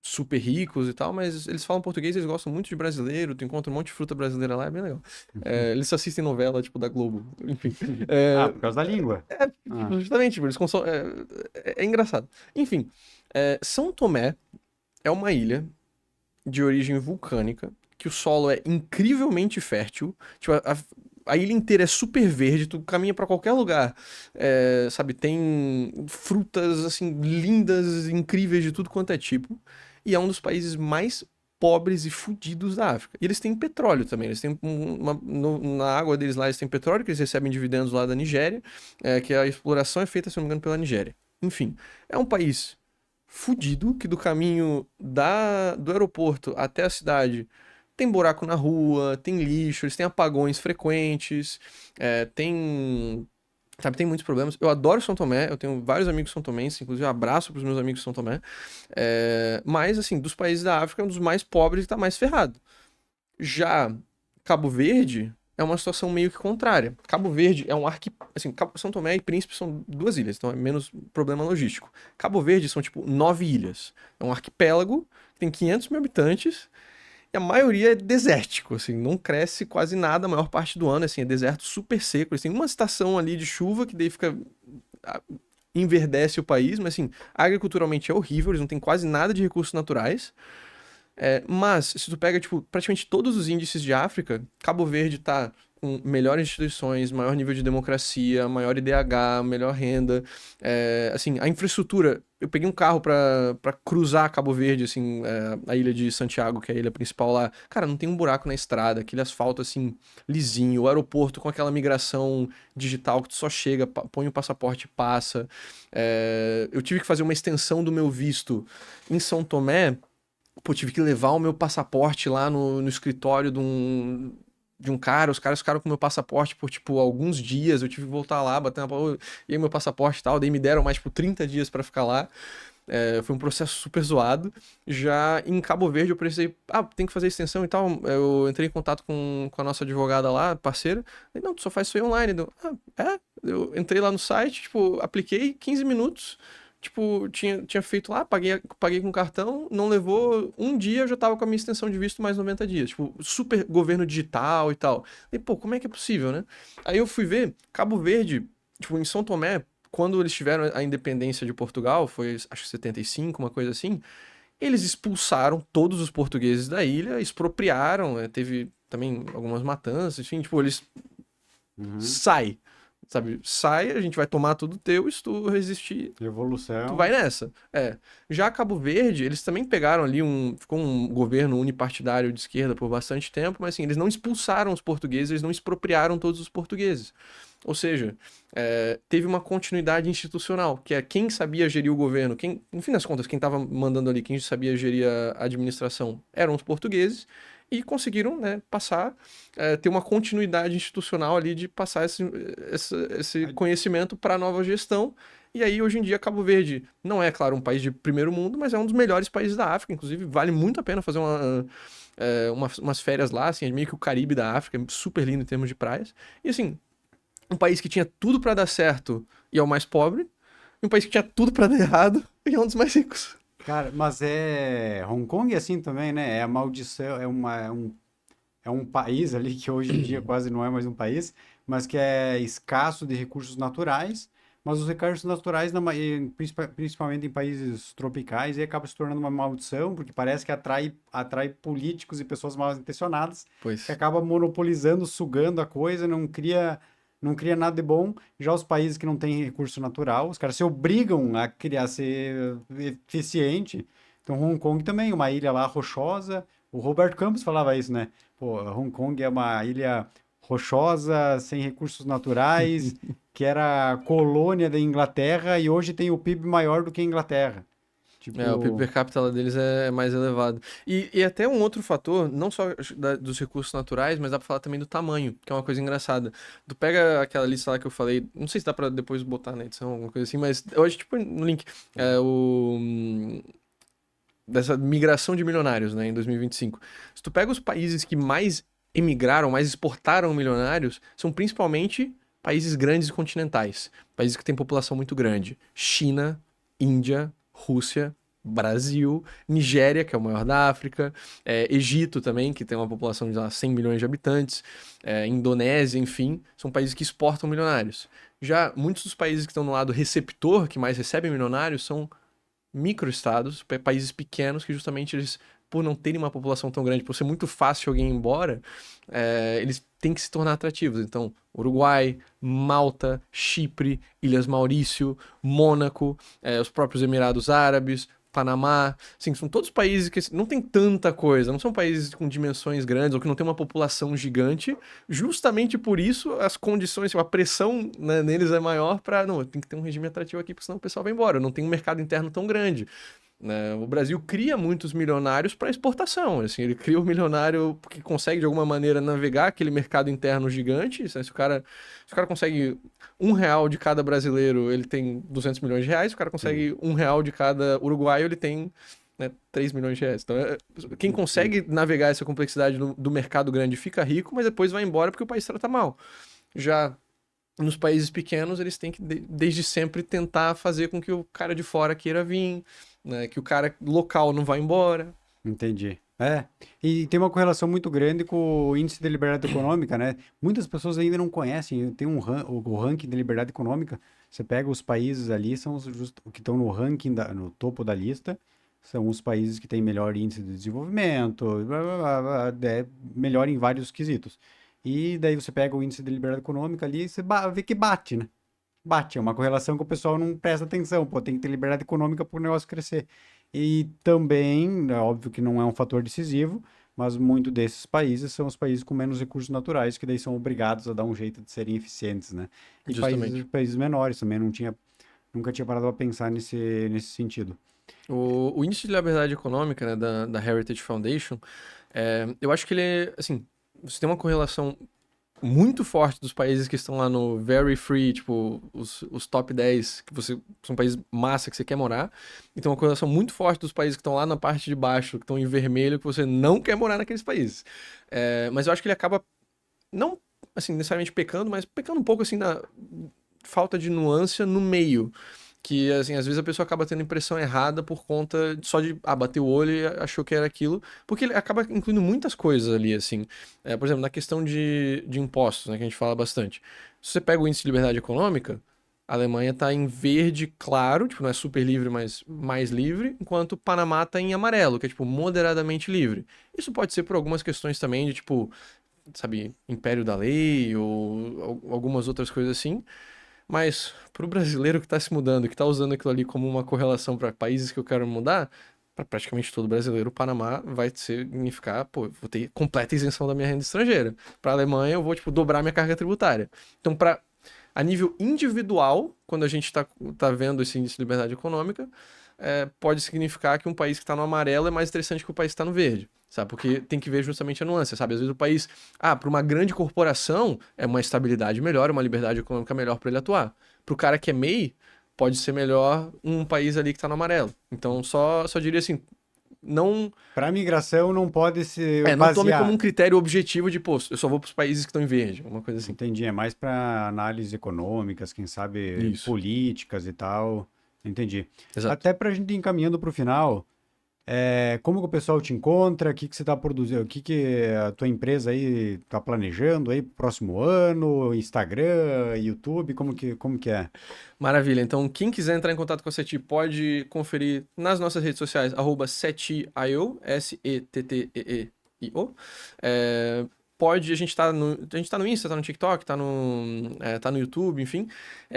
super ricos e tal, mas eles falam português, eles gostam muito de brasileiro, tu encontra um monte de fruta brasileira lá, é bem legal. Eles assistem novela, tipo, da Globo, enfim. Por causa da língua. Justamente, tipo, eles consomem, é engraçado. Enfim, São Tomé é uma ilha de origem vulcânica, que o solo é incrivelmente fértil. Tipo, a ilha inteira é super verde, tu caminha pra qualquer lugar, sabe? Tem frutas, assim, lindas, incríveis de tudo quanto é tipo. E é um dos países mais pobres e fudidos da África. E eles têm petróleo também. Eles têm na água deles lá, eles têm petróleo, que eles recebem dividendos lá da Nigéria, que a exploração é feita, se não me engano, pela Nigéria. Enfim, é um país fudido, que do caminho do aeroporto até a cidade tem buraco na rua, tem lixo, eles têm apagões frequentes, sabe, tem muitos problemas. Eu adoro São Tomé, eu tenho vários amigos são-tomenses, inclusive um abraço pros meus amigos de São Tomé. Mas, assim, dos países da África, é um dos mais pobres e tá mais ferrado. Já Cabo Verde é uma situação meio que contrária. Cabo Verde é um assim, São Tomé e Príncipe são 2 ilhas, então é menos problema logístico. Cabo Verde são, tipo, 9 ilhas. É um arquipélago, tem 500 mil habitantes, e a maioria é desértico, assim, não cresce quase nada a maior parte do ano, assim, é deserto super seco. Eles têm uma estação ali de chuva que daí enverdece o país, mas, assim, agriculturalmente é horrível, eles não têm quase nada de recursos naturais. Mas, se tu pega, tipo, praticamente todos os índices de África, Cabo Verde tá com melhores instituições, maior nível de democracia, maior IDH, melhor renda. Assim, a infraestrutura. Eu peguei um carro pra cruzar Cabo Verde, assim, a ilha de Santiago, que é a ilha principal lá. Cara, não tem um buraco na estrada, aquele asfalto, assim, lisinho. O aeroporto com aquela migração digital que tu só chega, põe o passaporte e passa. Eu tive que fazer uma extensão do meu visto em São Tomé. Pô, tive que levar o meu passaporte lá no escritório de um cara. Os caras ficaram com o meu passaporte por, tipo, alguns dias. Eu tive que voltar lá, bater na porta, e aí meu passaporte e tal. Daí me deram mais, tipo, 30 dias pra ficar lá. Foi um processo super zoado. Já em Cabo Verde eu precisei, tem que fazer extensão e tal. Eu entrei em contato com a nossa advogada lá, parceira. Falei, não, tu só faz isso aí online. Eu entrei lá no site, tipo, apliquei 15 minutos. Tipo, tinha feito lá, paguei com cartão, não levou um dia, eu já tava com a minha extensão de visto mais 90 dias. Tipo, super governo digital e tal. E, pô, como é que é possível, né? Aí eu fui ver, Cabo Verde, tipo, em São Tomé, quando eles tiveram a independência de Portugal, foi acho que 75, uma coisa assim, eles expulsaram todos os portugueses da ilha, expropriaram, teve também algumas matanças, enfim, tipo, eles sai, sabe? Sai, a gente vai tomar tudo teu e se tu resistir, Evolução. tu vai nessa. Já Cabo Verde, eles também pegaram ali ficou um governo unipartidário de esquerda por bastante tempo, mas assim, eles não expulsaram os portugueses, eles não expropriaram todos os portugueses. Ou seja, teve uma continuidade institucional, que é quem sabia gerir o governo, no fim das contas, quem estava mandando ali, quem sabia gerir a administração, eram os portugueses, e conseguiram, né, passar, ter uma continuidade institucional ali de passar esse conhecimento para a nova gestão. E aí, hoje em dia, Cabo Verde não é, claro, um país de primeiro mundo, mas é um dos melhores países da África. Inclusive, vale muito a pena fazer umas férias lá, assim, é meio que o Caribe da África, é super lindo em termos de praias. E assim, um país que tinha tudo para dar certo e é o mais pobre, e um país que tinha tudo para dar errado e é um dos mais ricos. Cara, mas Hong Kong é assim também, né? É a maldição, é um país ali que hoje em dia quase não é mais um país, mas que é escasso de recursos naturais, mas os recursos naturais, principalmente em países tropicais, aí acaba se tornando uma maldição, porque parece que atrai políticos e pessoas mal intencionadas, Pois. que acaba monopolizando, sugando a coisa, não cria nada de bom. Já os países que não têm recurso natural, os caras se obrigam a criar, ser eficiente. Então, Hong Kong também, uma ilha lá rochosa. O Roberto Campos falava isso, né? Pô, Hong Kong é uma ilha rochosa, sem recursos naturais, que era colônia da Inglaterra e hoje tem o PIB maior do que a Inglaterra. O PIB per capita lá deles é mais elevado. E até um outro fator, não só dos recursos naturais, mas dá pra falar também do tamanho, que é uma coisa engraçada. Tu pega aquela lista lá que eu falei, não sei se dá pra depois botar na edição, alguma coisa assim, mas hoje, tipo, no link, dessa migração de milionários, né, em 2025. Se tu pega os países que mais emigraram, mais exportaram milionários, são principalmente países grandes e continentais. Países que têm população muito grande. China, Índia, Rússia, Brasil, Nigéria, que é o maior da África, Egito também, que tem uma população de 100 milhões de habitantes, Indonésia, enfim, são países que exportam milionários. Já muitos dos países que estão no lado receptor, que mais recebem milionários, são microestados, países pequenos que justamente eles, por não terem uma população tão grande, por ser muito fácil alguém ir embora, eles têm que se tornar atrativos. Então, Uruguai, Malta, Chipre, Ilhas Maurício, Mônaco, os próprios Emirados Árabes, Panamá, assim, são todos países que não tem tanta coisa, não são países com dimensões grandes ou que não tem uma população gigante. Justamente por isso as condições, a pressão, né, neles é maior para, não, tem que ter um regime atrativo aqui, porque senão o pessoal vai embora. Não tem um mercado interno tão grande. Né? O Brasil cria muitos milionários para exportação. Assim, ele cria o milionário que consegue de alguma maneira navegar aquele mercado interno gigante. Se o cara consegue R$ 1 de cada brasileiro, ele tem 200 milhões de reais. Se o cara consegue R$ 1 de cada uruguaio, ele tem, né, 3 milhões de reais. Então, quem consegue navegar essa complexidade do mercado grande fica rico, mas depois vai embora porque o país trata mal. Já nos países pequenos, eles têm que, desde sempre, tentar fazer com que o cara de fora queira vir, né? Que o cara local não vá embora. Entendi. E tem uma correlação muito grande com o índice de liberdade econômica, né? Muitas pessoas ainda não conhecem, tem o ranking de liberdade econômica, você pega os países ali, são os que estão no ranking, no topo da lista, são os países que têm melhor índice de desenvolvimento, blá, blá, blá, blá, melhor em vários quesitos. e daí você pega o índice de liberdade econômica ali e você vê que bate, né? Bate, é uma correlação que o pessoal não presta atenção, pô, tem que ter liberdade econômica para o negócio crescer. E também, é óbvio que não é um fator decisivo, mas muito desses países são os países com menos recursos naturais, que daí são obrigados a dar um jeito de serem eficientes, né? E Justamente. países menores também, nunca tinha parado para pensar nesse sentido. O índice de liberdade econômica, né, da Heritage Foundation, eu acho que ele, assim, você tem uma correlação muito forte dos países que estão lá no very free, tipo, os top 10, que são países massa que você quer morar, e tem uma correlação muito forte dos países que estão lá na parte de baixo, que estão em vermelho, que você não quer morar naqueles países. Mas eu acho que ele acaba, não, assim, necessariamente pecando, mas pecando um pouco, assim, na falta de nuance no meio. Que, assim, às vezes a pessoa acaba tendo impressão errada por conta só de bater o olho e achou que era aquilo, porque ele acaba incluindo muitas coisas ali, assim. Por exemplo, na questão de impostos, né, que a gente fala bastante. Se você pega o índice de liberdade econômica, a Alemanha está em verde claro, tipo, não é super livre, mas mais livre, enquanto o Panamá está em amarelo, que é, tipo, moderadamente livre. Isso pode ser por algumas questões também de, tipo, sabe, império da lei ou algumas outras coisas assim. Mas para o brasileiro que está se mudando, que está usando aquilo ali como uma correlação para países que eu quero mudar, para praticamente todo brasileiro, o Panamá vai significar, pô, vou ter completa isenção da minha renda estrangeira. Para a Alemanha, eu vou, tipo, dobrar minha carga tributária. Então, a nível individual, quando a gente tá vendo esse índice de liberdade econômica, pode significar que um país que está no amarelo é mais interessante que o país que está no verde, sabe? Porque tem que ver justamente a nuance, sabe? Às vezes o país, para uma grande corporação, é uma estabilidade melhor, uma liberdade econômica melhor para ele atuar. Para o cara que é MEI, pode ser melhor um país ali que está no amarelo. Então, só diria assim, não... Para migração não pode se não tome como basear. um critério objetivo de, pô, eu só vou para os países que estão em verde, uma coisa assim. Entendi, é mais para análises econômicas, quem sabe Isso, políticas e tal. Entendi. exato. Até para a gente ir encaminhando para o final, como que o pessoal te encontra? O que que você está produzindo? O que que a tua empresa aí está planejando aí pro próximo ano? Instagram, YouTube, como que é? Maravilha. Então, quem quiser entrar em contato com a SETI pode conferir nas nossas redes sociais, @SETIIO, SETTEEIO. A gente tá no Insta, tá no TikTok, tá no YouTube, enfim.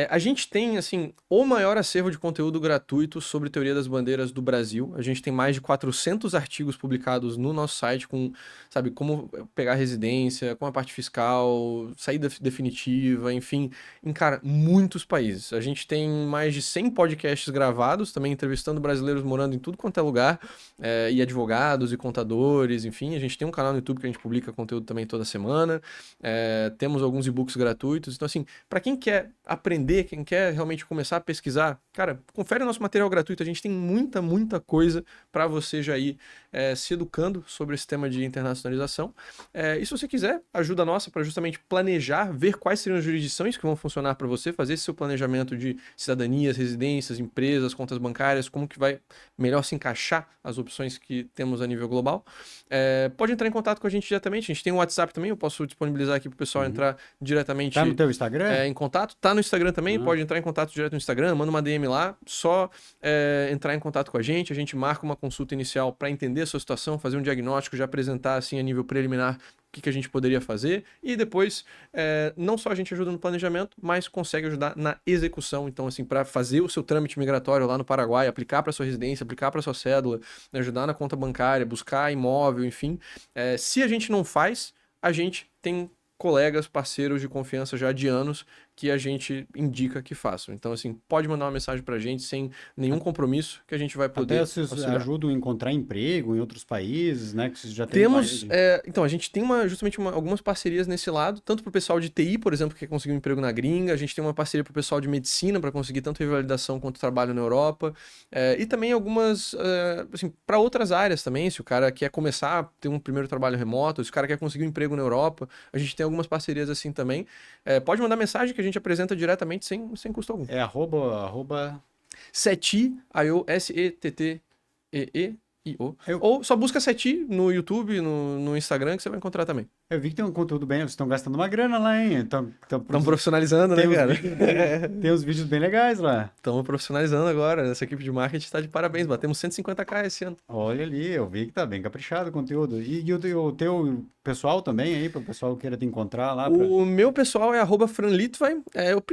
A gente tem, assim, o maior acervo de conteúdo gratuito sobre teoria das bandeiras do Brasil. A gente tem mais de 400 artigos publicados no nosso site com, sabe, como pegar residência, com a parte fiscal, saída definitiva, enfim, em, cara, muitos países. A gente tem mais de 100 podcasts gravados, também entrevistando brasileiros morando em tudo quanto é lugar, e advogados e contadores, enfim. A gente tem um canal no YouTube que a gente publica conteúdo também toda semana. Temos alguns e-books gratuitos. Então, assim, para quem quer aprender, quem quer realmente começar a pesquisar, cara, confere o nosso material gratuito. A gente tem muita, muita coisa para você já ir se educando sobre esse tema de internacionalização. E se você quiser, ajuda nossa para justamente planejar, ver quais seriam as jurisdições que vão funcionar para você, fazer esse seu planejamento de cidadanias, residências, empresas, contas bancárias, como que vai melhor se encaixar as opções que temos a nível global. Pode entrar em contato com a gente diretamente. A gente tem um WhatsApp também, eu posso disponibilizar aqui para o pessoal entrar diretamente Tá no teu Instagram? em contato. Tá no Instagram também, pode entrar em contato direto no Instagram, manda uma DM lá, só entrar em contato com a gente marca uma consulta inicial para entender a sua situação, fazer um diagnóstico, já apresentar assim a nível preliminar o que a gente poderia fazer e depois não só a gente ajuda no planejamento, mas consegue ajudar na execução. Então, assim, para fazer o seu trâmite migratório lá no Paraguai, aplicar para sua residência, aplicar para sua cédula, ajudar na conta bancária, buscar imóvel, enfim. Se a gente não faz, a gente tem colegas, parceiros de confiança já de anos que a gente indica que façam. Então, assim, pode mandar uma mensagem pra gente sem nenhum compromisso que a gente vai poder Até vocês ajudam a encontrar emprego em outros países, né? Que vocês já têm então, a gente tem justamente algumas parcerias nesse lado, tanto pro pessoal de TI, por exemplo, que quer conseguir um emprego na gringa, a gente tem uma parceria pro pessoal de medicina para conseguir tanto revalidação quanto trabalho na Europa, e também algumas, assim, para outras áreas também, se o cara quer começar a ter um primeiro trabalho remoto, se o cara quer conseguir um emprego na Europa, a gente tem algumas parcerias assim também. Pode mandar mensagem que a gente apresenta diretamente sem custo algum. É arroba... SETIIO, SETTEEIO. Ou só busca SETI no YouTube, no Instagram, que você vai encontrar também. Eu vi que tem um conteúdo bem... Vocês estão gastando uma grana lá, hein? Estão profissionalizando, né, cara? Tem uns vídeos bem legais lá. Estamos profissionalizando agora. Essa equipe de marketing está de parabéns. Batemos 150k esse ano. Olha ali, eu vi que tá bem caprichado o conteúdo. E o teu pessoal também aí, para o pessoal que queira te encontrar lá? O meu pessoal é @franlitvai.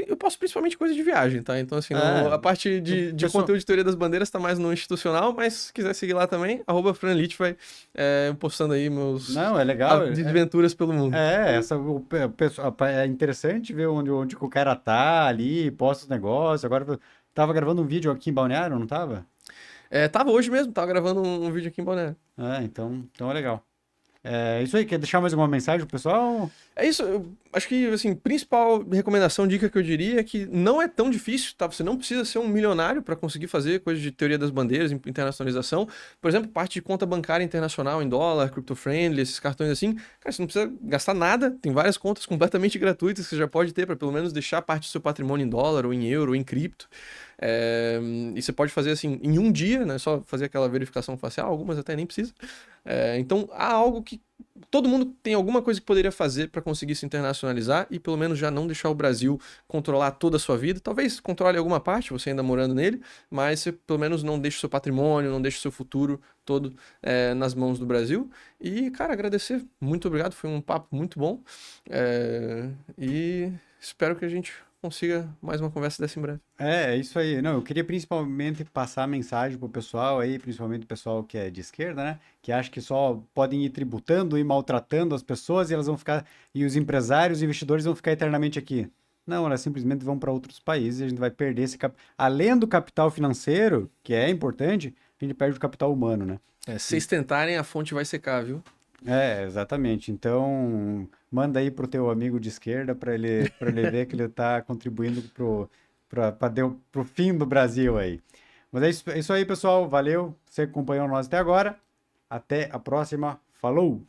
Eu posto principalmente coisa de viagem, tá? Então, assim, a parte de conteúdo de teoria das bandeiras tá mais no institucional, mas se quiser seguir lá também, @franlitvai, postando aí meus Não, é legal. Desventuras pelo mundo. É interessante ver onde que o cara tá ali, posta os negócios. Agora, tava gravando um vídeo aqui em Balneário, não tava? Tava hoje mesmo, tava gravando um vídeo aqui em Balneário. Então é legal. É isso aí, quer deixar mais alguma mensagem pro pessoal? É isso, eu acho que, assim, principal recomendação, dica que eu diria é que não é tão difícil, tá? Você não precisa ser um milionário para conseguir fazer coisas de teoria das bandeiras, internacionalização. Por exemplo, parte de conta bancária internacional em dólar, crypto-friendly, esses cartões assim. Cara, você não precisa gastar nada, tem várias contas completamente gratuitas que você já pode ter para pelo menos deixar parte do seu patrimônio em dólar, ou em euro, ou em cripto. E você pode fazer assim em um dia, né? Só fazer aquela verificação facial, algumas até nem precisa. Então há algo que todo mundo tem alguma coisa que poderia fazer para conseguir se internacionalizar e pelo menos já não deixar o Brasil controlar toda a sua vida. Talvez controle alguma parte, você ainda morando nele, mas você pelo menos não deixe o seu patrimônio, não deixe o seu futuro todo nas mãos do Brasil. E, cara, agradecer. Muito obrigado, foi um papo muito bom. E espero que a gente consiga mais uma conversa dessa em breve. É isso aí. Não, eu queria principalmente passar a mensagem pro pessoal aí, principalmente o pessoal que é de esquerda, né? Que acha que só podem ir tributando e maltratando as pessoas e elas vão ficar, e os empresários e investidores vão ficar eternamente aqui. Não, elas simplesmente vão para outros países e a gente vai perder esse além do capital financeiro, que é importante, a gente perde o capital humano, né? Se vocês tentarem, a fonte vai secar, viu? Exatamente. Então, manda aí pro teu amigo de esquerda para ele ver que ele está contribuindo pro fim do Brasil aí. Mas é isso aí, pessoal. Valeu. Você acompanhou nós até agora. Até a próxima. Falou!